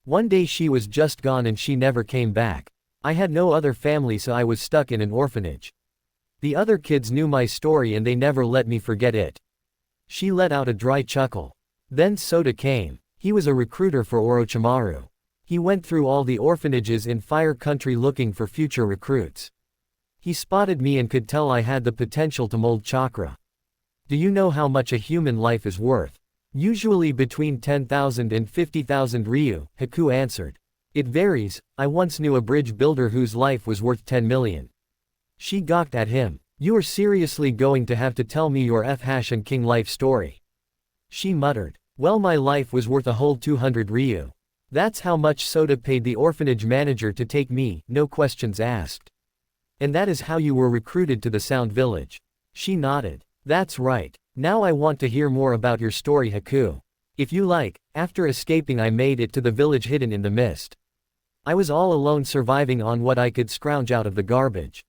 [SPEAKER 1] One day she was just gone and she never came back. I had no other family so I was stuck in an orphanage. The other kids knew my story and they never let me forget it. She let out a dry chuckle. Then Sota came. He was a recruiter for Orochimaru. He went through all the orphanages in Fire Country looking for future recruits. He spotted me and could tell I had the potential to mold chakra. Do you know how much a human life is worth? Usually between 10,000 and 50,000 ryu, Haku answered. It varies. I once knew a bridge builder whose life was worth 10 million. She gawked at him. You are seriously going to have to tell me your and King life story. She muttered. Well, my life was worth a whole 200 ryu. That's how much Soda paid the orphanage manager to take me, no questions asked. And that is how you were recruited to the Sound Village. She nodded. That's right. Now I want to hear more about your story, Haku. If you like. After escaping, I made it to the village hidden in the mist. I was all alone, surviving on what I could scrounge out of the garbage.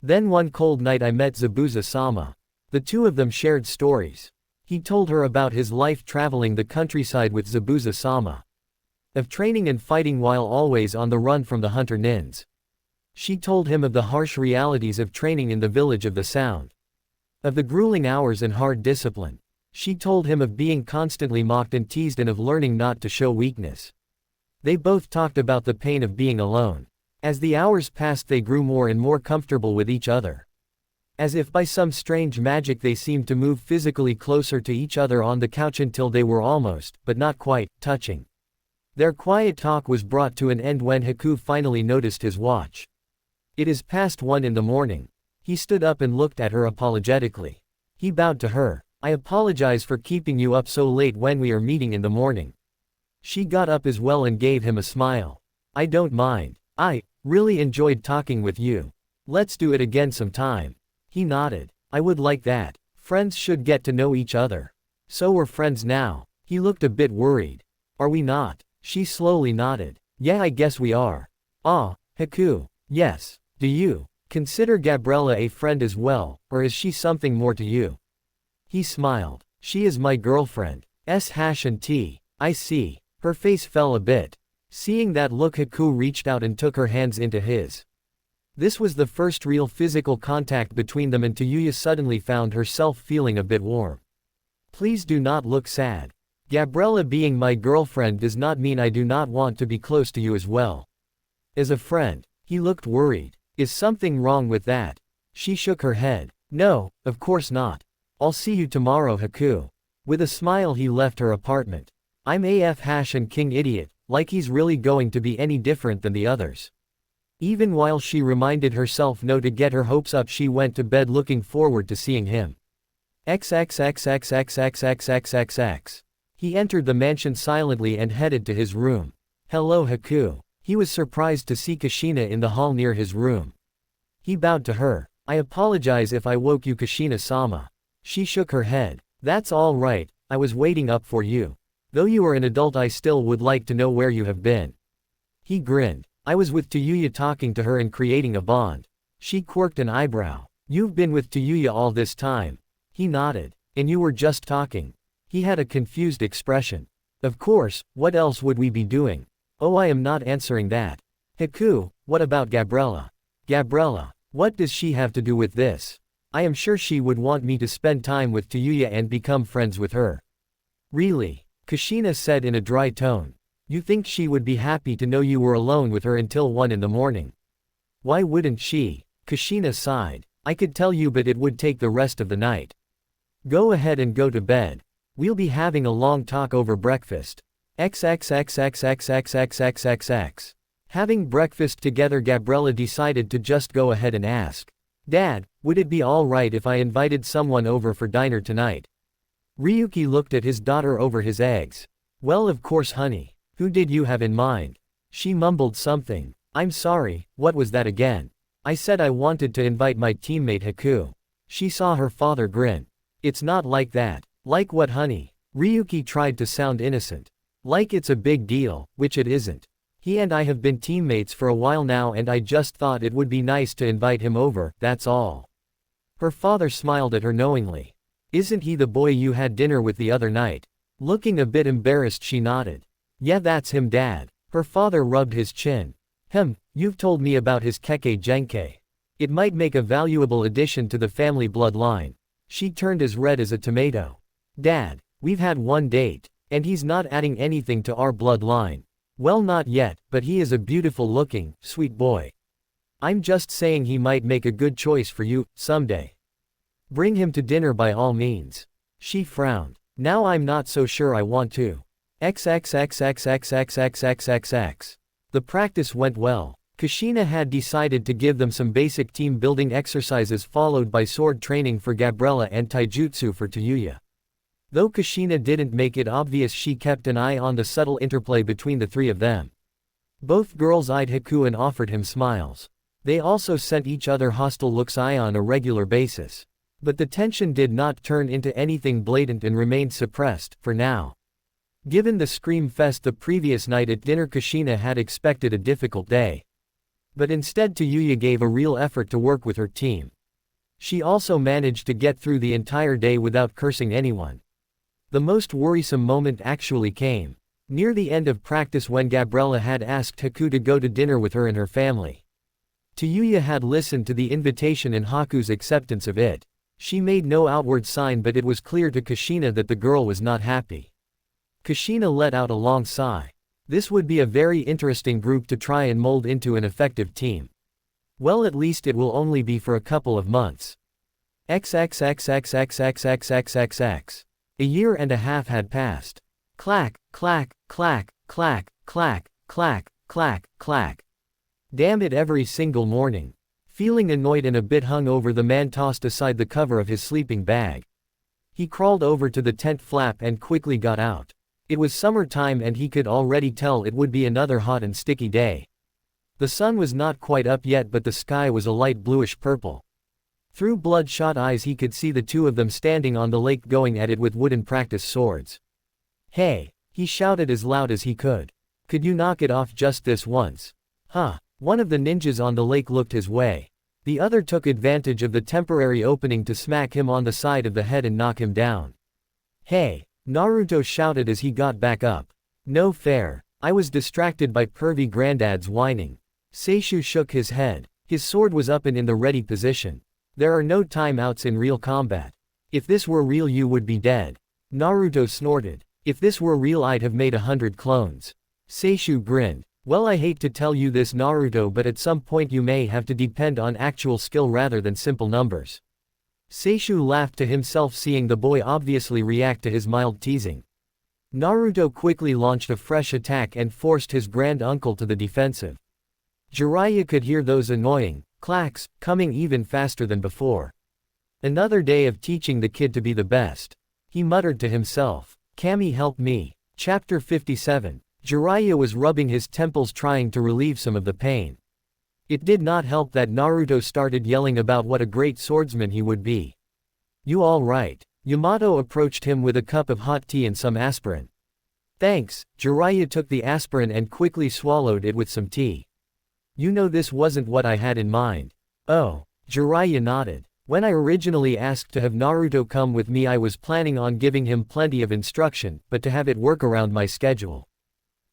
[SPEAKER 1] Then one cold night I met Zabuza-sama. The two of them shared stories. He told her about his life traveling the countryside with Zabuza-sama. Of training and fighting while always on the run from the hunter nins. She told him of the harsh realities of training in the village of the Sound. Of the grueling hours and hard discipline. She told him of being constantly mocked and teased and of learning not to show weakness. They both talked about the pain of being alone. As the hours passed, they grew more and more comfortable with each other. As if by some strange magic, they seemed to move physically closer to each other on the couch until they were almost, but not quite, touching. Their quiet talk was brought to an end when Haku finally noticed his watch. It is past 1 in the morning. He stood up and looked at her apologetically. He bowed to her. I apologize for keeping you up so late when we are meeting in the morning. She got up as well and gave him a smile. I don't mind. I really enjoyed talking with you. Let's do it again sometime. He nodded. I would like that. Friends should get to know each other. So we're friends now. He looked a bit worried. Are we not? She slowly nodded. Yeah, I guess we are. Ah, Haku. Yes. Do you consider Gabriella a friend as well, or is she something more to you? He smiled. She is my girlfriend. S&T. I see. Her face fell a bit. Seeing that look, Haku reached out and took her hands into his. This was the first real physical contact between them, and Toya suddenly found herself feeling a bit warm. Please do not look sad. Gabriella being my girlfriend does not mean I do not want to be close to you as well. As a friend. He looked worried. Is something wrong with that? She shook her head. No, of course not. I'll see you tomorrow, Haku. With a smile he left her apartment. I'm King idiot, like he's really going to be any different than the others. Even while she reminded herself no to get her hopes up, she went to bed looking forward to seeing him. XXXXXXXXXXX. He entered the mansion silently and headed to his room. Hello, Haku. He was surprised to see Kushina in the hall near his room. He bowed to her. I apologize if I woke you, Kushina-sama. She shook her head. That's all right, I was waiting up for you. Though you are an adult, I still would like to know where you have been. He grinned. I was with Toya, talking to her and creating a bond. She quirked an eyebrow. You've been with Toya all this time. He nodded. And you were just talking. He had a confused expression. Of course, what else would we be doing? Oh, I am not answering that. Haku, what about Gabriella? Gabriella, what does she have to do with this? I am sure she would want me to spend time with Toya and become friends with her. Really? Kushina said in a dry tone. You think she would be happy to know you were alone with her until 1 in the morning? Why wouldn't she? Kushina sighed. I could tell you, but it would take the rest of the night. Go ahead and go to bed. We'll be having a long talk over breakfast. XXXXXXXXXXX. Having breakfast together, Gabriella decided to just go ahead and ask. Dad, would it be alright if I invited someone over for dinner tonight? Ryuki looked at his daughter over his eggs. Well, of course, honey. Who did you have in mind? She mumbled something. I'm sorry, what was that again? I said I wanted to invite my teammate Haku. She saw her father grin. It's not like that. Like what, honey? Ryuki tried to sound innocent. Like it's a big deal, which it isn't. He and I have been teammates for a while now, and I just thought it would be nice to invite him over, that's all. Her father smiled at her knowingly. Isn't he the boy you had dinner with the other night? Looking a bit embarrassed, she nodded. Yeah, that's him, Dad. Her father rubbed his chin. You've told me about his Keke Genkai. It might make a valuable addition to the family bloodline. She turned as red as a tomato. Dad, we've had one date, and he's not adding anything to our bloodline. Well, not yet, but he is a beautiful-looking, sweet boy. I'm just saying he might make a good choice for you, someday. Bring him to dinner by all means. She frowned. Now I'm not so sure I want to. XXXXXXXXXXX. The practice went well. Kushina had decided to give them some basic team-building exercises followed by sword training for Gabriella and taijutsu for Toya. Though Kushina didn't make it obvious, she kept an eye on the subtle interplay between the three of them. Both girls eyed Haku and offered him smiles. They also sent each other hostile looks on a regular basis. But the tension did not turn into anything blatant and remained suppressed, for now. Given the scream fest the previous night at dinner, Kushina had expected a difficult day. But instead Toya gave a real effort to work with her team. She also managed to get through the entire day without cursing anyone. The most worrisome moment actually came near the end of practice when Gabriella had asked Haku to go to dinner with her and her family. Toya had listened to the invitation and Haku's acceptance of it. She made no outward sign, but it was clear to Kushina that the girl was not happy. Kushina let out a long sigh. This would be a very interesting group to try and mold into an effective team. Well, at least it will only be for a couple of months. XXXXXXXXXXX. A year and a half had passed. Clack, clack, clack, clack, clack, clack, clack, clack. Damn it, every single morning. Feeling annoyed and a bit hungover, the man tossed aside the cover of his sleeping bag. He crawled over to the tent flap and quickly got out. It was summertime and he could already tell it would be another hot and sticky day. The sun was not quite up yet, but the sky was a light bluish purple. Through bloodshot eyes he could see the two of them standing on the lake going at it with wooden practice swords. "Hey!" he shouted as loud as he could. "Could you knock it off just this once?" "Huh." One of the ninjas on the lake looked his way. The other took advantage of the temporary opening to smack him on the side of the head and knock him down. "Hey!" Naruto shouted as he got back up. "No fair. I was distracted by pervy granddad's whining." Seishu shook his head. His sword was up and in the ready position. There are no timeouts in real combat. If this were real, you would be dead. Naruto snorted. If this were real, I'd have made 100 clones. Seishu grinned. Well, I hate to tell you this, Naruto, but at some point you may have to depend on actual skill rather than simple numbers. Seishu laughed to himself, seeing the boy obviously react to his mild teasing. Naruto quickly launched a fresh attack and forced his grand uncle to the defensive. Jiraiya could hear those annoying clacks coming even faster than before. Another day of teaching the kid to be the best. He muttered to himself. Kami, help me. Chapter 57. Jiraiya was rubbing his temples trying to relieve some of the pain. It did not help that Naruto started yelling about what a great swordsman he would be. You all right? Yamato approached him with a cup of hot tea and some aspirin. Thanks. Jiraiya took the aspirin and quickly swallowed it with some tea. You know, this wasn't what I had in mind. Oh. Jiraiya nodded. When I originally asked to have Naruto come with me, I was planning on giving him plenty of instruction, but to have it work around my schedule.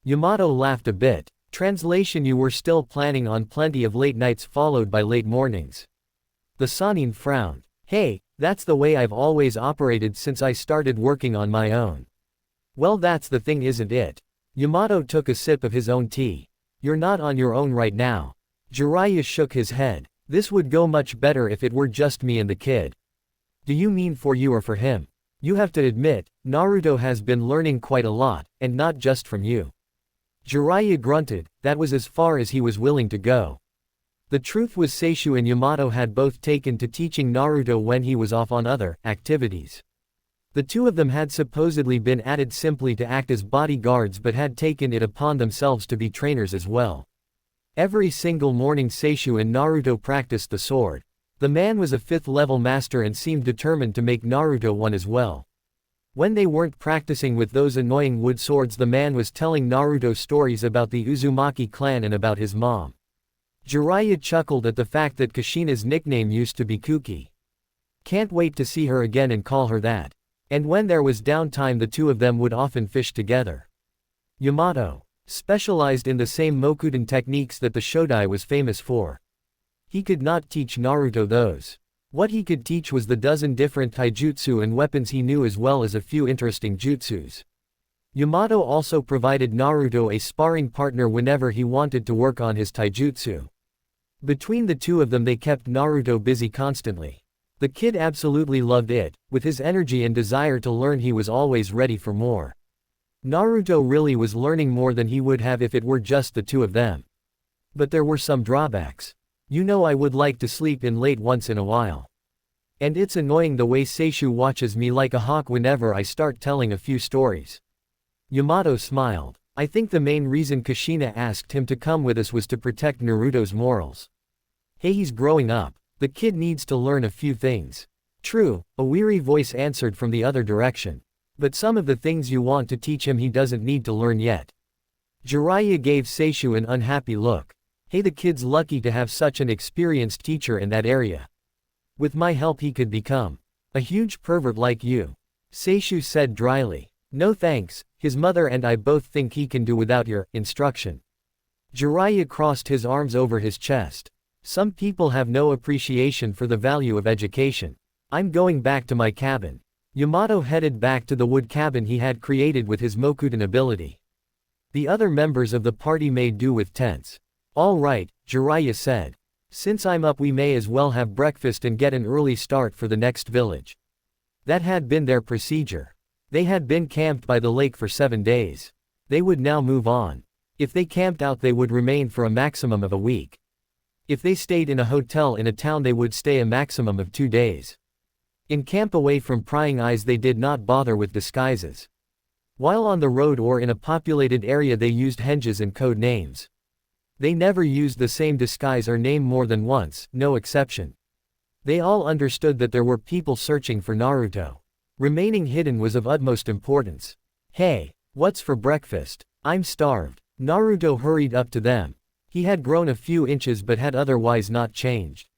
[SPEAKER 1] Yamato laughed a bit. Translation: you were still planning on plenty of late nights followed by late mornings. The Sannin frowned. Hey, that's the way I've always operated since I started working on my own. Well, that's the thing, isn't it? Yamato took a sip of his own tea. You're not on your own right now. Jiraiya shook his head. This would go much better if it were just me and the kid. Do you mean for you or for him? You have to admit, Naruto has been learning quite a lot, and not just from you. Jiraiya grunted. That was as far as he was willing to go. The truth was, Seishu and Yamato had both taken to teaching Naruto when he was off on other activities. The two of them had supposedly been added simply to act as bodyguards, but had taken it upon themselves to be trainers as well. Every single morning Seishu and Naruto practiced the sword. The man was a 5th level master and seemed determined to make Naruto one as well. When they weren't practicing with those annoying wood swords, the man was telling Naruto stories about the Uzumaki clan and about his mom. Jiraiya chuckled at the fact that Kushina's nickname used to be Kuki. Can't wait to see her again and call her that. And when there was downtime, the two of them would often fish together. Yamato specialized in the same Mokuden techniques that the Shodai was famous for. He could not teach Naruto those. What he could teach was the dozen different taijutsu and weapons he knew, as well as a few interesting jutsus. Yamato also provided Naruto a sparring partner whenever he wanted to work on his taijutsu. Between the two of them they kept Naruto busy constantly. The kid absolutely loved it, with his energy and desire to learn he was always ready for more. Naruto really was learning more than he would have if it were just the two of them. But there were some drawbacks. You know, I would like to sleep in late once in a while. And it's annoying the way Seishu watches me like a hawk whenever I start telling a few stories. Yamato smiled. I think the main reason Kushina asked him to come with us was to protect Naruto's morals. Hey, he's growing up. The kid needs to learn a few things. True, a weary voice answered from the other direction. But some of the things you want to teach him he doesn't need to learn yet. Jiraiya gave Seishu an unhappy look. Hey, the kid's lucky to have such an experienced teacher in that area. With my help he could become a huge pervert like you. Seishu said dryly. No thanks, his mother and I both think he can do without your instruction. Jiraiya crossed his arms over his chest. Some people have no appreciation for the value of education. I'm going back to my cabin. Yamato headed back to the wood cabin he had created with his Mokudan ability. The other members of the party made do with tents. All right, Jiraiya said. Since I'm up we may as well have breakfast and get an early start for the next village. That had been their procedure. They had been camped by the lake for 7 days. They would now move on. If they camped out they would remain for a maximum of a week. If they stayed in a hotel in a town they would stay a maximum of 2 days. In camp away from prying eyes they did not bother with disguises. While on the road or in a populated area they used henges and code names. They never used the same disguise or name more than once, no exception. They all understood that there were people searching for Naruto. Remaining hidden was of utmost importance. Hey, what's for breakfast? I'm starved. Naruto hurried up to them. He had grown a few inches but had otherwise not changed.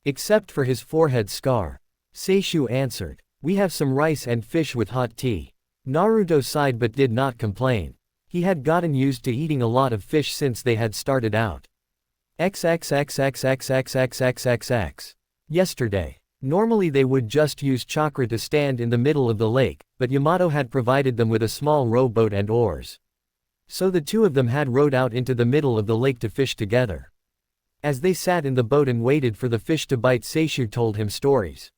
[SPEAKER 1] Except for his forehead scar. Seishu answered. We have some rice and fish with hot tea. Naruto sighed but did not complain. He had gotten used to eating a lot of fish since they had started out. XXXXXXXXXXX. Yesterday. Normally they would just use chakra to stand in the middle of the lake, but Yamato had provided them with a small rowboat and oars. So the two of them had rowed out into the middle of the lake to fish together. As they sat in the boat and waited for the fish to bite, Seishu told him stories.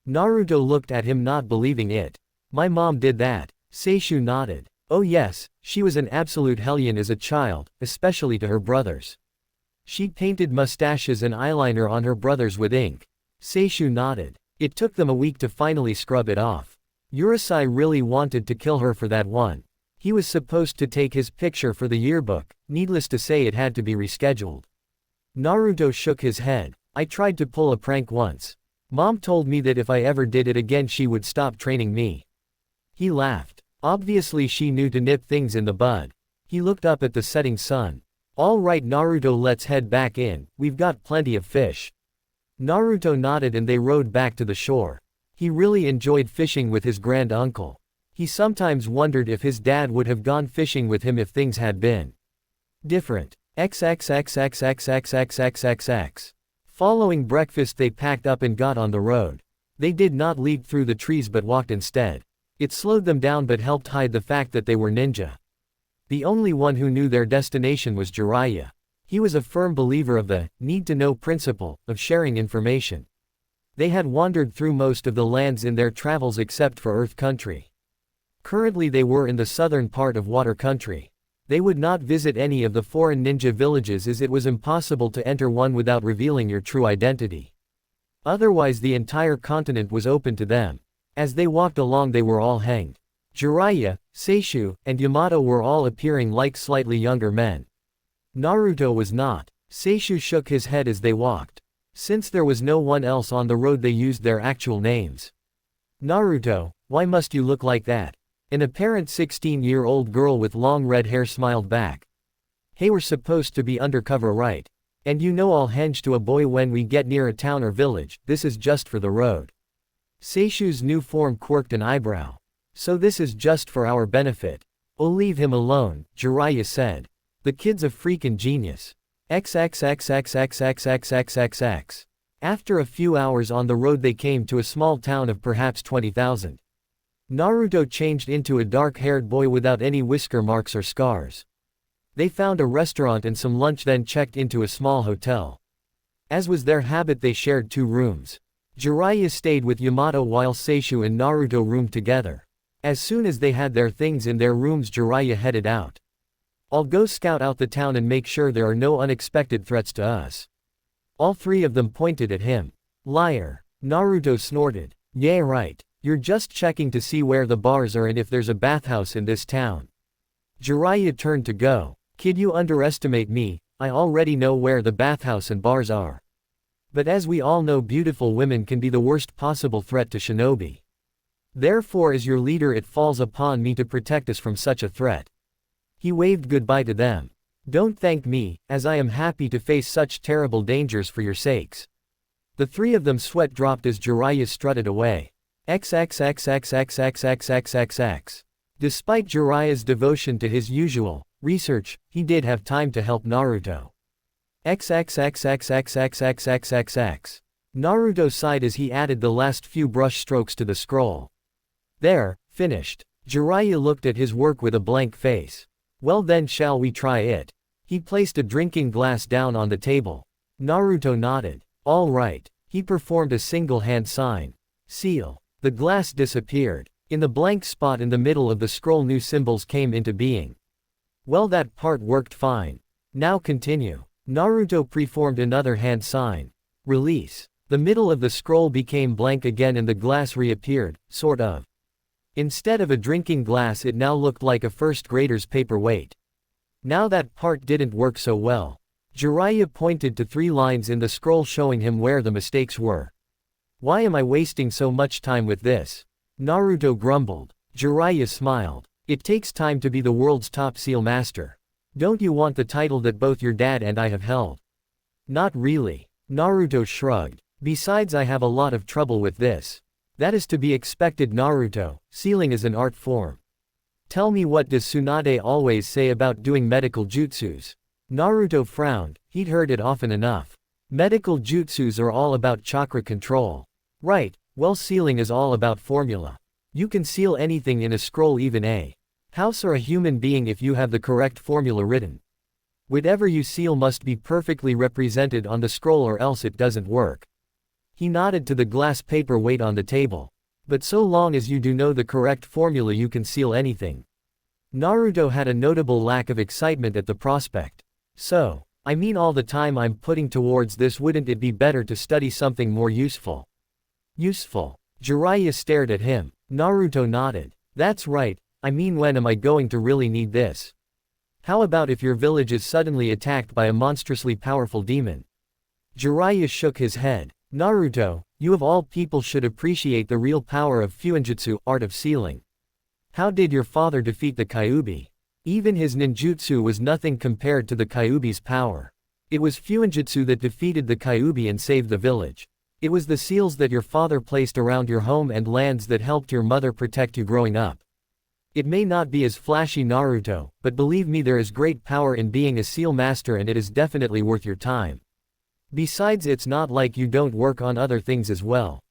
[SPEAKER 1] Naruto looked at him not believing it. My mom did that. Seishu nodded. Oh yes, she was an absolute hellion as a child, especially to her brothers. She painted mustaches and eyeliner on her brothers with ink. Seishu nodded. It took them a week to finally scrub it off. Urusei really wanted to kill her for that one. He was supposed to take his picture for the yearbook, needless to say it had to be rescheduled. Naruto shook his head. I tried to pull a prank once. Mom told me that if I ever did it again she would stop training me. He laughed. Obviously she knew to nip things in the bud. He looked up at the setting sun. All right Naruto, let's head back in, we've got plenty of fish. Naruto nodded and they rowed back to the shore. He really enjoyed fishing with his grand uncle. He sometimes wondered if his dad would have gone fishing with him if things had been different. XXXXXXXXXX. Following breakfast they packed up and got on the road. They did not leap through the trees but walked instead. It slowed them down but helped hide the fact that they were ninja. The only one who knew their destination was Jiraiya. He was a firm believer of the need-to-know principle of sharing information. They had wandered through most of the lands in their travels except for Earth Country. Currently they were in the southern part of Water Country. They would not visit any of the foreign ninja villages as it was impossible to enter one without revealing your true identity. Otherwise the entire continent was open to them. As they walked along they were all hanged. Jiraiya, Seishu, and Yamato were all appearing like slightly younger men. Naruto was not. Seishu shook his head as they walked. Since there was no one else on the road they used their actual names. Naruto, why must you look like that? An apparent 16-year-old girl with long red hair smiled back. Hey, we're supposed to be undercover, right? And you know I'll henge to a boy when we get near a town or village, this is just for the road. Seishu's new form quirked an eyebrow. So this is just for our benefit. Oh, leave him alone, Jiraiya said. The kid's a freaking genius. XXXXXXXXXX. After a few hours on the road they came to a small town of perhaps 20,000. Naruto changed into a dark-haired boy without any whisker marks or scars. They found a restaurant and some lunch, then checked into a small hotel. As was their habit, they shared 2 rooms. Jiraiya stayed with Yamato while Seishu and Naruto roomed together. As soon as they had their things in their rooms, Jiraiya headed out. "I'll go scout out the town and make sure there are no unexpected threats to us." All 3 of them pointed at him. "Liar." Naruto snorted. "Yeah, right. You're just checking to see where the bars are and if there's a bathhouse in this town." Jiraiya turned to go. "Kid, you underestimate me. I already know where the bathhouse and bars are. But as we all know, beautiful women can be the worst possible threat to shinobi. Therefore, as your leader, it falls upon me to protect us from such a threat." He waved goodbye to them. "Don't thank me, as I am happy to face such terrible dangers for your sakes." The 3 of them sweat dropped as Jiraiya strutted away. XXXXXXXXXXX. Despite Jiraiya's devotion to his usual research, he did have time to help Naruto. XXXXXXXXXX. Naruto sighed as he added the last few brush strokes to the scroll. "There, finished." Jiraiya looked at his work with a blank face. "Well then, shall we try it?" He placed a drinking glass down on the table. Naruto nodded. "All right." He performed a single hand sign. Seal. The glass disappeared. In the blank spot in the middle of the scroll, new symbols came into being. "Well, that part worked fine. Now continue." Naruto performed another hand sign. Release. The middle of the scroll became blank again and the glass reappeared, sort of. Instead of a drinking glass, it now looked like a first grader's paperweight. Now that part didn't work so well. Jiraiya pointed to 3 lines in the scroll showing him where the mistakes were. "Why am I wasting so much time with this?" Naruto grumbled. Jiraiya smiled. "It takes time to be the world's top seal master. Don't you want the title that both your dad and I have held?" "Not really." Naruto shrugged. "Besides, I have a lot of trouble with this." "That is to be expected, Naruto. Sealing is an art form." "Tell me, what does Tsunade always say about doing medical jutsus?" Naruto frowned. He'd heard it often enough. Medical jutsus are all about chakra control. Right, well, sealing is all about formula. You can seal anything in a scroll, even a house or a human being, if you have the correct formula written. Whatever you seal must be perfectly represented on the scroll or else it doesn't work. He nodded to the glass paperweight on the table. "But so long as you do know the correct formula, you can seal anything." Naruto had a notable lack of excitement at the prospect. "So, I mean, all the time I'm putting towards this, wouldn't it be better to study something more useful?" "Useful?" Jiraiya stared at him. Naruto nodded. "That's right, I mean, when am I going to really need this? How about if your village is suddenly attacked by a monstrously powerful demon?" Jiraiya shook his head. "Naruto, you of all people should appreciate the real power of Fuinjutsu, art of sealing. How did your father defeat the Kyuubi? Even his ninjutsu was nothing compared to the Kyuubi's power. It was Fuinjutsu that defeated the Kyuubi and saved the village. It was the seals that your father placed around your home and lands that helped your mother protect you growing up. It may not be as flashy, Naruto, but believe me, there is great power in being a seal master, and it is definitely worth your time. Besides, it's not like you don't work on other things as well."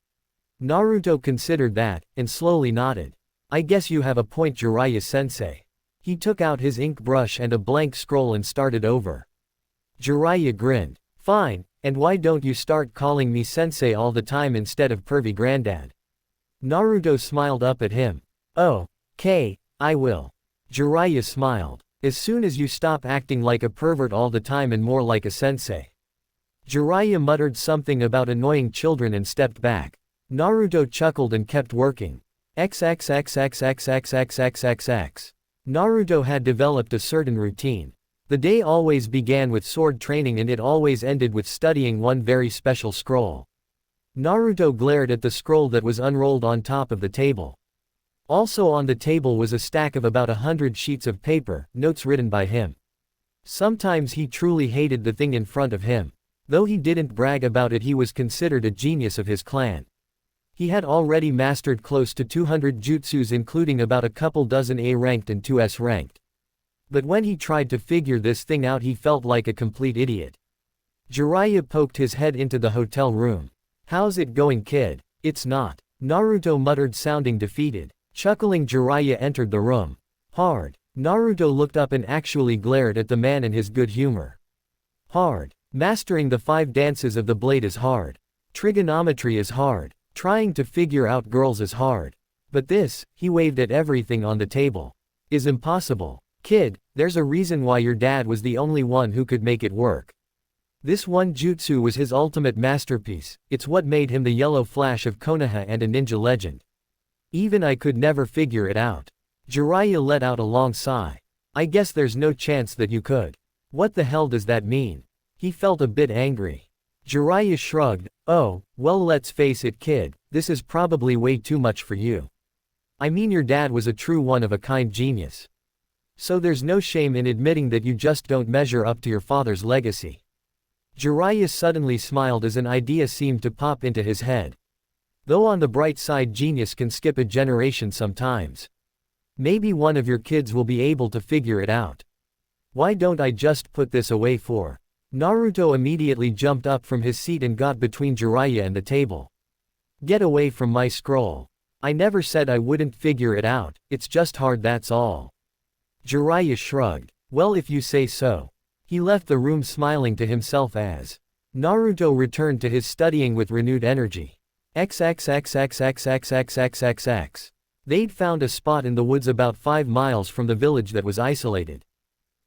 [SPEAKER 1] Naruto considered that, and slowly nodded. "I guess you have a point, Jiraiya-sensei." He took out his ink brush and a blank scroll and started over. Jiraiya grinned. "Fine, and why don't you start calling me sensei all the time instead of pervy granddad?" Naruto smiled up at him. "Oh, okay, I will." Jiraiya smiled. "As soon as you stop acting like a pervert all the time and more like a sensei." Jiraiya muttered something about annoying children and stepped back. Naruto chuckled and kept working. XXXXXXXXXX. Naruto had developed a certain routine. The day always began with sword training and it always ended with studying one very special scroll. Naruto glared at the scroll that was unrolled on top of the table. Also on the table was a stack of about 100 sheets of paper, notes written by him. Sometimes he truly hated the thing in front of him. Though he didn't brag about it, he was considered a genius of his clan. He had already mastered close to 200 jutsus, including about a couple dozen A-ranked and 2 S-ranked. But when he tried to figure this thing out, he felt like a complete idiot. Jiraiya poked his head into the hotel room. "How's it going, kid?" "It's not." Naruto muttered, sounding defeated. Chuckling, Jiraiya entered the room. Hard. Naruto looked up and actually glared at the man in his good humor. Hard. Mastering the 5 dances of the blade is hard. Trigonometry is hard. Trying to figure out girls is hard. But this, he waved at everything on the table, is impossible. Kid, there's a reason why your dad was the only one who could make it work. This one jutsu was his ultimate masterpiece, it's what made him the yellow flash of Konoha and a ninja legend. Even I could never figure it out. Jiraiya let out a long sigh. I guess there's no chance that you could. What the hell does that mean? He felt a bit angry. Jiraiya shrugged. Oh, well, let's face it, kid, this is probably way too much for you. I mean, your dad was a true one-of-a-kind genius. So there's no shame in admitting that you just don't measure up to your father's legacy. Jiraiya suddenly smiled as an idea seemed to pop into his head. Though on the bright side, genius can skip a generation sometimes. Maybe one of your kids will be able to figure it out. Why don't I just put this away for? Naruto immediately jumped up from his seat and got between Jiraiya and the table. Get away from my scroll. I never said I wouldn't figure it out, it's just hard, that's all. Jiraiya shrugged. Well, if you say so. He left the room smiling to himself as Naruto returned to his studying with renewed energy. XXXXXXXXXXX. They'd found a spot in the woods about 5 miles from the village that was isolated.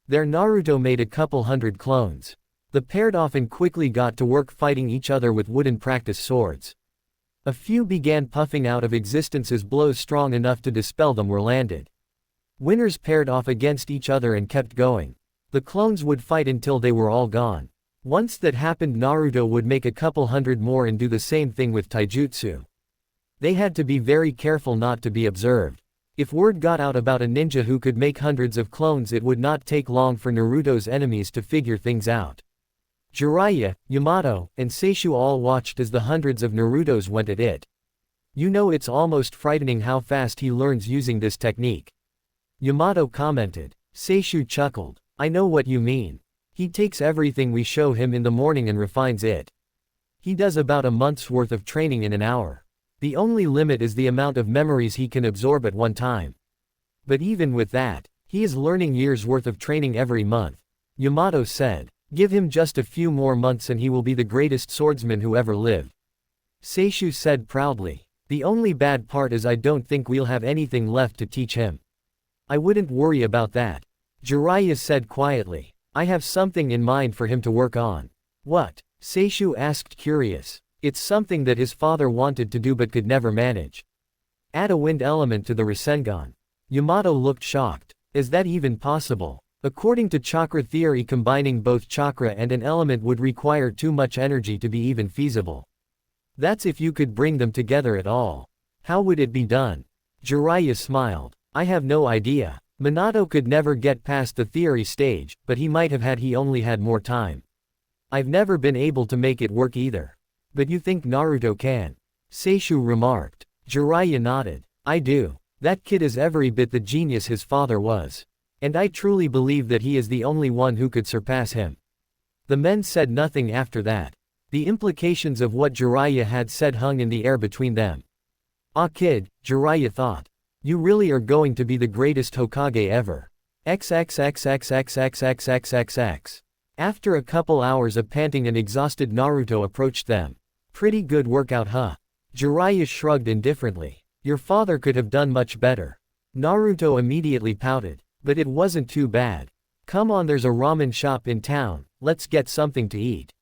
[SPEAKER 1] There Naruto made a couple hundred clones. The paired often quickly got to work fighting each other with wooden practice swords. A few began puffing out of existence as blows strong enough to dispel them were landed. Winners paired off against each other and kept going. The clones would fight until they were all gone. Once that happened, Naruto would make a couple hundred more and do the same thing with taijutsu. They had to be very careful not to be observed. If word got out about a ninja who could make hundreds of clones, it would not take long for Naruto's enemies to figure things out. Jiraiya, Yamato, and Seishu all watched as the hundreds of Narutos went at it. You know, it's almost frightening how fast he learns using this technique. Yamato commented. Seishu chuckled. I know what you mean. He takes everything we show him in the morning and refines it. He does about a month's worth of training in an hour. The only limit is the amount of memories he can absorb at one time. But even with that, he is learning years' worth of training every month. Yamato said. Give him just a few more months and he will be the greatest swordsman who ever lived. Seishu said proudly. The only bad part is I don't think we'll have anything left to teach him. I wouldn't worry about that. Jiraiya said quietly. I have something in mind for him to work on. What? Seishu asked, curious. It's something that his father wanted to do but could never manage. Add a wind element to the Rasengan. Yamato looked shocked. Is that even possible? According to chakra theory, combining both chakra and an element would require too much energy to be even feasible. That's if you could bring them together at all. How would it be done? Jiraiya smiled. I have no idea. Minato could never get past the theory stage, but he might have had he only had more time. I've never been able to make it work either. But you think Naruto can? Seishu remarked. Jiraiya nodded. I do. That kid is every bit the genius his father was. And I truly believe that he is the only one who could surpass him. The men said nothing after that. The implications of what Jiraiya had said hung in the air between them. Ah kid, Jiraiya thought. You really are going to be the greatest Hokage ever. XXXXXXXXXXX. After a couple hours of panting and exhausted, Naruto approached them. Pretty good workout, huh? Jiraiya shrugged indifferently. Your father could have done much better. Naruto immediately pouted. But it wasn't too bad. Come on, there's a ramen shop in town, let's get something to eat.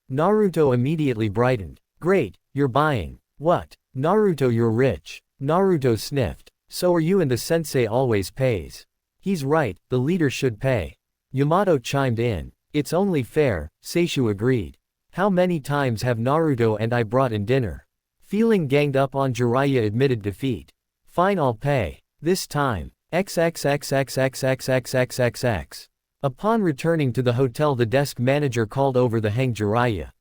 [SPEAKER 1] Naruto immediately brightened. Great, you're buying. What? Naruto, you're rich. Naruto sniffed. So are you, and the sensei always pays. He's right, the leader should pay. Yamato chimed in. It's only fair, Seishu agreed. How many times have Naruto and I brought in dinner? Feeling ganged up on, Jiraiya admitted defeat. Fine, I'll pay. This time. XXXXXXXXXXX. Upon returning to the hotel, the desk manager called over the hang Jiraiya.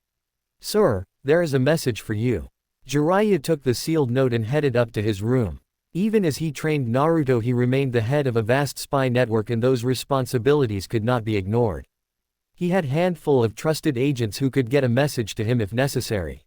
[SPEAKER 1] Sir, there is a message for you. Jiraiya took the sealed note and headed up to his room. Even as he trained Naruto, he remained the head of a vast spy network, and those responsibilities could not be ignored. He had a handful of trusted agents who could get a message to him if necessary.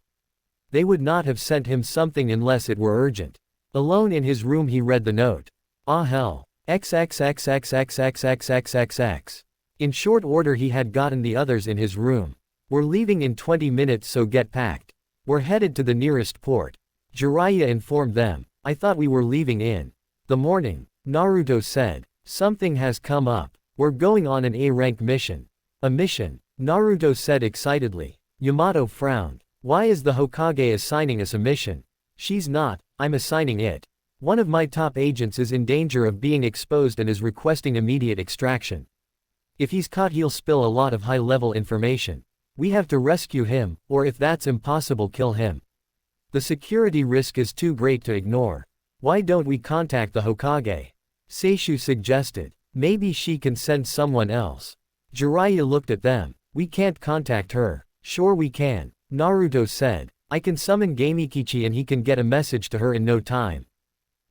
[SPEAKER 1] They would not have sent him something unless it were urgent. Alone in his room he read the note. Ah hell. XXXXXXXXXXX. In short order he had gotten the others in his room. We're leaving in 20 minutes, so get packed. We're headed to the nearest port. Jiraiya informed them. I thought we were leaving in the morning. Naruto said. Something has come up. We're going on an A-rank mission. A mission? Naruto said excitedly. Yamato frowned. Why is the Hokage assigning us a mission? She's not, I'm assigning it. One of my top agents is in danger of being exposed and is requesting immediate extraction. If he's caught he'll spill a lot of high-level information. We have to rescue him, or if that's impossible, kill him. The security risk is too great to ignore. Why don't we contact the Hokage? Seishu suggested. Maybe she can send someone else. Jiraiya looked at them. We can't contact her. Sure we can. Naruto said. I can summon Gamekichi and he can get a message to her in no time.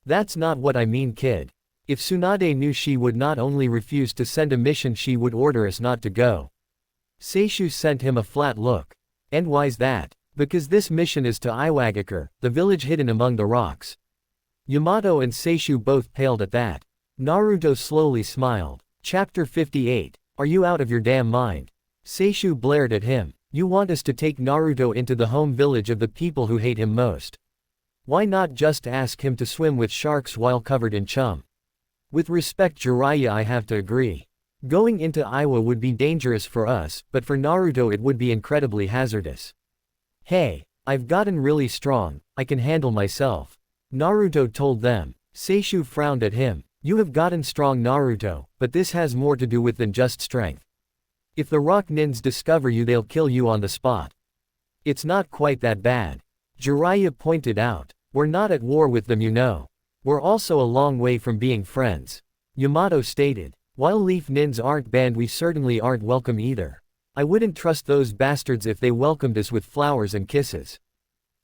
[SPEAKER 1] That's not what I mean, kid. If Tsunade knew, she would not only refuse to send a mission, she would order us not to go. Seishu sent him a flat look. And why's that? Because this mission is to Iwagakure, the village hidden among the rocks. Yamato and Seishu both paled at that. Naruto slowly smiled. Chapter 58. Are you out of your damn mind? Seishu blared at him. You want us to take Naruto into the home village of the people who hate him most? Why not just ask him to swim with sharks while covered in chum? With respect, Jiraiya, I have to agree. Going into Iwa would be dangerous for us, but for Naruto it would be incredibly hazardous. Hey, I've gotten really strong, I can handle myself. Naruto told them. Seishu frowned at him. You have gotten strong, Naruto, but this has more to do with than just strength. If the rock nins discover you, they'll kill you on the spot. It's not quite that bad. Jiraiya pointed out. We're not at war with them, you know. We're also a long way from being friends. Yamato stated. While leaf nins aren't banned, we certainly aren't welcome either. I wouldn't trust those bastards if they welcomed us with flowers and kisses.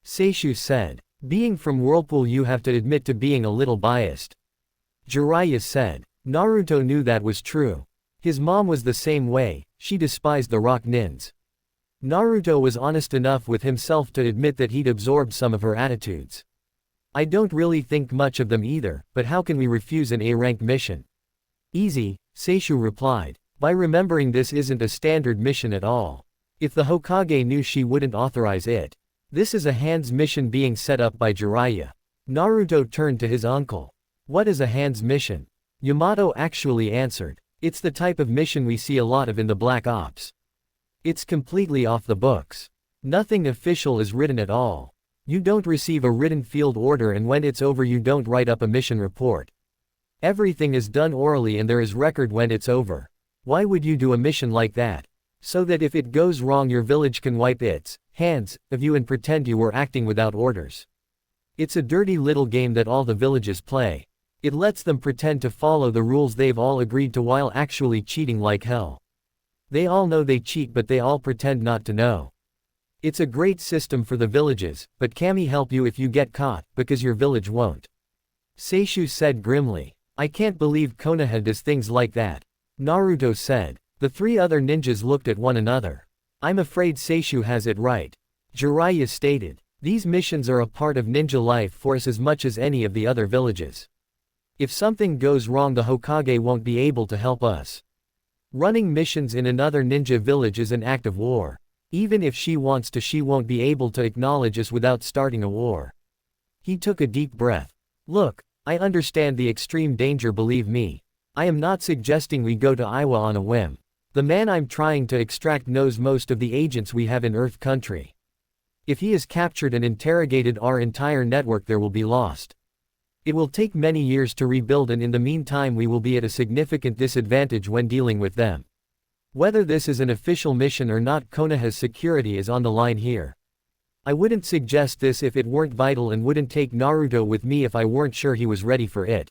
[SPEAKER 1] Seishu said. Being from Whirlpool, you have to admit to being a little biased. Jiraiya said. Naruto knew that was true. His mom was the same way, she despised the rock nins. Naruto was honest enough with himself to admit that he'd absorbed some of her attitudes. I don't really think much of them either, but how can we refuse an A-rank mission? Easy, Seishu replied. By remembering this isn't a standard mission at all. If the Hokage knew, she wouldn't authorize it. This is a hands mission being set up by Jiraiya. Naruto turned to his uncle. What is a hands mission? Yamato actually answered. It's the type of mission we see a lot of in the Black Ops. It's completely off the books. Nothing official is written at all. You don't receive a written field order, and when it's over you don't write up a mission report. Everything is done orally and there is record when it's over. Why would you do a mission like that? So that if it goes wrong your village can wipe its hands of you and pretend you were acting without orders. It's a dirty little game that all the villages play. It lets them pretend to follow the rules they've all agreed to while actually cheating like hell. They all know they cheat, but they all pretend not to know. It's a great system for the villages, but Kami help you if you get caught, because your village won't. Seishu said grimly. I can't believe Konoha does things like that. Naruto said. The three other ninjas looked at one another. I'm afraid Seishu has it right. Jiraiya stated. These missions are a part of ninja life for us as much as any of the other villages. If something goes wrong the Hokage won't be able to help us. Running missions in another ninja village is an act of war. Even if she wants to, she won't be able to acknowledge us without starting a war. He took a deep breath. Look, I understand the extreme danger, believe me. I am not suggesting we go to Iwa on a whim. The man I'm trying to extract knows most of the agents we have in Earth Country. If he is captured and interrogated, our entire network there will be lost. It will take many years to rebuild, and in the meantime we will be at a significant disadvantage when dealing with them. Whether this is an official mission or not, Konoha's security is on the line here. I wouldn't suggest this if it weren't vital, and wouldn't take Naruto with me if I weren't sure he was ready for it.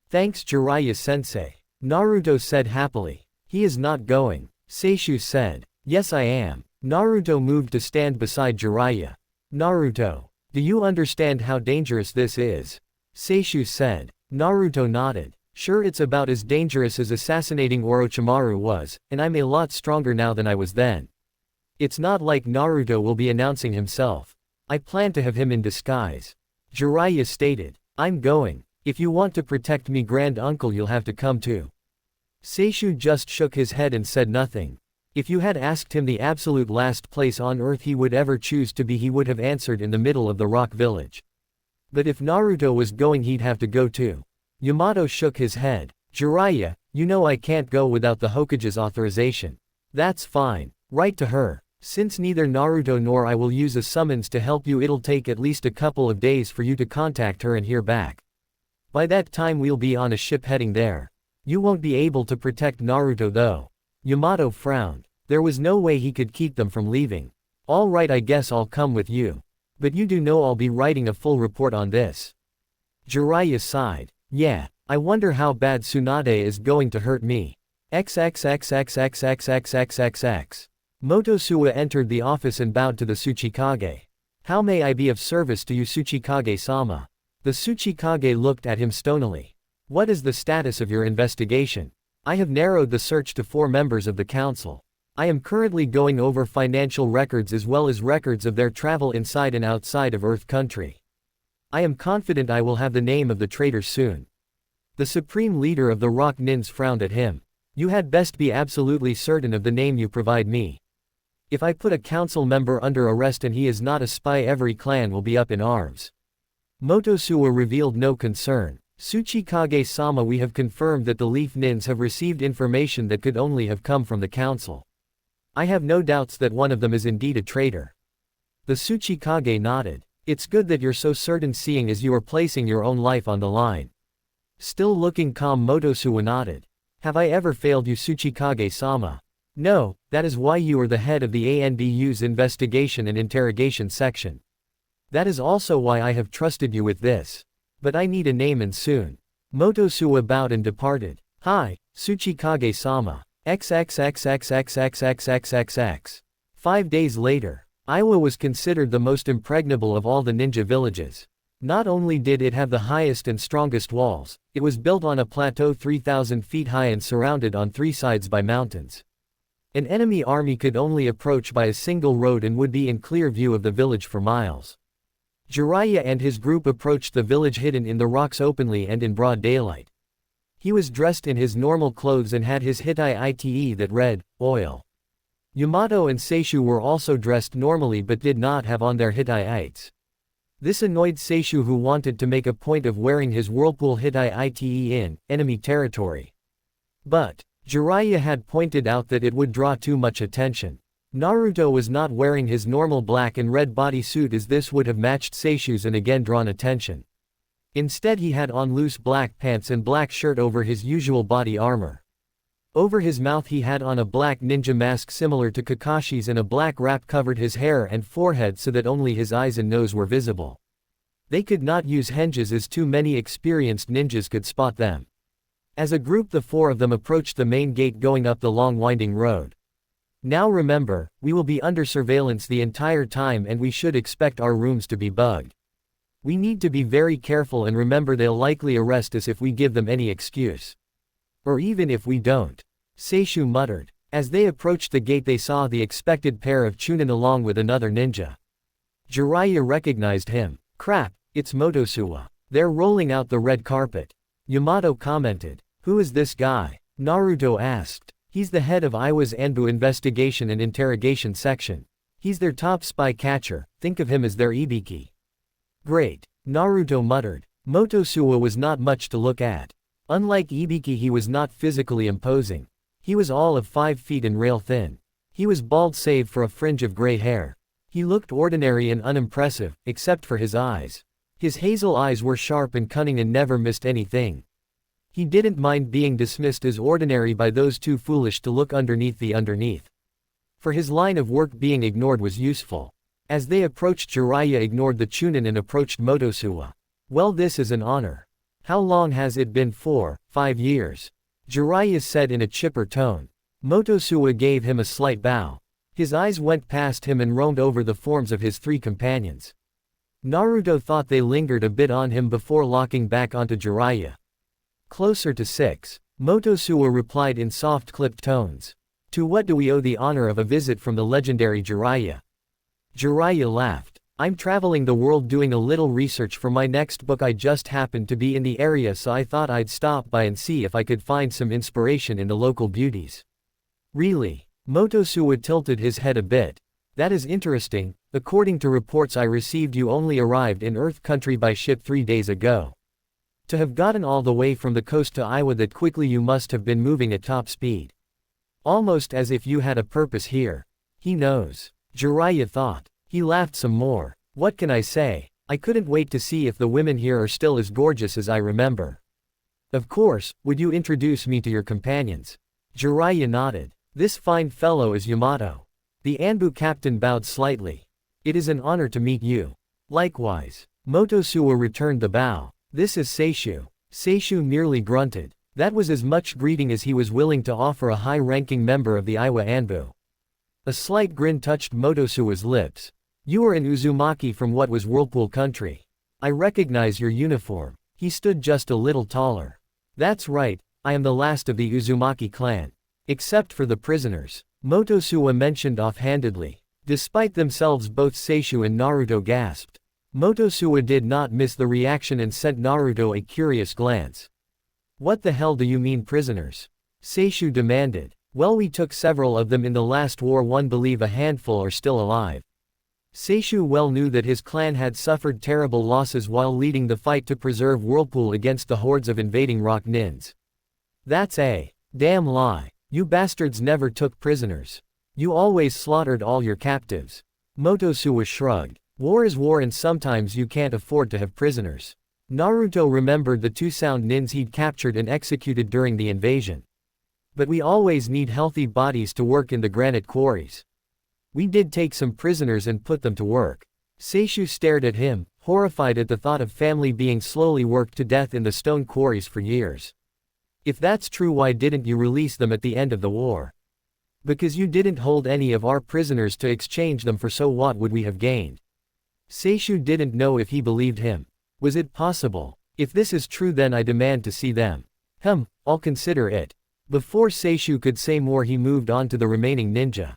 [SPEAKER 1] Thanks, Jiraiya-sensei. Naruto said happily. He is not going. Seishu said. Yes, I am. Naruto moved to stand beside Jiraiya. Naruto, do you understand how dangerous this is? Seishu said. Naruto nodded. Sure, it's about as dangerous as assassinating Orochimaru was, and I'm a lot stronger now than I was then. It's not like Naruto will be announcing himself. I plan to have him in disguise. Jiraiya stated. I'm going. If you want to protect me, grand uncle, you'll have to come too. Seishu just shook his head and said nothing. If you had asked him the absolute last place on earth he would ever choose to be, he would have answered in the middle of the rock village. But if Naruto was going, he'd have to go too. Yamato shook his head. Jiraiya, you know I can't go without the Hokage's authorization. That's fine. Write to her. Since neither Naruto nor I will use a summons to help you, it'll take at least a couple of days for you to contact her and hear back. By that time we'll be on a ship heading there. You won't be able to protect Naruto though. Yamato frowned. There was no way he could keep them from leaving. All right, I guess I'll come with you. But you do know I'll be writing a full report on this. Jiraiya sighed. Yeah, I wonder how bad Tsunade is going to hurt me. XXXXXXXXXXX. Motosuwa entered the office and bowed to the Tsuchikage. How may I be of service to you, Tsuchikage-sama? The Tsuchikage looked at him stonily. What is the status of your investigation? I have narrowed the search to 4 members of the council. I am currently going over financial records as well as records of their travel inside and outside of Earth Country. I am confident I will have the name of the traitor soon. The supreme leader of the Rock Nins frowned at him. You had best be absolutely certain of the name you provide me. If I put a council member under arrest and he is not a spy, every clan will be up in arms. Motosuwa revealed no concern. Tsuchikage-sama, we have confirmed that the Leaf Nins have received information that could only have come from the council. I have no doubts that one of them is indeed a traitor. The Tsuchikage nodded. It's good that you're so certain, seeing as you are placing your own life on the line. Still looking calm, Motosuwa nodded. Have I ever failed you, Tsuchikage-sama? No, that is why you are the head of the ANBU's investigation and interrogation section. That is also why I have trusted you with this. But I need a name, and soon. Motosuwa bowed and departed. Hi, Tsuchikage-sama. XXXXXXXXXX. 5 days later. Iwa was considered the most impregnable of all the ninja villages. Not only did it have the highest and strongest walls, it was built on a plateau 3,000 feet high and surrounded on 3 sides by mountains. An enemy army could only approach by a single road and would be in clear view of the village for miles. Jiraiya and his group approached the village hidden in the rocks openly and in broad daylight. He was dressed in his normal clothes and had his Hitai ite that read, oil. Yamato and Seishu were also dressed normally but did not have on their Hitai ites. This annoyed Seishu, who wanted to make a point of wearing his whirlpool Hitai ite in enemy territory. But Jiraiya had pointed out that it would draw too much attention. Naruto was not wearing his normal black and red bodysuit, as this would have matched Seishu's and again drawn attention. Instead he had on loose black pants and black shirt over his usual body armor. Over his mouth he had on a black ninja mask similar to Kakashi's, and a black wrap covered his hair and forehead so that only his eyes and nose were visible. They could not use henges as too many experienced ninjas could spot them. As a group the 4 of them approached the main gate going up the long winding road. Now remember, we will be under surveillance the entire time and we should expect our rooms to be bugged. We need to be very careful, and remember they'll likely arrest us if we give them any excuse. Or even if we don't. Seishu muttered. As they approached the gate they saw the expected pair of Chunin along with another ninja. Jiraiya recognized him. Crap, it's Motosuwa. They're rolling out the red carpet. Yamato commented. Who is this guy? Naruto asked. He's the head of Iwa's Anbu investigation and interrogation section. He's their top spy catcher, think of him as their Ibiki. Great. Naruto muttered. Motosuwa was not much to look at. Unlike Ibiki, he was not physically imposing. He was all of 5 feet and rail thin. He was bald save for a fringe of gray hair. He looked ordinary and unimpressive, except for his eyes. His hazel eyes were sharp and cunning and never missed anything. He didn't mind being dismissed as ordinary by those too foolish to look underneath the underneath. For his line of work, being ignored was useful. As they approached, Jiraiya ignored the Chunin and approached Motosuwa. Well, this is an honor. How long has it been? 4, 5 years. Jiraiya said in a chipper tone. Motosuwa gave him a slight bow. His eyes went past him and roamed over the forms of his 3 companions. Naruto thought they lingered a bit on him before locking back onto Jiraiya. Closer to 6. Motosuwa replied in soft clipped tones. To what do we owe the honor of a visit from the legendary Jiraiya? Jiraiya laughed. I'm traveling the world doing a little research for my next book. I just happened to be in the area, so I thought I'd stop by and see if I could find some inspiration in the local beauties. Really? Motosuwa tilted his head a bit. That is interesting. According to reports I received, you only arrived in Earth Country by ship 3 days ago. To have gotten all the way from the coast to Iowa that quickly, you must have been moving at top speed. Almost as if you had a purpose here. He knows. Jiraiya thought. He laughed some more. What can I say? I couldn't wait to see if the women here are still as gorgeous as I remember. Of course, would you introduce me to your companions? Jiraiya nodded. This fine fellow is Yamato. The Anbu captain bowed slightly. It is an honor to meet you. Likewise. Motosuwa returned the bow. This is Seishu. Seishu merely grunted. That was as much greeting as he was willing to offer a high-ranking member of the Iowa Anbu. A slight grin touched Motosuwa's lips. You are an Uzumaki from what was Whirlpool Country. I recognize your uniform. He stood just a little taller. That's right, I am the last of the Uzumaki clan. Except for the prisoners. Motosuwa mentioned offhandedly. Despite themselves, both Seishu and Naruto gasped. Motosuwa did not miss the reaction and sent Naruto a curious glance. What the hell do you mean prisoners? Seishu demanded. Well, we took several of them in the last war. One believe a handful are still alive. Seishu well knew that his clan had suffered terrible losses while leading the fight to preserve Whirlpool against the hordes of invading rock nins. That's a damn lie. You bastards never took prisoners. You always slaughtered all your captives. Motosuwa shrugged. War is war, and sometimes you can't afford to have prisoners. Naruto remembered the 2 sound nins he'd captured and executed during the invasion. But we always need healthy bodies to work in the granite quarries. We did take some prisoners and put them to work. Seishu stared at him, horrified at the thought of family being slowly worked to death in the stone quarries for years. If that's true, why didn't you release them at the end of the war? Because you didn't hold any of our prisoners to exchange them for, so what would we have gained? Seishu didn't know if he believed him. Was it possible? If this is true, then I demand to see them. I'll consider it. Before Seishu could say more, he moved on to the remaining ninja.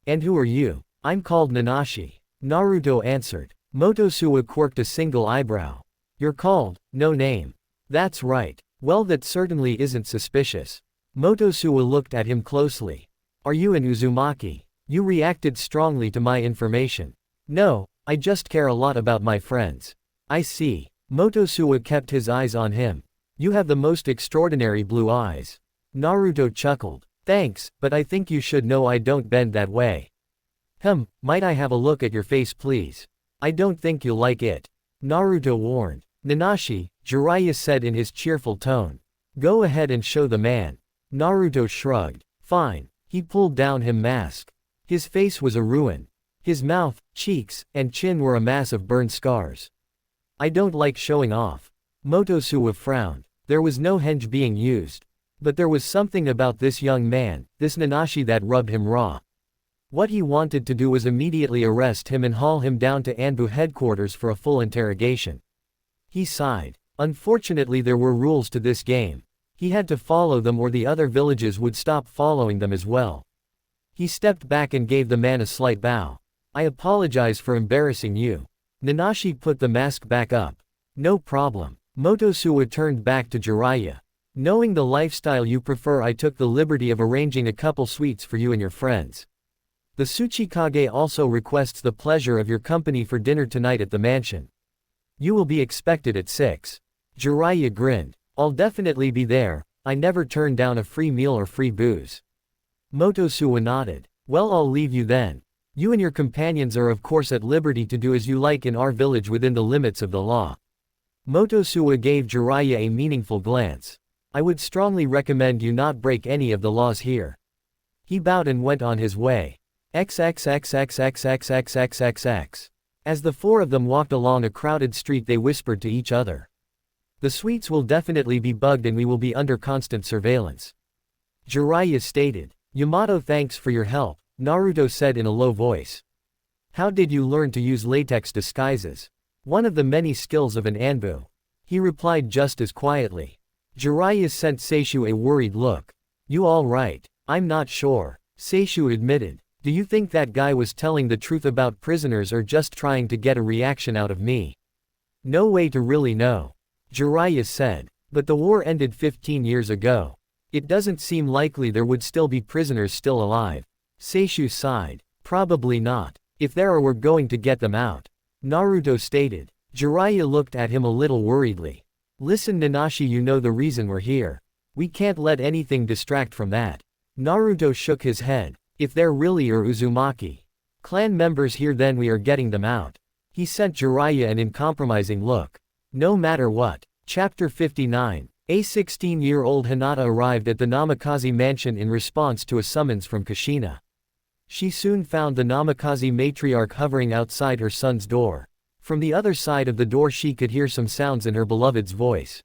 [SPEAKER 1] And who are you? I'm called Nanashi. Naruto answered. Motosuwa quirked a single eyebrow. You're called, no name. That's right. Well, that certainly isn't suspicious. Motosuwa looked at him closely. Are you an Uzumaki? You reacted strongly to my information. No, I just care a lot about my friends. I see. Motosuwa kept his eyes on him. You have the most extraordinary blue eyes. Naruto chuckled. Thanks, but I think you should know I don't bend that way. Might I have a look at your face, please? I don't think you'll like it. Naruto warned. Nanashi, Jiraiya said in his cheerful tone. Go ahead and show the man. Naruto shrugged. Fine. He pulled down his mask. His face was a ruin. His mouth, cheeks, and chin were a mass of burned scars. I don't like showing off. Motosuwa frowned. There was no henge being used. But there was something about this young man, this Nanashi, that rubbed him raw. What he wanted to do was immediately arrest him and haul him down to Anbu headquarters for a full interrogation. He sighed. Unfortunately, there were rules to this game. He had to follow them, or the other villages would stop following them as well. He stepped back and gave the man a slight bow. I apologize for embarrassing you. Nanashi put the mask back up. No problem. Motosuwa turned back to Jiraiya. Knowing the lifestyle you prefer, I took the liberty of arranging a couple suites for you and your friends. The Tsuchikage also requests the pleasure of your company for dinner tonight at the mansion. You will be expected at 6. Jiraiya grinned. I'll definitely be there. I never turn down a free meal or free booze. Motosuwa nodded. Well, I'll leave you then. You and your companions are of course at liberty to do as you like in our village within the limits of the law. Motosuwa gave Jiraiya a meaningful glance. I would strongly recommend you not break any of the laws here. He bowed and went on his way. XXXXXXXXXXX. As the 4 of them walked along a crowded street, they whispered to each other. The suites will definitely be bugged and we will be under constant surveillance. Jiraiya stated. Yamato, thanks for your help, Naruto said in a low voice. How did you learn to use latex disguises? One of the many skills of an Anbu. He replied just as quietly. Jiraiya sent Seishu a worried look. You all right? I'm not sure. Seishu admitted. Do you think that guy was telling the truth about prisoners or just trying to get a reaction out of me? No way to really know. Jiraiya said. But the war ended 15 years ago. It doesn't seem likely there would still be prisoners still alive. Seishu sighed. Probably not. If there are, we're going to get them out. Naruto stated. Jiraiya looked at him a little worriedly. Listen Nanashi, you know the reason we're here. We can't let anything distract from that. Naruto shook his head. If there really are Uzumaki clan members here, then we are getting them out. He sent Jiraiya an uncompromising look. No matter what. Chapter 59. A 16-year-old Hinata arrived at the Namikaze mansion in response to a summons from Kushina. She soon found the Namikaze matriarch hovering outside her son's door. From the other side of the door she could hear some sounds in her beloved's voice.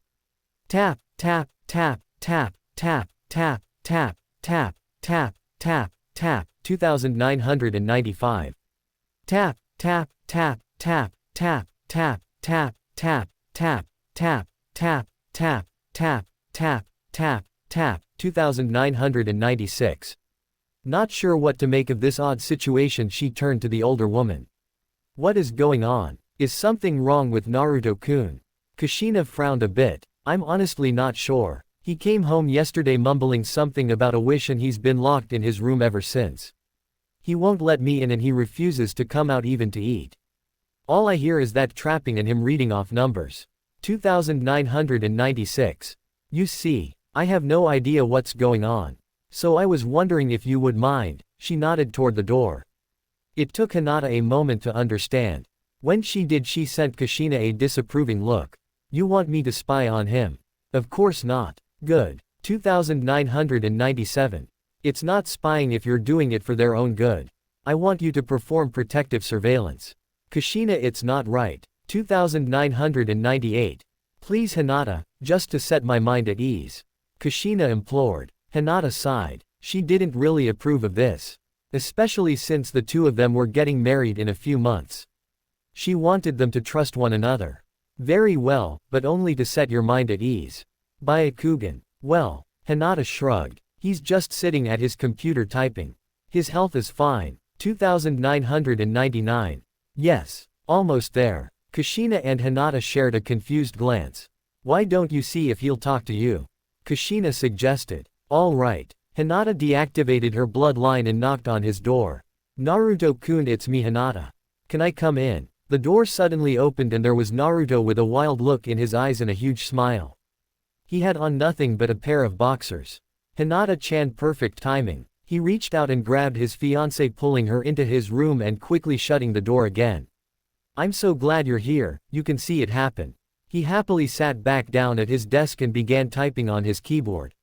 [SPEAKER 1] Tap, tap, tap, tap, tap, tap, tap, tap, tap, tap, tap, 2995. Tap, tap, tap, tap, tap, tap, tap, tap, tap, tap, tap, tap, tap, tap, tap, tap, 2996. Not sure what to make of this odd situation, she turned to the older woman. What is going on? Is something wrong with Naruto-kun? Kushina frowned a bit. I'm honestly not sure. He came home yesterday mumbling something about a wish and he's been locked in his room ever since. He won't let me in and he refuses to come out even to eat. All I hear is that trapping and him reading off numbers. 2996. You see, I have no idea what's going on. So I was wondering if you would mind. She nodded toward the door. It took Hinata a moment to understand. When she did, she sent Kushina a disapproving look. You want me to spy on him? Of course not. Good. 2997. It's not spying if you're doing it for their own good. I want you to perform protective surveillance. Kushina, it's not right. 2998. Please Hinata, just to set my mind at ease. Kushina implored. Hinata sighed. She didn't really approve of this. Especially since the two of them were getting married in a few months. She wanted them to trust one another. Very well, but only to set your mind at ease. Byakugan. Well, Hinata shrugged. He's just sitting at his computer typing. His health is fine. 2999. Yes, almost there. Kushina and Hinata shared a confused glance. Why don't you see if he'll talk to you? Kushina suggested. All right. Hinata deactivated her bloodline and knocked on his door. Naruto-kun, it's me Hinata. Can I come in? The door suddenly opened and there was Naruto with a wild look in his eyes and a huge smile. He had on nothing but a pair of boxers. Hinata-chan, perfect timing. He reached out and grabbed his fiancée, pulling her into his room and quickly shutting the door again. I'm so glad you're here, you can see it happen. He happily sat back down at his desk and began typing on his keyboard.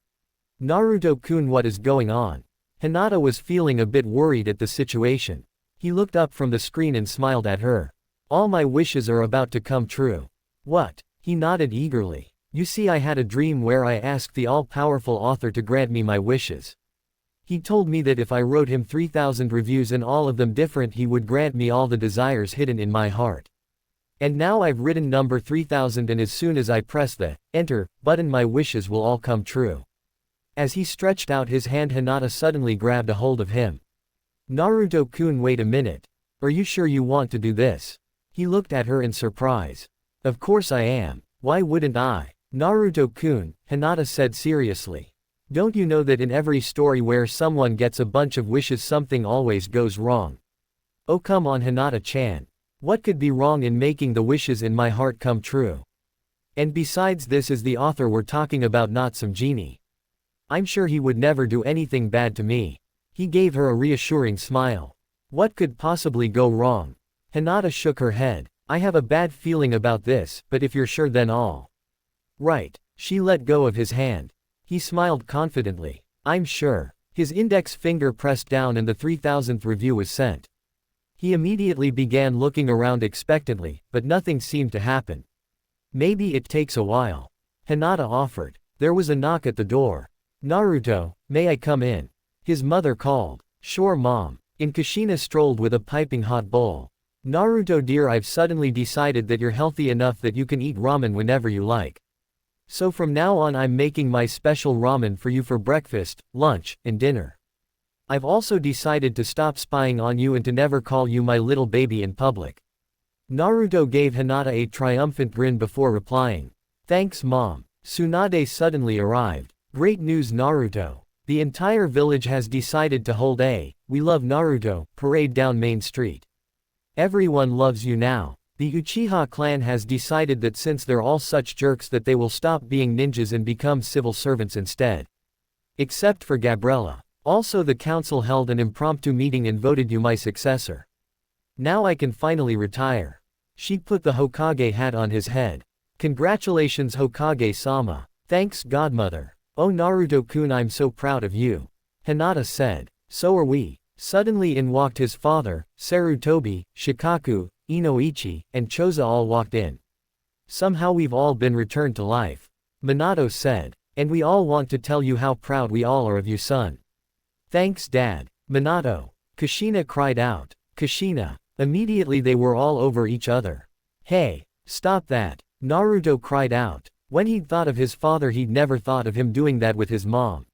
[SPEAKER 1] Naruto-kun, what is going on? Hinata was feeling a bit worried at the situation. He looked up from the screen and smiled at her. All my wishes are about to come true. What? He nodded eagerly. You see, I had a dream where I asked the all-powerful author to grant me my wishes. He told me that if I wrote him 3,000 reviews and all of them different, he would grant me all the desires hidden in my heart. And now I've written number 3000 and as soon as I press the enter button, my wishes will all come true. As he stretched out his hand, Hinata suddenly grabbed a hold of him. Naruto-kun, wait a minute. Are you sure you want to do this? He looked at her in surprise. Of course I am. Why wouldn't I? Naruto-kun, Hinata said seriously. Don't you know that in every story where someone gets a bunch of wishes, something always goes wrong? Oh come on Hinata-chan. What could be wrong in making the wishes in my heart come true? And besides, this is the author we're talking about, not some genie. I'm sure he would never do anything bad to me. He gave her a reassuring smile. What could possibly go wrong? Hinata shook her head. I have a bad feeling about this, but if you're sure then all right. She let go of his hand. He smiled confidently. I'm sure. His index finger pressed down and the 3000th review was sent. He immediately began looking around expectantly, but nothing seemed to happen. Maybe it takes a while. Hinata offered. There was a knock at the door. Naruto, may I come in? His mother called. Sure mom. In Kushina strolled with a piping hot bowl. Naruto dear, I've suddenly decided that you're healthy enough that you can eat ramen whenever you like. So from now on I'm making my special ramen for you for breakfast, lunch, and dinner. I've also decided to stop spying on you and to never call you my little baby in public. Naruto gave Hinata a triumphant grin before replying. Thanks mom. Tsunade suddenly arrived. Great news Naruto. The entire village has decided to hold a "We Love Naruto" parade down Main Street. Everyone loves you now. The Uchiha clan has decided that since they're all such jerks that they will stop being ninjas and become civil servants instead. Except for Gabriella. Also the council held an impromptu meeting and voted you my successor. Now I can finally retire. She put the Hokage hat on his head. Congratulations Hokage-sama. Thanks godmother. Oh Naruto-kun, I'm so proud of you. Hinata said. So are we. Suddenly in walked his father, Sarutobi, Shikaku, Inoichi, and Choza all walked in. Somehow we've all been returned to life. Minato said. And we all want to tell you how proud we all are of you son. Thanks dad. Minato. Kushina cried out. Kushina. Immediately they were all over each other. Hey, stop that. Naruto cried out. When he'd thought of his father he'd never thought of him doing that with his mom.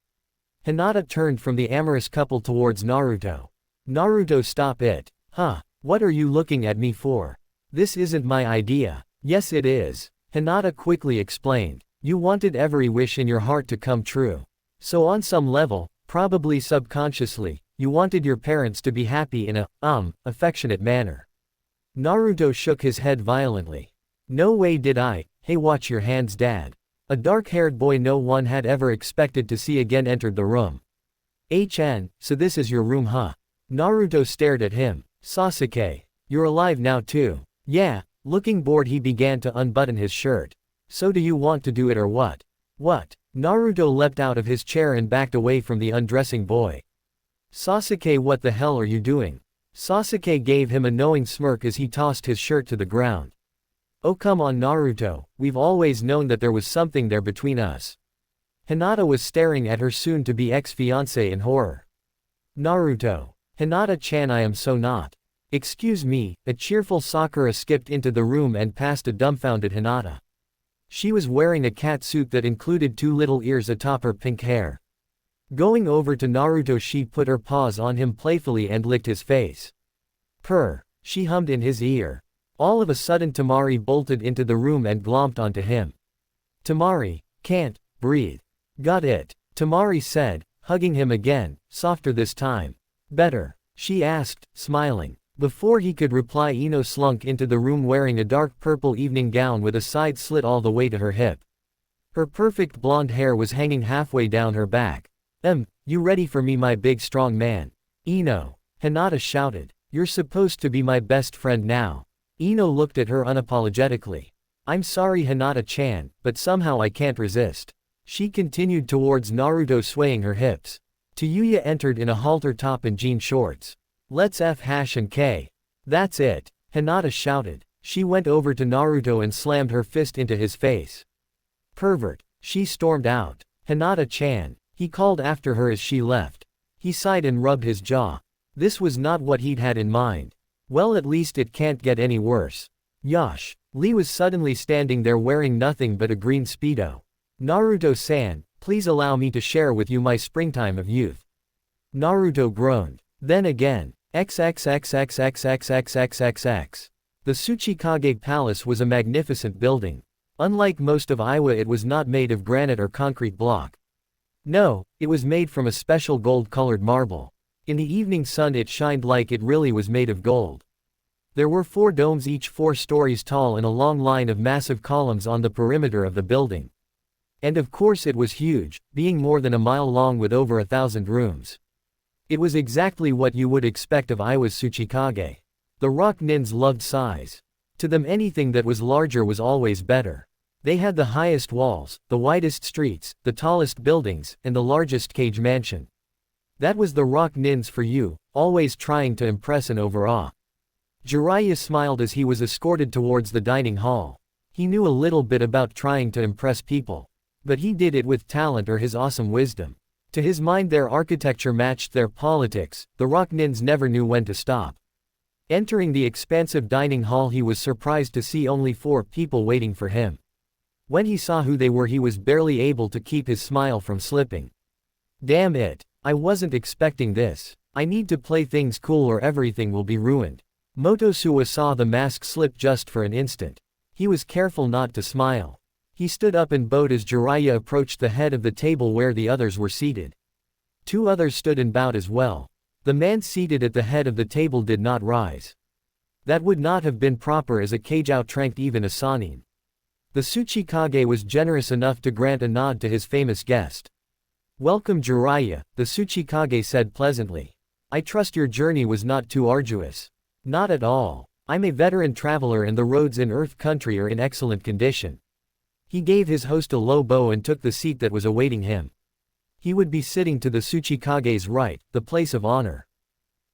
[SPEAKER 1] Hinata turned from the amorous couple towards Naruto. Naruto, stop it. Huh, what are you looking at me for? This isn't my idea. Yes it is. Hinata quickly explained. You wanted every wish in your heart to come true. So on some level, probably subconsciously, you wanted your parents to be happy in a, affectionate manner. Naruto shook his head violently. No way did I. Hey watch your hands dad. A dark-haired boy no one had ever expected to see again entered the room. So this is your room huh? Naruto stared at him. Sasuke. You're alive now too. Yeah. Looking bored he began to unbutton his shirt. So do you want to do it or what? What? Naruto leapt out of his chair and backed away from the undressing boy. Sasuke, what the hell are you doing? Sasuke gave him a knowing smirk as he tossed his shirt to the ground. Oh come on Naruto, we've always known that there was something there between us. Hinata was staring at her soon-to-be ex-fiancé in horror. Naruto. Hinata-chan, I am so not. Excuse me. A cheerful Sakura skipped into the room and passed a dumbfounded Hinata. She was wearing a cat suit that included 2 little ears atop her pink hair. Going over to Naruto she put her paws on him playfully and licked his face. Purr. She hummed in his ear. All of a sudden Tamari bolted into the room and glomped onto him. Tamari. Can't breathe. Got it. Tamari said, hugging him again, softer this time. Better? She asked, smiling. Before he could reply Ino slunk into the room wearing a dark purple evening gown with a side slit all the way to her hip. Her perfect blonde hair was hanging halfway down her back. You ready for me my big strong man? Ino. Hinata shouted. You're supposed to be my best friend now. Ino looked at her unapologetically. I'm sorry Hinata-chan, but somehow I can't resist. She continued towards Naruto swaying her hips. Tayuya entered in a halter top and jean shorts. Let's F#K. That's it. Hinata shouted. She went over to Naruto and slammed her fist into his face. Pervert. She stormed out. Hinata-chan. He called after her as she left. He sighed and rubbed his jaw. This was not what he'd had in mind. Well, at least it can't get any worse. Yosh. Lee was suddenly standing there wearing nothing but a green speedo. Naruto-san, please allow me to share with you my springtime of youth. Naruto groaned. Then again. XXXXXXXXXX. The Tsuchikage Palace was a magnificent building. Unlike most of Iowa, it was not made of granite or concrete block. No, it was made from a special gold-colored marble. In the evening sun it shined like it really was made of gold. There were 4 domes, each 4 stories tall, and a long line of massive columns on the perimeter of the building. And of course it was huge, being more than a mile long with over 1,000 rooms. It was exactly what you would expect of Iowa's Tsuchikage. The rock nins loved size. To them anything that was larger was always better. They had the highest walls, the widest streets, the tallest buildings, and the largest cage mansion. That was the rock nins for you, always trying to impress and overawe. Jiraiya smiled as he was escorted towards the dining hall. He knew a little bit about trying to impress people. But he did it with talent or his awesome wisdom. To his mind their architecture matched their politics, the rock nins never knew when to stop. Entering the expansive dining hall he was surprised to see only 4 people waiting for him. When he saw who they were he was barely able to keep his smile from slipping. Damn it. I wasn't expecting this. I need to play things cool or everything will be ruined. Motosuwa saw the mask slip just for an instant. He was careful not to smile. He stood up and bowed as Jiraiya approached the head of the table where the others were seated. 2 others stood and bowed as well. The man seated at the head of the table did not rise. That would not have been proper as a kage outranked even a Sannin. The Tsuchikage was generous enough to grant a nod to his famous guest. Welcome Jiraiya, the Tsuchikage said pleasantly. I trust your journey was not too arduous. Not at all. I'm a veteran traveler and the roads in Earth Country are in excellent condition. He gave his host a low bow and took the seat that was awaiting him. He would be sitting to the Tsuchikage's right, the place of honor.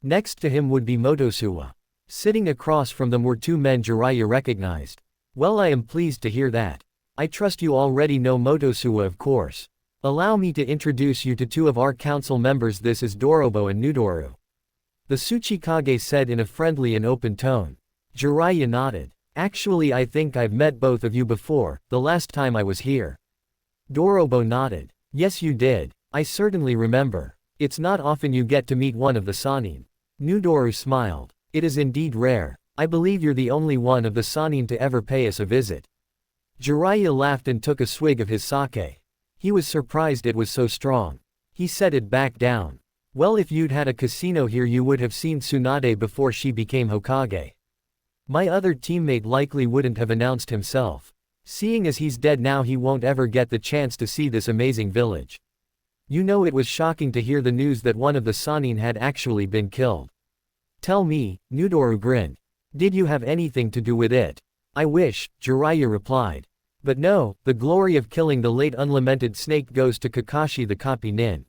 [SPEAKER 1] Next to him would be Motosuwa. Sitting across from them were 2 men Jiraiya recognized. Well, I am pleased to hear that. I trust you already know Motosuwa, of course. Allow me to introduce you to 2 of our council members. This is Dorobo and Nudoru. The Tsuchikage said in a friendly and open tone. Jiraiya nodded. Actually, I think I've met both of you before, the last time I was here. Dorobo nodded. Yes, you did. I certainly remember. It's not often you get to meet one of the Sannin. Nudoru smiled. It is indeed rare. I believe you're the only one of the Sannin to ever pay us a visit. Jiraiya laughed and took a swig of his sake. He was surprised it was so strong. He set it back down. Well, if you'd had a casino here you would have seen Tsunade before she became Hokage. My other teammate likely wouldn't have announced himself. Seeing as he's dead now he won't ever get the chance to see this amazing village. You know, it was shocking to hear the news that one of the Sannin had actually been killed. Tell me, Nudoru grinned. Did you have anything to do with it? I wish, Jiraiya replied. But no, the glory of killing the late unlamented snake goes to Kakashi the Copy Nin.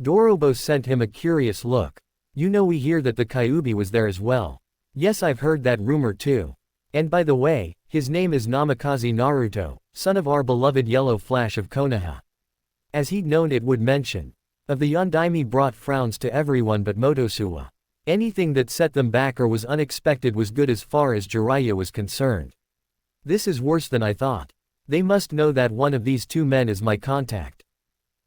[SPEAKER 1] Dorobo sent him a curious look. You know, we hear that the Kyuubi was there as well. Yes, I've heard that rumor too. And by the way, his name is Namikaze Naruto, son of our beloved Yellow Flash of Konoha. As he'd known it would mention. Of the Yondaime brought frowns to everyone but Motosuwa. Anything that set them back or was unexpected was good as far as Jiraiya was concerned. This is worse than I thought. They must know that one of these 2 men is my contact.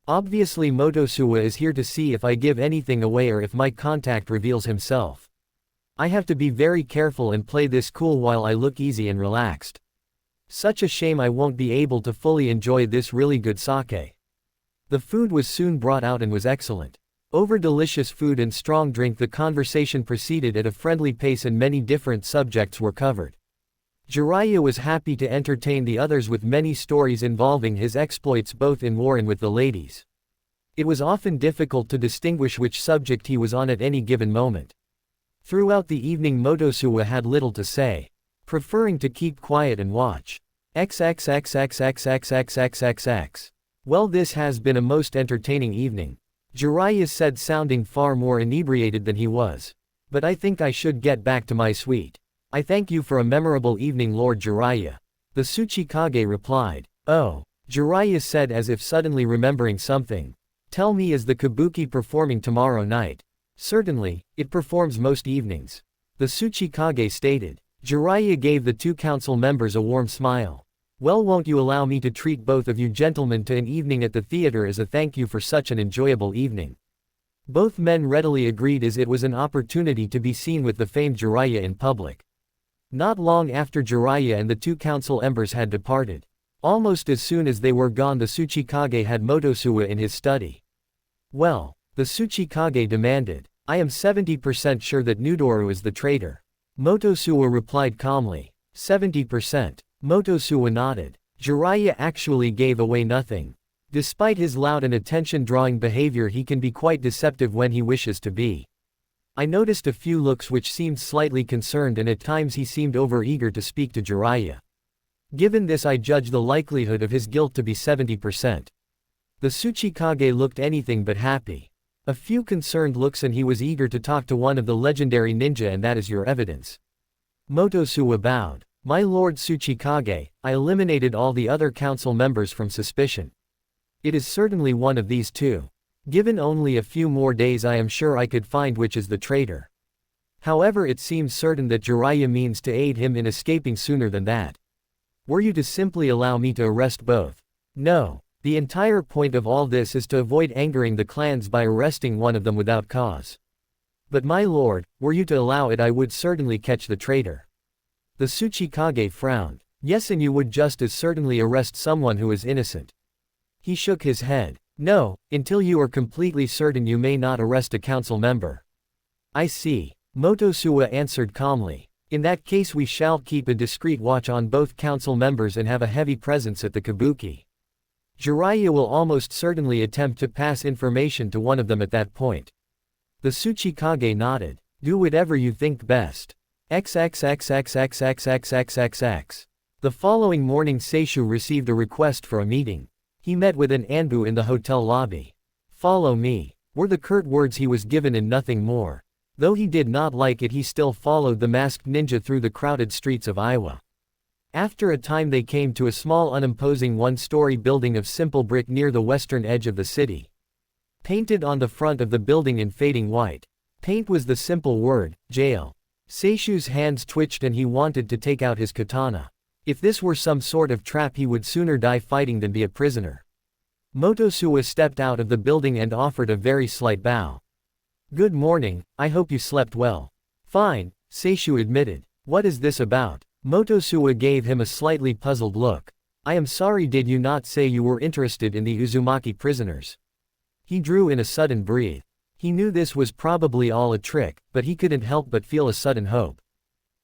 [SPEAKER 1] Obviously Motosuwa is here to see if I give anything away or if my contact reveals himself. I have to be very careful and play this cool while I look easy and relaxed. Such a shame I won't be able to fully enjoy this really good sake. The food was soon brought out and was excellent. Over delicious food and strong drink the conversation proceeded at a friendly pace and many different subjects were covered. Jiraiya was happy to entertain the others with many stories involving his exploits both in war and with the ladies. It was often difficult to distinguish which subject he was on at any given moment. Throughout the evening Motosuwa had little to say, preferring to keep quiet and watch. XXXXXXXXXX. Well, this has been a most entertaining evening. Jiraiya said, sounding far more inebriated than he was. But I think I should get back to my suite. I thank you for a memorable evening, Lord Jiraiya. The Tsuchikage replied. Oh, Jiraiya said as if suddenly remembering something. Tell me, is the kabuki performing tomorrow night? Certainly, it performs most evenings. The Tsuchikage stated. Jiraiya gave the 2 council members a warm smile. Well, won't you allow me to treat both of you gentlemen to an evening at the theater as a thank you for such an enjoyable evening? Both men readily agreed as it was an opportunity to be seen with the famed Jiraiya in public. Not long after Jiraiya and the 2 council members had departed. Almost as soon as they were gone the Tsuchikage had Motosuwa in his study. Well, the Tsuchikage demanded. I am 70% sure that Nudoru is the traitor. Motosuwa replied calmly. 70%. Motosuwa nodded. Jiraiya actually gave away nothing. Despite his loud and attention-drawing behavior he can be quite deceptive when he wishes to be. I noticed a few looks which seemed slightly concerned and at times he seemed overeager to speak to Jiraiya. Given this I judge the likelihood of his guilt to be 70%. The Tsuchikage looked anything but happy. A few concerned looks and he was eager to talk to one of the legendary ninja, and that is your evidence. Motosuwa bowed. My lord Tsuchikage, I eliminated all the other council members from suspicion. It is certainly one of these 2. Given only a few more days I am sure I could find which is the traitor. However, it seems certain that Jiraiya means to aid him in escaping sooner than that. Were you to simply allow me to arrest both? No. The entire point of all this is to avoid angering the clans by arresting one of them without cause. But my lord, were you to allow it, I would certainly catch the traitor. The Tsuchikage frowned. Yes, and you would just as certainly arrest someone who is innocent. He shook his head. No, until you are completely certain you may not arrest a council member. I see. Motosuwa answered calmly. In that case we shall keep a discreet watch on both council members and have a heavy presence at the kabuki. Jiraiya will almost certainly attempt to pass information to one of them at that point. The Tsuchikage nodded. Do whatever you think best. XXXXXXXXXX. The following morning Seishu received a request for a meeting. He met with an Anbu in the hotel lobby. Follow me, were the curt words he was given and nothing more. Though he did not like it, he still followed the masked ninja through the crowded streets of Iowa. After a time they came to a small unimposing one-story building of simple brick near the western edge of the city. Painted on the front of the building in fading white. Paint was the simple word, jail. Seishu's hands twitched and he wanted to take out his katana. If this were some sort of trap, he would sooner die fighting than be a prisoner. Motosuwa stepped out of the building and offered a very slight bow. Good morning, I hope you slept well. Fine, Seishu admitted. What is this about? Motosuwa gave him a slightly puzzled look. I am sorry, did you not say you were interested in the Uzumaki prisoners? He drew in a sudden breath. He knew this was probably all a trick, but he couldn't help but feel a sudden hope.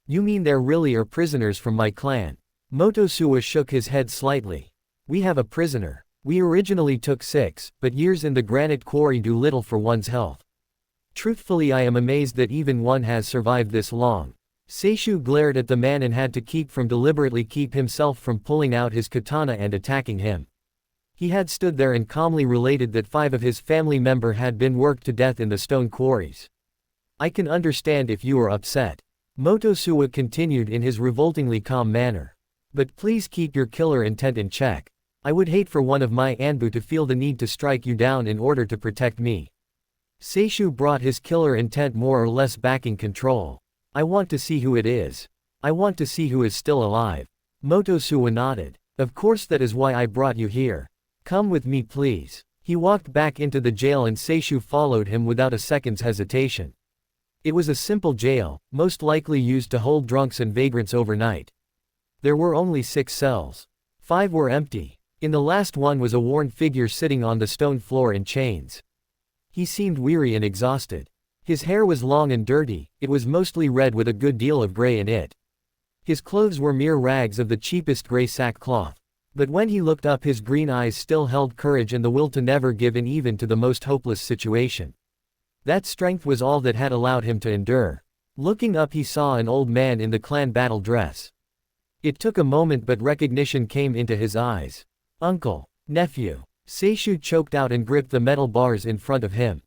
[SPEAKER 1] You mean there really are prisoners from my clan? Motosuwa shook his head slightly. We have a prisoner. We originally took 6, but years in the granite quarry do little for one's health. Truthfully, I am amazed that even one has survived this long. Seishu glared at the man and had to deliberately keep himself from pulling out his katana and attacking him. He had stood there and calmly related that 5 of his family member had been worked to death in the stone quarries. I can understand if you are upset. Motosuwa continued in his revoltingly calm manner. But please keep your killer intent in check. I would hate for one of my Anbu to feel the need to strike you down in order to protect me. Seishu brought his killer intent more or less back in control. I want to see who it is. I want to see who is still alive. Motosuwa nodded. Of course, that is why I brought you here. Come with me, please. He walked back into the jail and Seishu followed him without a second's hesitation. It was a simple jail, most likely used to hold drunks and vagrants overnight. There were only 6 cells. 5 were empty. In the last one was a worn figure sitting on the stone floor in chains. He seemed weary and exhausted. His hair was long and dirty, it was mostly red with a good deal of gray in it. His clothes were mere rags of the cheapest gray sackcloth. But when he looked up, his green eyes still held courage and the will to never give in even to the most hopeless situation. That strength was all that had allowed him to endure. Looking up, he saw an old man in the clan battle dress. It took a moment, but recognition came into his eyes. Uncle. Nephew. Seishu choked out and gripped the metal bars in front of him.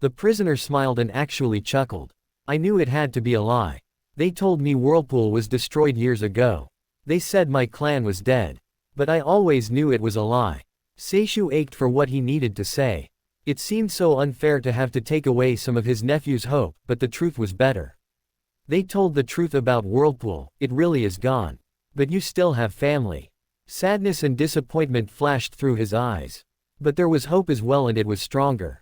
[SPEAKER 1] The prisoner smiled and actually chuckled. I knew it had to be a lie. They told me Whirlpool was destroyed years ago. They said my clan was dead. But I always knew it was a lie. Seishu ached for what he needed to say. It seemed so unfair to have to take away some of his nephew's hope, but the truth was better. They told the truth about Whirlpool, it really is gone. But you still have family. Sadness and disappointment flashed through his eyes. But there was hope as well, and it was stronger.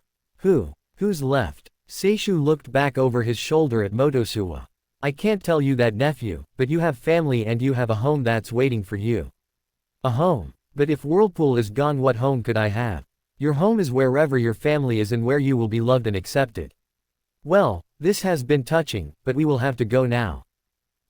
[SPEAKER 1] Who's left? Seishu looked back over his shoulder at Motosuwa. I can't tell you that, nephew, but you have family and you have a home that's waiting for you. A home? But if Whirlpool is gone, what home could I have? Your home is wherever your family is and where you will be loved and accepted. Well, this has been touching, but we will have to go now.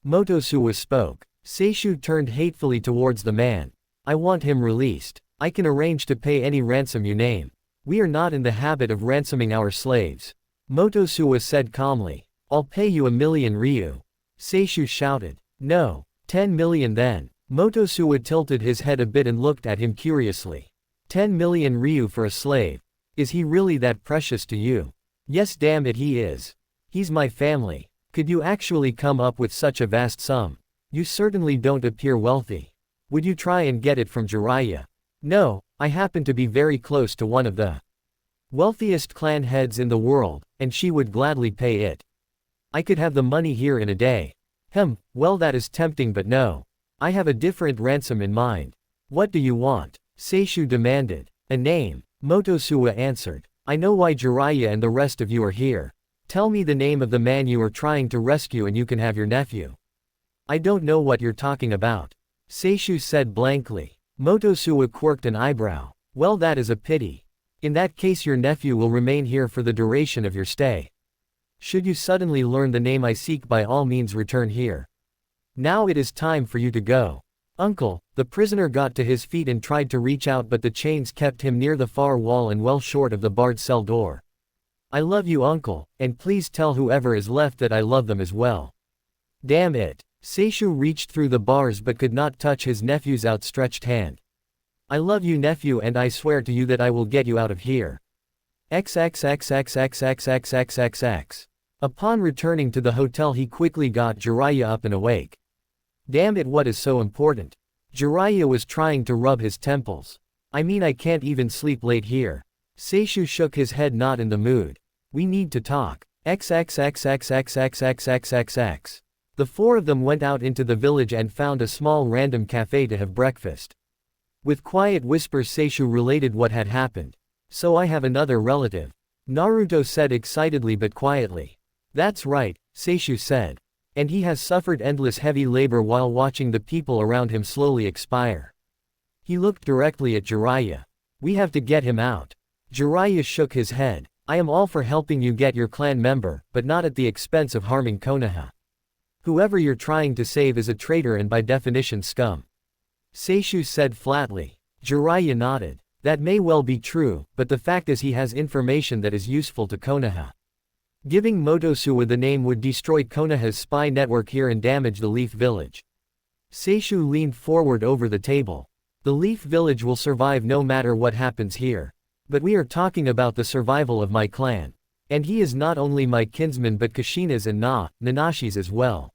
[SPEAKER 1] Motosuwa spoke. Seishu turned hatefully towards the man. I want him released. I can arrange to pay any ransom you name. We are not in the habit of ransoming our slaves. Motosuwa said calmly. I'll pay you 1,000,000 ryu. Seishu shouted. No. 10 million then. Motosuwa tilted his head a bit and looked at him curiously. 10 million ryu for a slave. Is he really that precious to you? Yes, damn it, he is. He's my family. Could you actually come up with such a vast sum? You certainly don't appear wealthy. Would you try and get it from Jiraiya? No, I happen to be very close to one of the wealthiest clan heads in the world, and she would gladly pay it. I could have the money here in a day. Well, that is tempting, but no. I have a different ransom in mind. What do you want? Seishu demanded. A name. Motosuwa answered. I know why Jiraiya and the rest of you are here. Tell me the name of the man you are trying to rescue and you can have your nephew. I don't know what you're talking about. Seishu said blankly. Motosuwa quirked an eyebrow. Well, that is a pity. In that case your nephew will remain here for the duration of your stay. Should you suddenly learn the name I seek, by all means return here. Now it is time for you to go. Uncle, the prisoner got to his feet and tried to reach out, but the chains kept him near the far wall and well short of the barred cell door. I love you, uncle, and please tell whoever is left that I love them as well. Damn it. Seishu reached through the bars but could not touch his nephew's outstretched hand. I love you, nephew, and I swear to you that I will get you out of here. XXXXXXXXXXX. Upon returning to the hotel he quickly got Jiraiya up and awake. Damn it, what is so important? Jiraiya was trying to rub his temples. I mean, I can't even sleep late here. Seishu shook his head, not in the mood. We need to talk. XXXXXXXXXXX. The four of them went out into the village and found a small random cafe to have breakfast. With quiet whispers Seishu related what had happened. So I have another relative. Naruto said excitedly but quietly. That's right, Seishu said. And he has suffered endless heavy labor while watching the people around him slowly expire. He looked directly at Jiraiya. We have to get him out. Jiraiya shook his head. I am all for helping you get your clan member, but not at the expense of harming Konoha. Whoever you're trying to save is a traitor and by definition scum. Seishu said flatly. Jiraiya nodded. That may well be true, but the fact is he has information that is useful to Konoha. Giving Motosuwa the name would destroy Konoha's spy network here and damage the Leaf Village. Seishu leaned forward over the table. The Leaf Village will survive no matter what happens here. But we are talking about the survival of my clan. And he is not only my kinsman but Kushina's and Nanashi's as well.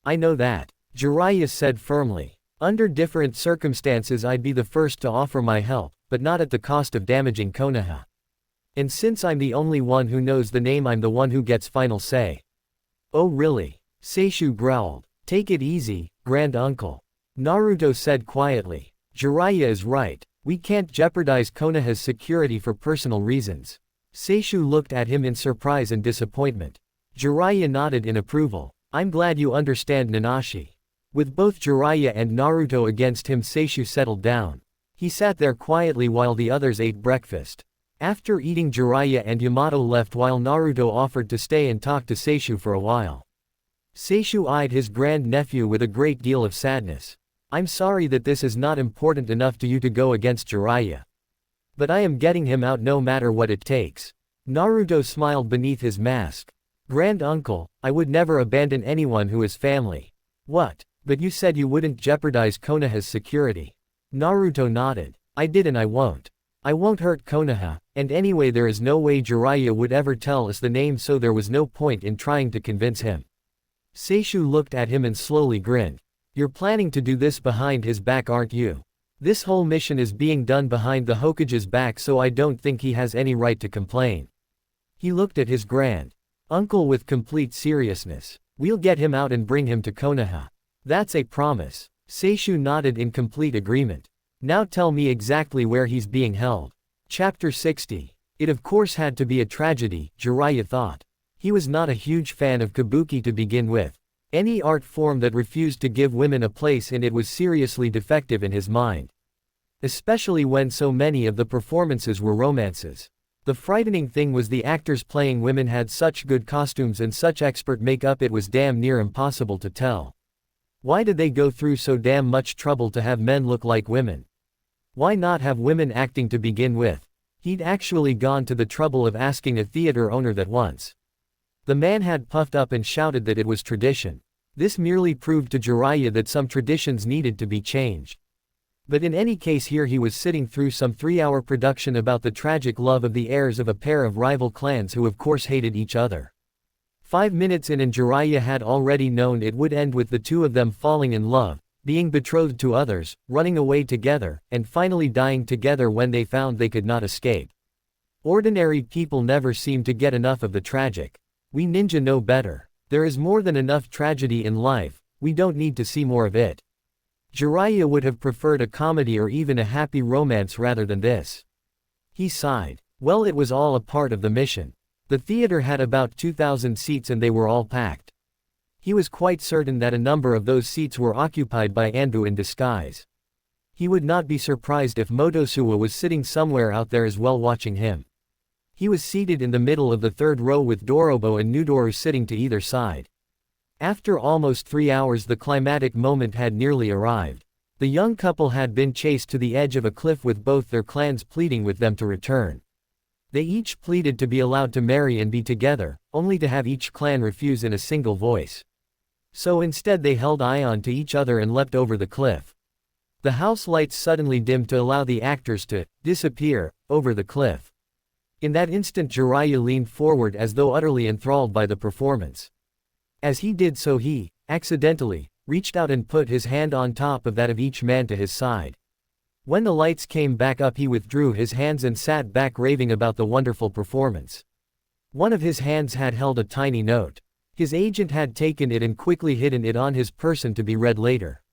[SPEAKER 1] I know that. Jiraiya said firmly. Under different circumstances I'd be the first to offer my help, but not at the cost of damaging Konoha. And since I'm the only one who knows the name, I'm the one who gets final say. Oh really? Seishu growled. Take it easy, grand uncle. Naruto said quietly. Jiraiya is right. We can't jeopardize Konoha's security for personal reasons. Seishu looked at him in surprise and disappointment. Jiraiya nodded in approval. I'm glad you understand, Nanashi. With both Jiraiya and Naruto against him, Seishu settled down. He sat there quietly while the others ate breakfast. After eating, Jiraiya and Yamato left while Naruto offered to stay and talk to Seishu for a while. Seishu eyed his grand-nephew with a great deal of sadness. I'm sorry that this is not important enough to you to go against Jiraiya. But I am getting him out no matter what it takes. Naruto smiled beneath his mask. Grand uncle, I would never abandon anyone who is family. What? But you said you wouldn't jeopardize Konoha's security. Naruto nodded. I did and I won't. I won't hurt Konoha, and anyway there is no way Jiraiya would ever tell us the name, so there was no point in trying to convince him. Seishu looked at him and slowly grinned. You're planning to do this behind his back, aren't you? This whole mission is being done behind the Hokage's back, so I don't think he has any right to complain. He looked at his grand uncle with complete seriousness. We'll get him out and bring him to Konoha. That's a promise. Seishu nodded in complete agreement. Now tell me exactly where he's being held. Chapter 60. It of course had to be a tragedy, Jiraiya thought. He was not a huge fan of kabuki to begin with. Any art form that refused to give women a place in it was seriously defective in his mind. Especially when so many of the performances were romances. The frightening thing was the actors playing women had such good costumes and such expert makeup it was damn near impossible to tell. Why did they go through so damn much trouble to have men look like women? Why not have women acting to begin with? He'd actually gone to the trouble of asking a theater owner that once. The man had puffed up and shouted that it was tradition. This merely proved to Jiraiya that some traditions needed to be changed. But in any case, here he was sitting through some 3-hour production about the tragic love of the heirs of a pair of rival clans who of course hated each other. 5 minutes in and Jiraiya had already known it would end with the two of them falling in love, being betrothed to others, running away together, and finally dying together when they found they could not escape. Ordinary people never seem to get enough of the tragic. We ninja know better. There is more than enough tragedy in life, we don't need to see more of it. Jiraiya would have preferred a comedy or even a happy romance rather than this. He sighed. Well, it was all a part of the mission. The theater had about 2,000 seats and they were all packed. He was quite certain that a number of those seats were occupied by Anbu in disguise. He would not be surprised if Motosuwa was sitting somewhere out there as well watching him. He was seated in the middle of the third row with Dorobo and Nudoru sitting to either side. After almost 3 hours, the climatic moment had nearly arrived. The young couple had been chased to the edge of a cliff with both their clans pleading with them to return. They each pleaded to be allowed to marry and be together, only to have each clan refuse in a single voice. So instead they held on to each other and leapt over the cliff. The house lights suddenly dimmed to allow the actors to disappear over the cliff. In that instant Jiraiya leaned forward as though utterly enthralled by the performance. As he did so he, accidentally, reached out and put his hand on top of that of each man to his side. When the lights came back up he withdrew his hands and sat back raving about the wonderful performance. One of his hands had held a tiny note. His agent had taken it and quickly hidden it on his person to be read later.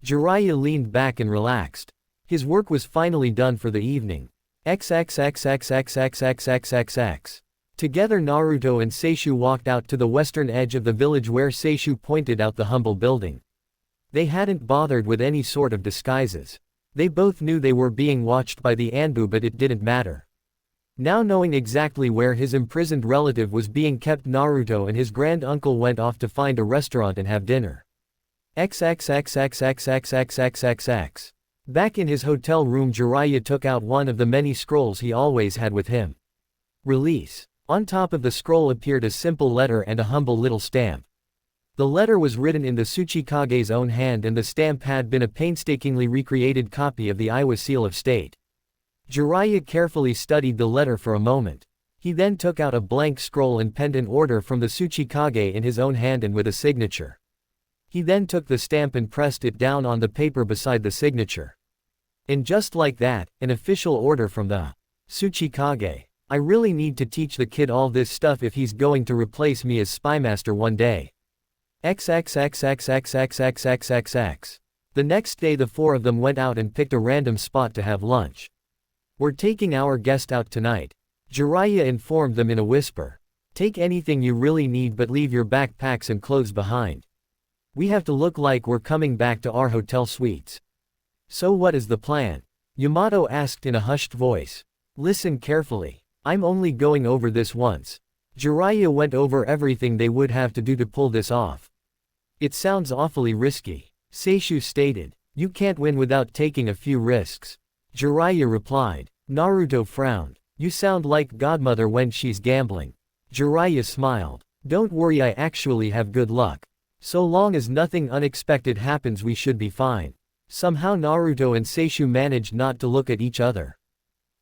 [SPEAKER 1] Jiraiya leaned back and relaxed. His work was finally done for the evening. XXXXXXXXXXX. Together Naruto and Seishu walked out to the western edge of the village where Seishu pointed out the humble building. They hadn't bothered with any sort of disguises. They both knew they were being watched by the Anbu, but it didn't matter. Now knowing exactly where his imprisoned relative was being kept, Naruto and his grand uncle went off to find a restaurant and have dinner. XXXXXXXXXXX. Back in his hotel room Jiraiya took out one of the many scrolls he always had with him. Release. On top of the scroll appeared a simple letter and a humble little stamp. The letter was written in the Tsuchikage's own hand and the stamp had been a painstakingly recreated copy of the Iwa seal of state. Jiraiya carefully studied the letter for a moment. He then took out a blank scroll and penned an order from the Tsuchikage in his own hand and with a signature. He then took the stamp and pressed it down on the paper beside the signature. And just like that, an official order from the Tsuchikage. I really need to teach the kid all this stuff if he's going to replace me as spymaster one day. XXXXXXXXXXX. The next day the four of them went out and picked a random spot to have lunch. We're taking our guest out tonight. Jiraiya informed them in a whisper. Take anything you really need but leave your backpacks and clothes behind. We have to look like we're coming back to our hotel suites. So what is the plan? Yamato asked in a hushed voice. Listen carefully. I'm only going over this once. Jiraiya went over everything they would have to do to pull this off. It sounds awfully risky. Seishu stated. You can't win without taking a few risks. Jiraiya replied. Naruto frowned. You sound like Godmother when she's gambling. Jiraiya smiled. Don't worry, I actually have good luck. So long as nothing unexpected happens we should be fine. Somehow Naruto and Seishu managed not to look at each other.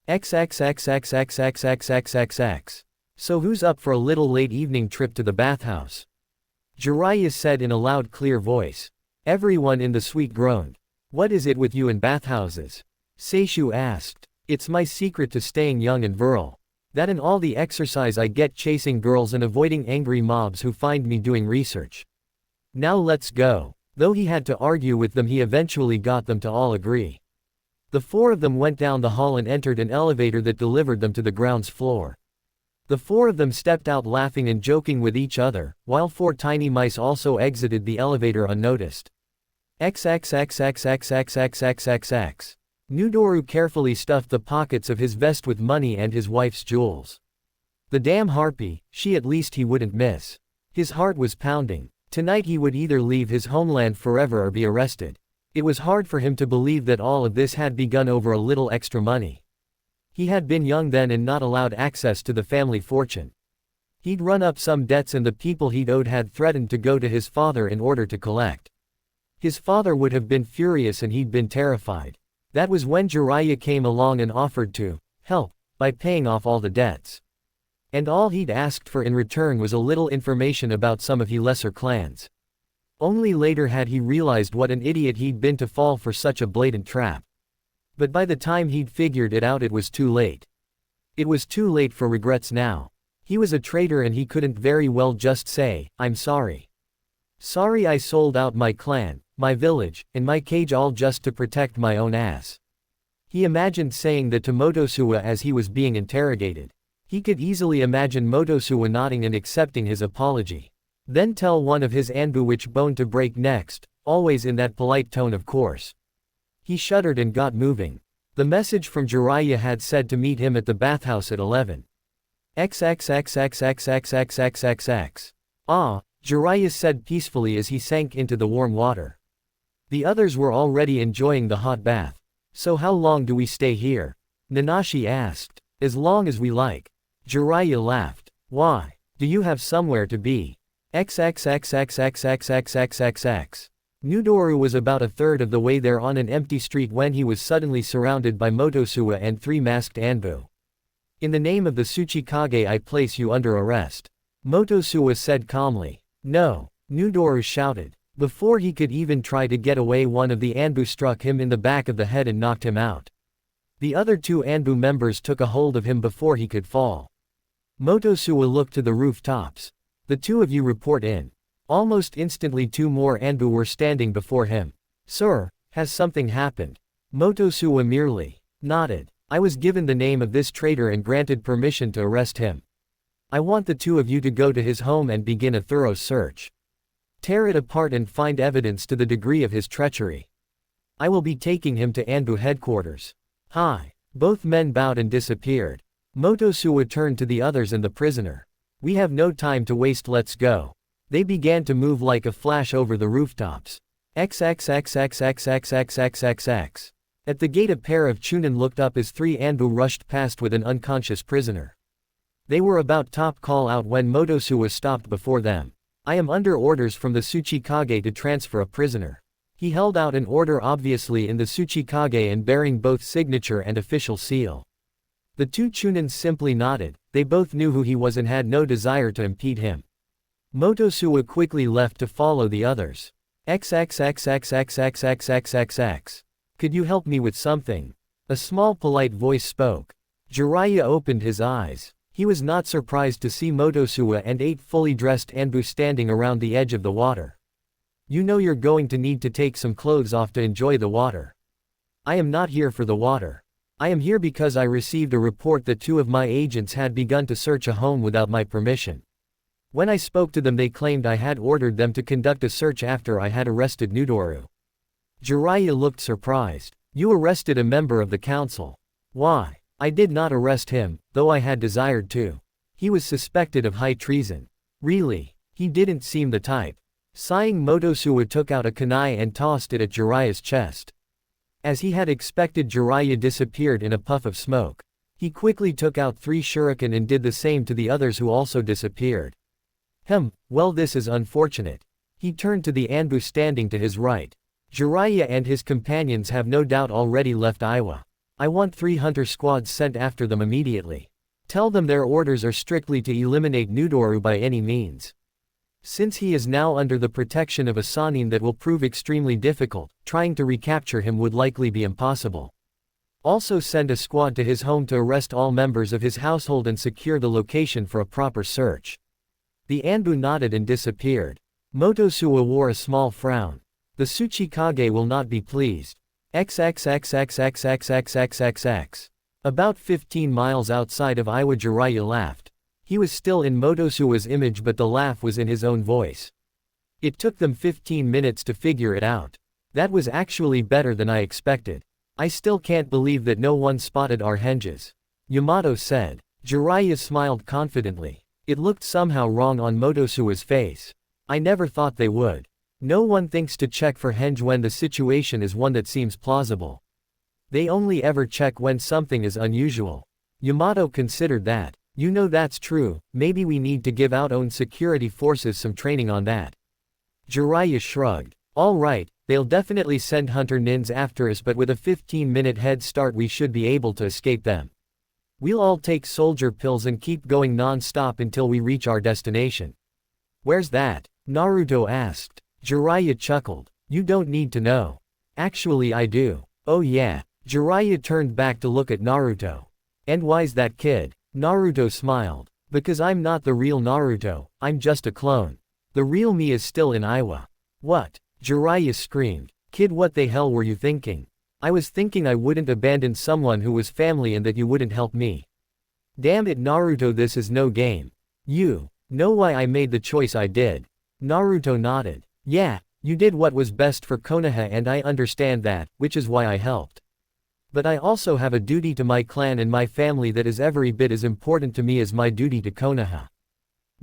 [SPEAKER 1] XXXXXXXXXXX. So who's up for a little late evening trip to the bathhouse? Jiraiya said in a loud clear voice. Everyone in the suite groaned. What is it with you and bathhouses? Seishu asked. It's my secret to staying young and virile. That and all the exercise I get chasing girls and avoiding angry mobs who find me doing research. Now let's go. Though he had to argue with them, he eventually got them to all agree. The four of them went down the hall and entered an elevator that delivered them to the ground's floor. The four of them stepped out laughing and joking with each other, while four tiny mice also exited the elevator unnoticed. XXXXXXXXXXX. Nudoru carefully stuffed the pockets of his vest with money and his wife's jewels. The damn harpy, she at least he wouldn't miss. His heart was pounding. Tonight he would either leave his homeland forever or be arrested. It was hard for him to believe that all of this had begun over a little extra money. He had been young then and not allowed access to the family fortune. He'd run up some debts and the people he'd owed had threatened to go to his father in order to collect. His father would have been furious and he'd been terrified. That was when Jiraiya came along and offered to help by paying off all the debts. And all he'd asked for in return was a little information about some of his lesser clans. Only later had he realized what an idiot he'd been to fall for such a blatant trap. But by the time he'd figured it out it was too late. It was too late for regrets now. He was a traitor and he couldn't very well just say, I'm sorry. Sorry I sold out my clan, my village, and my cage all just to protect my own ass. He imagined saying that to Motosuwa as he was being interrogated. He could easily imagine Motosuwa nodding and accepting his apology. Then tell one of his Anbu which bone to break next, always in that polite tone of course. He shuddered and got moving. The message from Jiraiya had said to meet him at the bathhouse at 11. XXXXXXXXXXX. Ah, Jiraiya said peacefully as he sank into the warm water. The others were already enjoying the hot bath. So how long do we stay here? Nanashi asked. As long as we like. Jiraiya laughed. Why? Do you have somewhere to be? XXXXXXXXXXX. Nudoru was about a third of the way there on an empty street when he was suddenly surrounded by Motosuwa and 3 masked Anbu. In the name of the Tsuchikage I place you under arrest. Motosuwa said calmly. No, Nudoru shouted. Before he could even try to get away, one of the Anbu struck him in the back of the head and knocked him out. The other 2 Anbu members took a hold of him before he could fall. Motosuwa looked to the rooftops. The 2 of you report in. Almost instantly 2 more Anbu were standing before him. Sir, has something happened? Motosuwa merely nodded. I was given the name of this traitor and granted permission to arrest him. I want the 2 of you to go to his home and begin a thorough search. Tear it apart and find evidence to the degree of his treachery. I will be taking him to Anbu headquarters. Hi. Both men bowed and disappeared. Motosuwa turned to the others and the prisoner. We have no time to waste, let's go. They began to move like a flash over the rooftops. XXXXXXXXXX. At the gate a pair of Chunin looked up as 3 Anbu rushed past with an unconscious prisoner. They were about to call out when Motosuwa stopped before them. I am under orders from the Tsuchikage to transfer a prisoner. He held out an order obviously in the Tsuchikage and bearing both signature and official seal. The 2 Chunins simply nodded. They both knew who he was and had no desire to impede him. Motosuwa quickly left to follow the others. XXXXXXXXXX. Could you help me with something? A small polite voice spoke. Jiraiya opened his eyes. He was not surprised to see Motosuwa and 8 fully dressed Anbu standing around the edge of the water. You know you're going to need to take some clothes off to enjoy the water. I am not here for the water. I am here because I received a report that 2 of my agents had begun to search a home without my permission. When I spoke to them they claimed I had ordered them to conduct a search after I had arrested Nudoru. Jiraiya looked surprised. You arrested a member of the council. Why? I did not arrest him, though I had desired to. He was suspected of high treason. Really? He didn't seem the type. Sighing, Motosuwa took out a kunai and tossed it at Jiraiya's chest. As he had expected, Jiraiya disappeared in a puff of smoke. He quickly took out 3 shuriken and did the same to the others who also disappeared. Well, this is unfortunate. He turned to the Anbu standing to his right. Jiraiya and his companions have no doubt already left Iwa. I want 3 hunter squads sent after them immediately. Tell them their orders are strictly to eliminate Nudoru by any means. Since he is now under the protection of a Sannin, that will prove extremely difficult, trying to recapture him would likely be impossible. Also send a squad to his home to arrest all members of his household and secure the location for a proper search. The Anbu nodded and disappeared. Motosuwa wore a small frown. The Tsuchikage will not be pleased. XXXXXXXXXXX. About 15 miles outside of Iwa, Jiraiya laughed. He was still in Motosuwa's image, but the laugh was in his own voice. It took them 15 minutes to figure it out. That was actually better than I expected. I still can't believe that no one spotted our henges. Yamato said. Jiraiya smiled confidently. It looked somehow wrong on Motosuwa's face. I never thought they would. No one thinks to check for henge when the situation is one that seems plausible. They only ever check when something is unusual. Yamato considered that. You know that's true, maybe we need to give our own security forces some training on that. Jiraiya shrugged. Alright, they'll definitely send hunter nins after us, but with a 15-minute head start we should be able to escape them. We'll all take soldier pills and keep going non-stop until we reach our destination. Where's that? Naruto asked. Jiraiya chuckled. You don't need to know. Actually I do. Oh yeah. Jiraiya turned back to look at Naruto. And why's that, kid? Naruto smiled. Because I'm not the real Naruto, I'm just a clone. The real me is still in Iwa. What? Jiraiya screamed. Kid, what the hell were you thinking? I was thinking I wouldn't abandon someone who was family and that you wouldn't help me. Damn it Naruto, this is no game. You know why I made the choice I did? Naruto nodded. Yeah, you did what was best for Konoha and I understand that, which is why I helped. But I also have a duty to my clan and my family that is every bit as important to me as my duty to Konoha.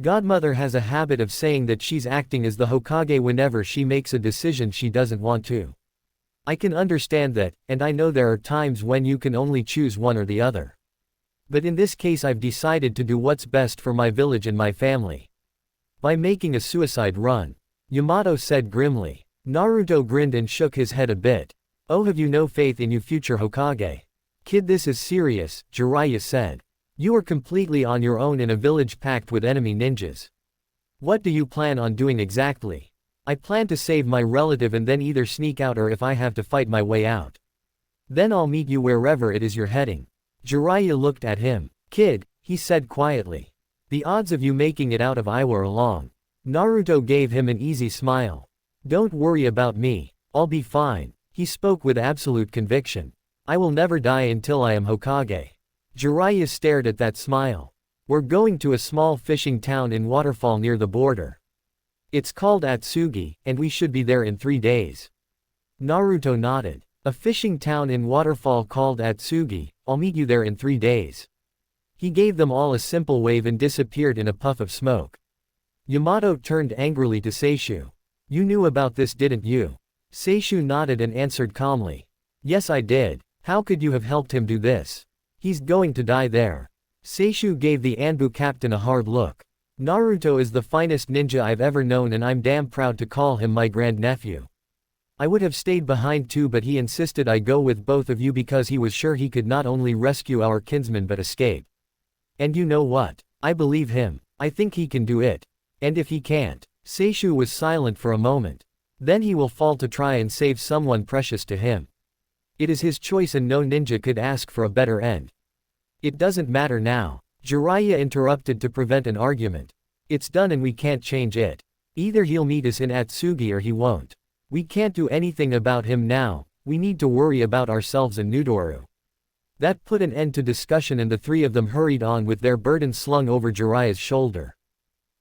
[SPEAKER 1] Godmother has a habit of saying that she's acting as the Hokage whenever she makes a decision she doesn't want to. I can understand that, and I know there are times when you can only choose one or the other. But in this case I've decided to do what's best for my village and my family. By making a suicide run. Yamato said grimly. Naruto grinned and shook his head a bit. Oh, have you no faith in you future Hokage? Kid, this is serious, Jiraiya said. You are completely on your own in a village packed with enemy ninjas. What do you plan on doing exactly? I plan to save my relative and then either sneak out or if I have to fight my way out. Then I'll meet you wherever it is you're heading. Jiraiya looked at him. Kid, he said quietly. The odds of you making it out of Iwa are long. Naruto gave him an easy smile. Don't worry about me. I'll be fine. He spoke with absolute conviction. I will never die until I am Hokage. Jiraiya stared at that smile. We're going to a small fishing town in Waterfall near the border. It's called Atsugi, and we should be there in 3 days. Naruto nodded. A fishing town in Waterfall called Atsugi, I'll meet you there in 3 days. He gave them all a simple wave and disappeared in a puff of smoke. Yamato turned angrily to Seishu. You knew about this, didn't you? Seishu nodded and answered calmly. Yes, I did. How could you have helped him do this? He's going to die there. Seishu gave the Anbu captain a hard look. Naruto is the finest ninja I've ever known and I'm damn proud to call him my grandnephew. I would have stayed behind too, but he insisted I go with both of you because he was sure he could not only rescue our kinsman but escape. And you know what? I believe him. I think he can do it. And if he can't? Seishu was silent for a moment. Then he will fall to try and save someone precious to him. It is his choice and no ninja could ask for a better end. It doesn't matter now. Jiraiya interrupted to prevent an argument. It's done and we can't change it. Either he'll meet us in Atsugi or he won't. We can't do anything about him now, we need to worry about ourselves and Nudoru. That put an end to discussion and the three of them hurried on with their burden slung over Jiraiya's shoulder.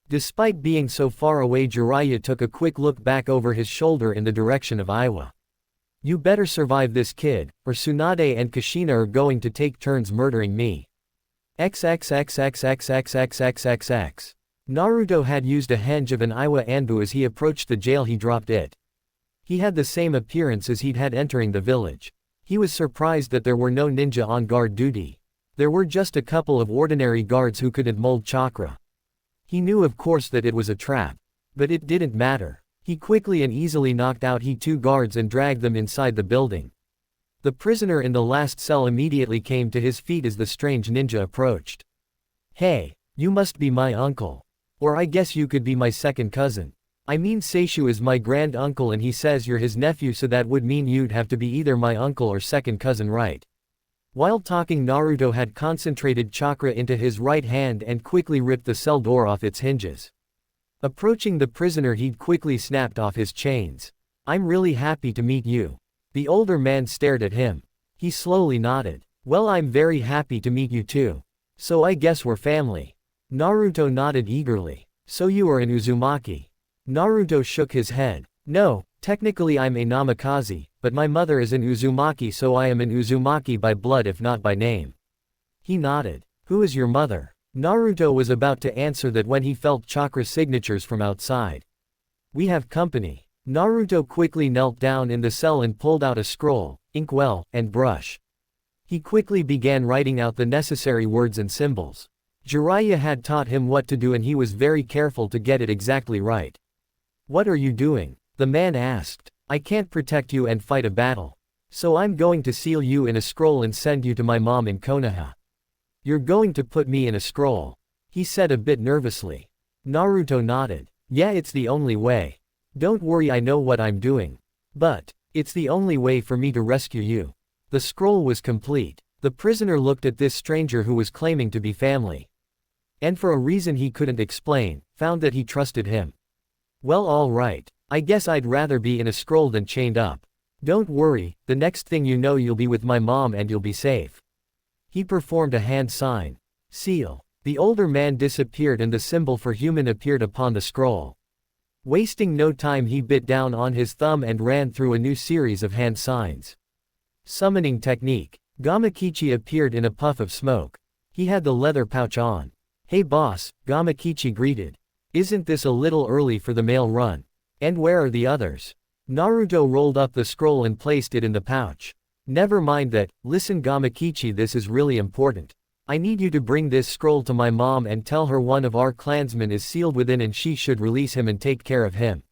[SPEAKER 1] Despite being so far away, Jiraiya took a quick look back over his shoulder in the direction of Iwa. You better survive this, kid, or Tsunade and Kushina are going to take turns murdering me. XXXXXXXXXXX. Naruto had used a henge of an Iwa Anbu as he approached the jail. He dropped it. He had the same appearance as he'd had entering the village. He was surprised that there were no ninja on guard duty. There were just a couple of ordinary guards who couldn't mold chakra. He knew of course that it was a trap. But it didn't matter. He quickly and easily knocked out two guards and dragged them inside the building. The prisoner in the last cell immediately came to his feet as the strange ninja approached. Hey, you must be my uncle. Or I guess you could be my second cousin. I mean, Seishu is my grand uncle and he says you're his nephew, so that would mean you'd have to be either my uncle or second cousin, right? While talking, Naruto had concentrated chakra into his right hand and quickly ripped the cell door off its hinges. Approaching the prisoner, he'd quickly snapped off his chains. I'm really happy to meet you. The older man stared at him. He slowly nodded. Well, I'm very happy to meet you too. So I guess we're family. Naruto nodded eagerly. So you are an Uzumaki. Naruto shook his head. No, technically I'm a Namikaze, but my mother is an Uzumaki, so I am an Uzumaki by blood if not by name. He nodded. Who is your mother? Naruto was about to answer that when he felt chakra signatures from outside. We have company. Naruto quickly knelt down in the cell and pulled out a scroll, inkwell, and brush. He quickly began writing out the necessary words and symbols. Jiraiya had taught him what to do and he was very careful to get it exactly right. What are you doing? The man asked. I can't protect you and fight a battle. So I'm going to seal you in a scroll and send you to my mom in Konoha. You're going to put me in a scroll? He said a bit nervously. Naruto nodded. Yeah, it's the only way. Don't worry, I know what I'm doing. But it's the only way for me to rescue you. The scroll was complete. The prisoner looked at this stranger who was claiming to be family. And for a reason he couldn't explain, found that he trusted him. Well, all right. I guess I'd rather be in a scroll than chained up. Don't worry, the next thing you know you'll be with my mom and you'll be safe. He performed a hand sign. Seal. The older man disappeared and the symbol for human appeared upon the scroll. Wasting no time, he bit down on his thumb and ran through a new series of hand signs. Summoning technique. Gamakichi appeared in a puff of smoke. He had the leather pouch on. Hey boss, Gamakichi greeted. Isn't this a little early for the mail run? And where are the others? Naruto rolled up the scroll and placed it in the pouch. Never mind that, listen Gamakichi, this is really important. I need you to bring this scroll to my mom and tell her one of our clansmen is sealed within and she should release him and take care of him.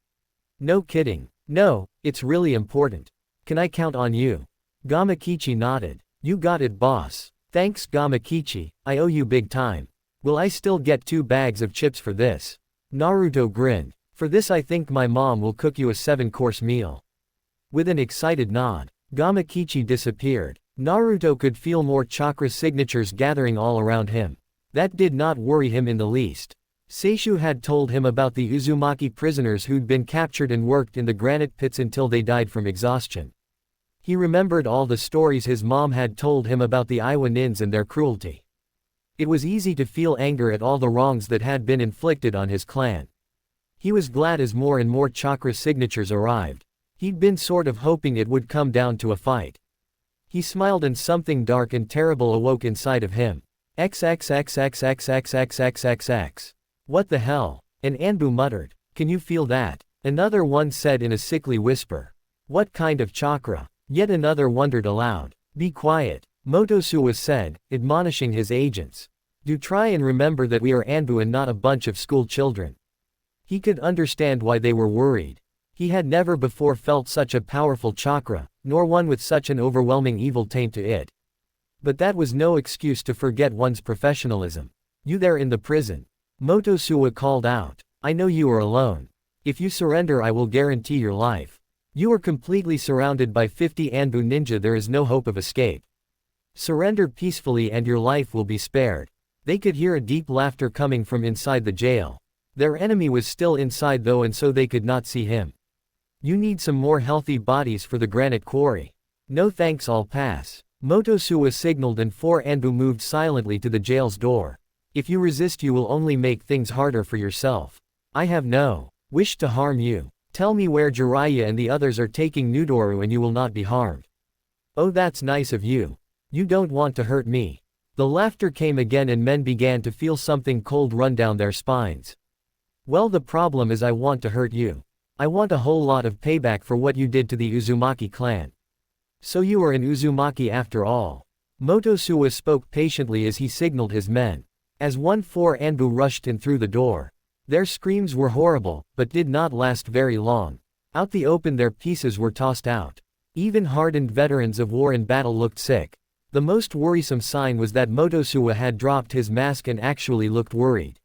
[SPEAKER 1] No kidding. No, it's really important. Can I count on you? Gamakichi nodded. You got it boss. Thanks Gamakichi, I owe you big time. Will I still get 2 bags of chips for this? Naruto grinned. For this I think my mom will cook you a 7-course meal. With an excited nod, Gamakichi disappeared. Naruto could feel more chakra signatures gathering all around him. That did not worry him in the least. Seishu had told him about the Uzumaki prisoners who'd been captured and worked in the granite pits until they died from exhaustion. He remembered all the stories his mom had told him about the Iwa Nins and their cruelty. It was easy to feel anger at all the wrongs that had been inflicted on his clan. He was glad as more and more chakra signatures arrived. He'd been sort of hoping it would come down to a fight. He smiled and something dark and terrible awoke inside of him. XXXXXXXXXXX. What the hell? An Anbu muttered. Can you feel that? Another one said in a sickly whisper. What kind of chakra? Yet another wondered aloud. Be quiet, Motosuwa said, admonishing his agents. Do try and remember that we are Anbu and not a bunch of school children. He could understand why they were worried. He had never before felt such a powerful chakra, nor one with such an overwhelming evil taint to it. But that was no excuse to forget one's professionalism. You there in the prison? Motosuwa called out. I know you are alone. If you surrender I will guarantee your life. You are completely surrounded by 50 Anbu ninja, there is no hope of escape. Surrender peacefully and your life will be spared. They could hear a deep laughter coming from inside the jail. Their enemy was still inside though and so they could not see him. You need some more healthy bodies for the granite quarry. No thanks, I'll pass. Motosuwa signaled and 4 Anbu moved silently to the jail's door. If you resist you will only make things harder for yourself. I have no wish to harm you. Tell me where Jiraiya and the others are taking Nudoru and you will not be harmed. Oh, that's nice of you. You don't want to hurt me. The laughter came again and men began to feel something cold run down their spines. Well, the problem is I want to hurt you. I want a whole lot of payback for what you did to the Uzumaki clan. So you are an Uzumaki after all. Motosuwa spoke patiently as he signaled his men. As 4 Anbu rushed in through the door. Their screams were horrible, but did not last very long. Out the open their pieces were tossed out. Even hardened veterans of war and battle looked sick. The most worrisome sign was that Motosuwa had dropped his mask and actually looked worried.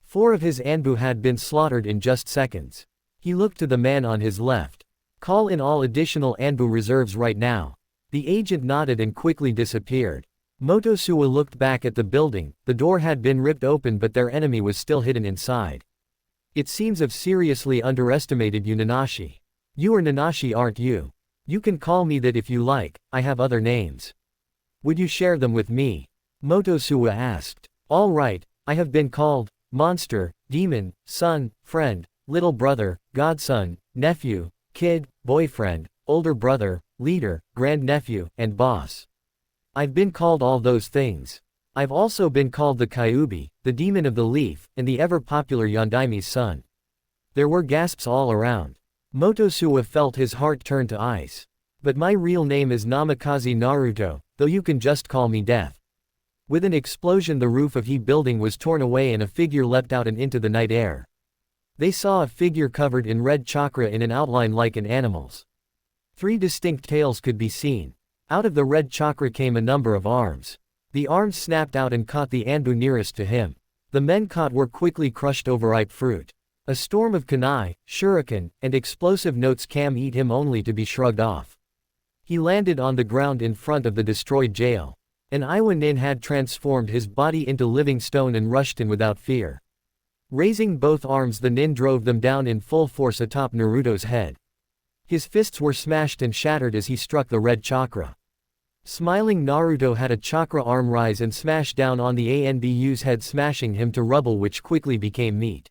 [SPEAKER 1] 4 of his Anbu had been slaughtered in just seconds. He looked to the man on his left. Call in all additional Anbu reserves right now. The agent nodded and quickly disappeared. Motosuwa looked back at the building. The door had been ripped open but their enemy was still hidden inside. It seems I've seriously underestimated you, Nanashi. You are Nanashi, aren't you? You can call me that if you like, I have other names. Would you share them with me? Motosuwa asked. All right, I have been called monster, demon, son, friend, little brother, godson, nephew, kid, boyfriend, older brother, leader, grandnephew, and boss. I've been called all those things. I've also been called the Kyuubi, the demon of the leaf, and the ever-popular Yondaimi's son. There were gasps all around. Motosuwa felt his heart turn to ice. But my real name is Namikaze Naruto, though you can just call me Death. With an explosion the roof of the building was torn away and a figure leapt out and into the night air. They saw a figure covered in red chakra in an outline like an animal's. 3 distinct tails could be seen. Out of the red chakra came a number of arms. The arms snapped out and caught the Anbu nearest to him. The men caught were quickly crushed overripe fruit. A storm of kunai, shuriken, and explosive notes came eat him only to be shrugged off. He landed on the ground in front of the destroyed jail. An Iwa Nin had transformed his body into living stone and rushed in without fear. Raising both arms, the nin drove them down in full force atop Naruto's head. His fists were smashed and shattered as he struck the red chakra. Smiling, Naruto had a chakra arm rise and smash down on the Anbu's head, smashing him to rubble, which quickly became meat.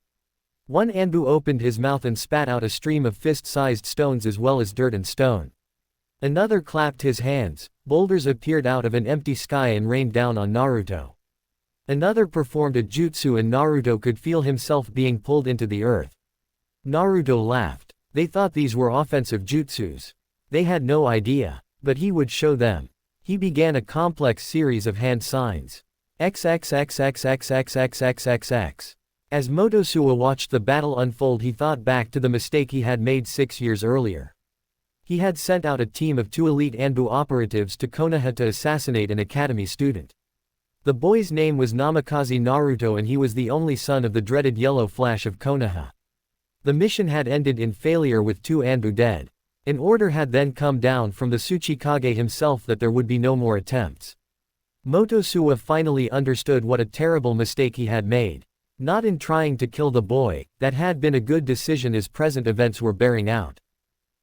[SPEAKER 1] One Anbu opened his mouth and spat out a stream of fist-sized stones as well as dirt and stone. Another clapped his hands, boulders appeared out of an empty sky and rained down on Naruto. Another performed a jutsu and Naruto could feel himself being pulled into the earth. Naruto laughed. They thought these were offensive jutsus. They had no idea, but he would show them. He began a complex series of hand signs. XXXXXXXXXX. As Motosuwa watched the battle unfold, he thought back to the mistake he had made 6 years earlier. He had sent out a team of 2 elite Anbu operatives to Konoha to assassinate an academy student. The boy's name was Namikaze Naruto and he was the only son of the dreaded Yellow Flash of Konoha. The mission had ended in failure with 2 Anbu dead. An order had then come down from the Tsuchikage himself that there would be no more attempts. Motosuwa finally understood what a terrible mistake he had made. Not in trying to kill the boy, that had been a good decision as present events were bearing out.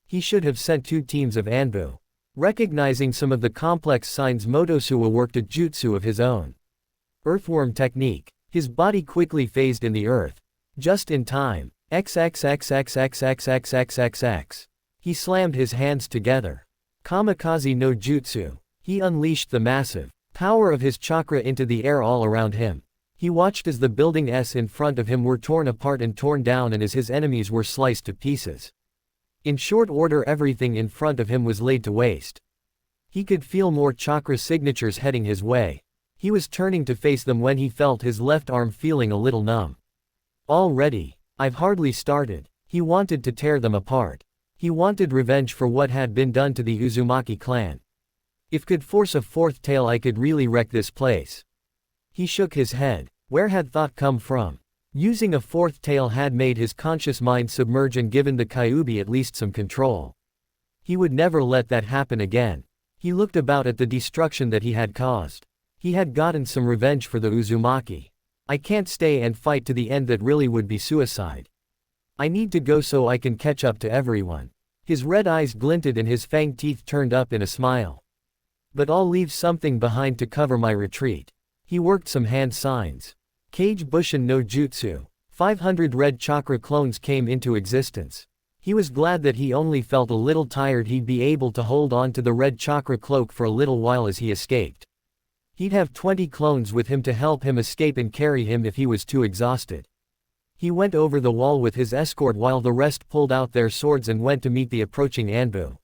[SPEAKER 1] He should have sent 2 teams of Anbu. Recognizing some of the complex signs, Motosuwa worked a jutsu of his own. Earthworm technique. His body quickly phased in the earth. Just in time. XXXXXXXXXX. He slammed his hands together. Kamikaze no jutsu. He unleashed the massive power of his chakra into the air all around him. He watched as the buildings in front of him were torn apart and torn down and as his enemies were sliced to pieces. In short order, everything in front of him was laid to waste. He could feel more chakra signatures heading his way. He was turning to face them when he felt his left arm feeling a little numb. Already? I've hardly started. He wanted to tear them apart. He wanted revenge for what had been done to the Uzumaki clan. If could force a 4th tail, I could really wreck this place. He shook his head. Where had thought come from? Using a 4th tail had made his conscious mind submerge and given the Kyuubi at least some control. He would never let that happen again. He looked about at the destruction that he had caused. He had gotten some revenge for the Uzumaki. I can't stay and fight to the end, that really would be suicide. I need to go so I can catch up to everyone. His red eyes glinted and his fanged teeth turned up in a smile. But I'll leave something behind to cover my retreat. He worked some hand signs. Kage Bushin no Jutsu. 500 red chakra clones came into existence. He was glad that he only felt a little tired. He'd be able to hold on to the red chakra cloak for a little while as he escaped. He'd have 20 clones with him to help him escape and carry him if he was too exhausted. He went over the wall with his escort while the rest pulled out their swords and went to meet the approaching Anbu.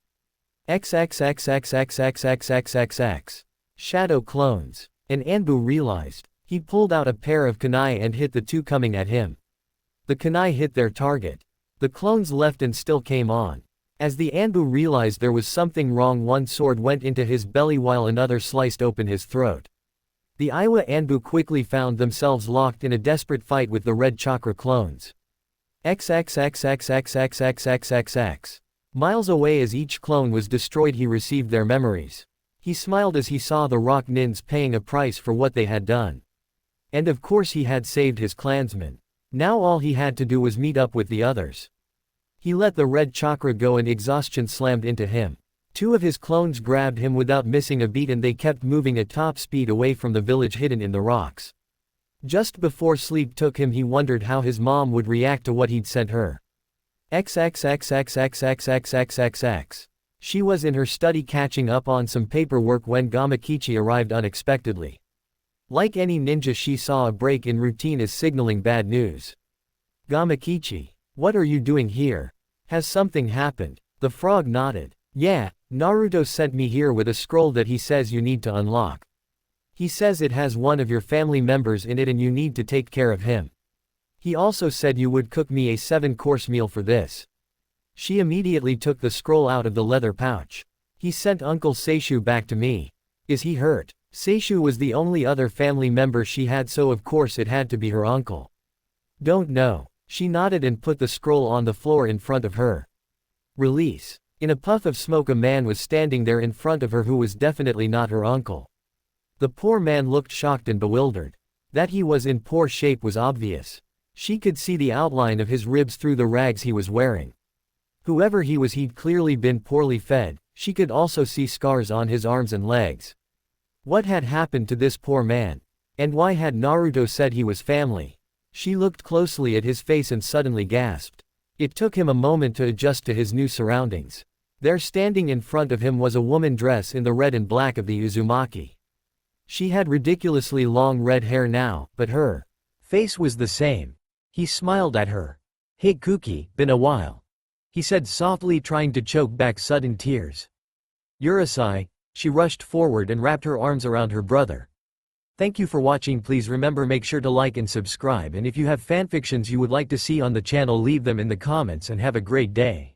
[SPEAKER 1] XXXXXXXXXX. Shadow clones. An Anbu realized. He pulled out a pair of kunai and hit the 2 coming at him. The kunai hit their target. The clones left and still came on. As the Anbu realized there was something wrong, one sword went into his belly while another sliced open his throat. The Iwa Anbu quickly found themselves locked in a desperate fight with the red chakra clones. XXXXXXXXXX. Miles away as each clone was destroyed, he received their memories. He smiled as he saw the rock nins paying a price for what they had done. And of course he had saved his clansmen. Now all he had to do was meet up with the others. He let the red chakra go and exhaustion slammed into him. 2 of his clones grabbed him without missing a beat and they kept moving at top speed away from the village hidden in the rocks. Just before sleep took him, he wondered how his mom would react to what he'd sent her. XXXXXXXXXX. She was in her study catching up on some paperwork when Gamakichi arrived unexpectedly. Like any ninja, she saw a break in routine as signaling bad news. Gamakichi, what are you doing here? Has something happened? The frog nodded. Yeah, Naruto sent me here with a scroll that he says you need to unlock. He says it has one of your family members in it and you need to take care of him. He also said you would cook me a 7-course meal for this. She immediately took the scroll out of the leather pouch. He sent Uncle Seishu back to me. Is he hurt? Seishu was the only other family member she had, so of course it had to be her uncle. Don't know. She nodded and put the scroll on the floor in front of her. Release. In a puff of smoke, a man was standing there in front of her who was definitely not her uncle. The poor man looked shocked and bewildered. That he was in poor shape was obvious. She could see the outline of his ribs through the rags he was wearing. Whoever he was, he'd clearly been poorly fed. She could also see scars on his arms and legs. What had happened to this poor man? And why had Naruto said he was family? She looked closely at his face and suddenly gasped. It took him a moment to adjust to his new surroundings. There, standing in front of him, was a woman dressed in the red and black of the Uzumaki. She had ridiculously long red hair now, but her face was the same. He smiled at her. "Hey Kuki, been a while," he said softly, trying to choke back sudden tears. "Urusai." She rushed forward and wrapped her arms around her brother. Thank you for watching. Please remember, make sure to like and subscribe, and if you have fanfictions you would like to see on the channel, leave them in the comments, and have a great day.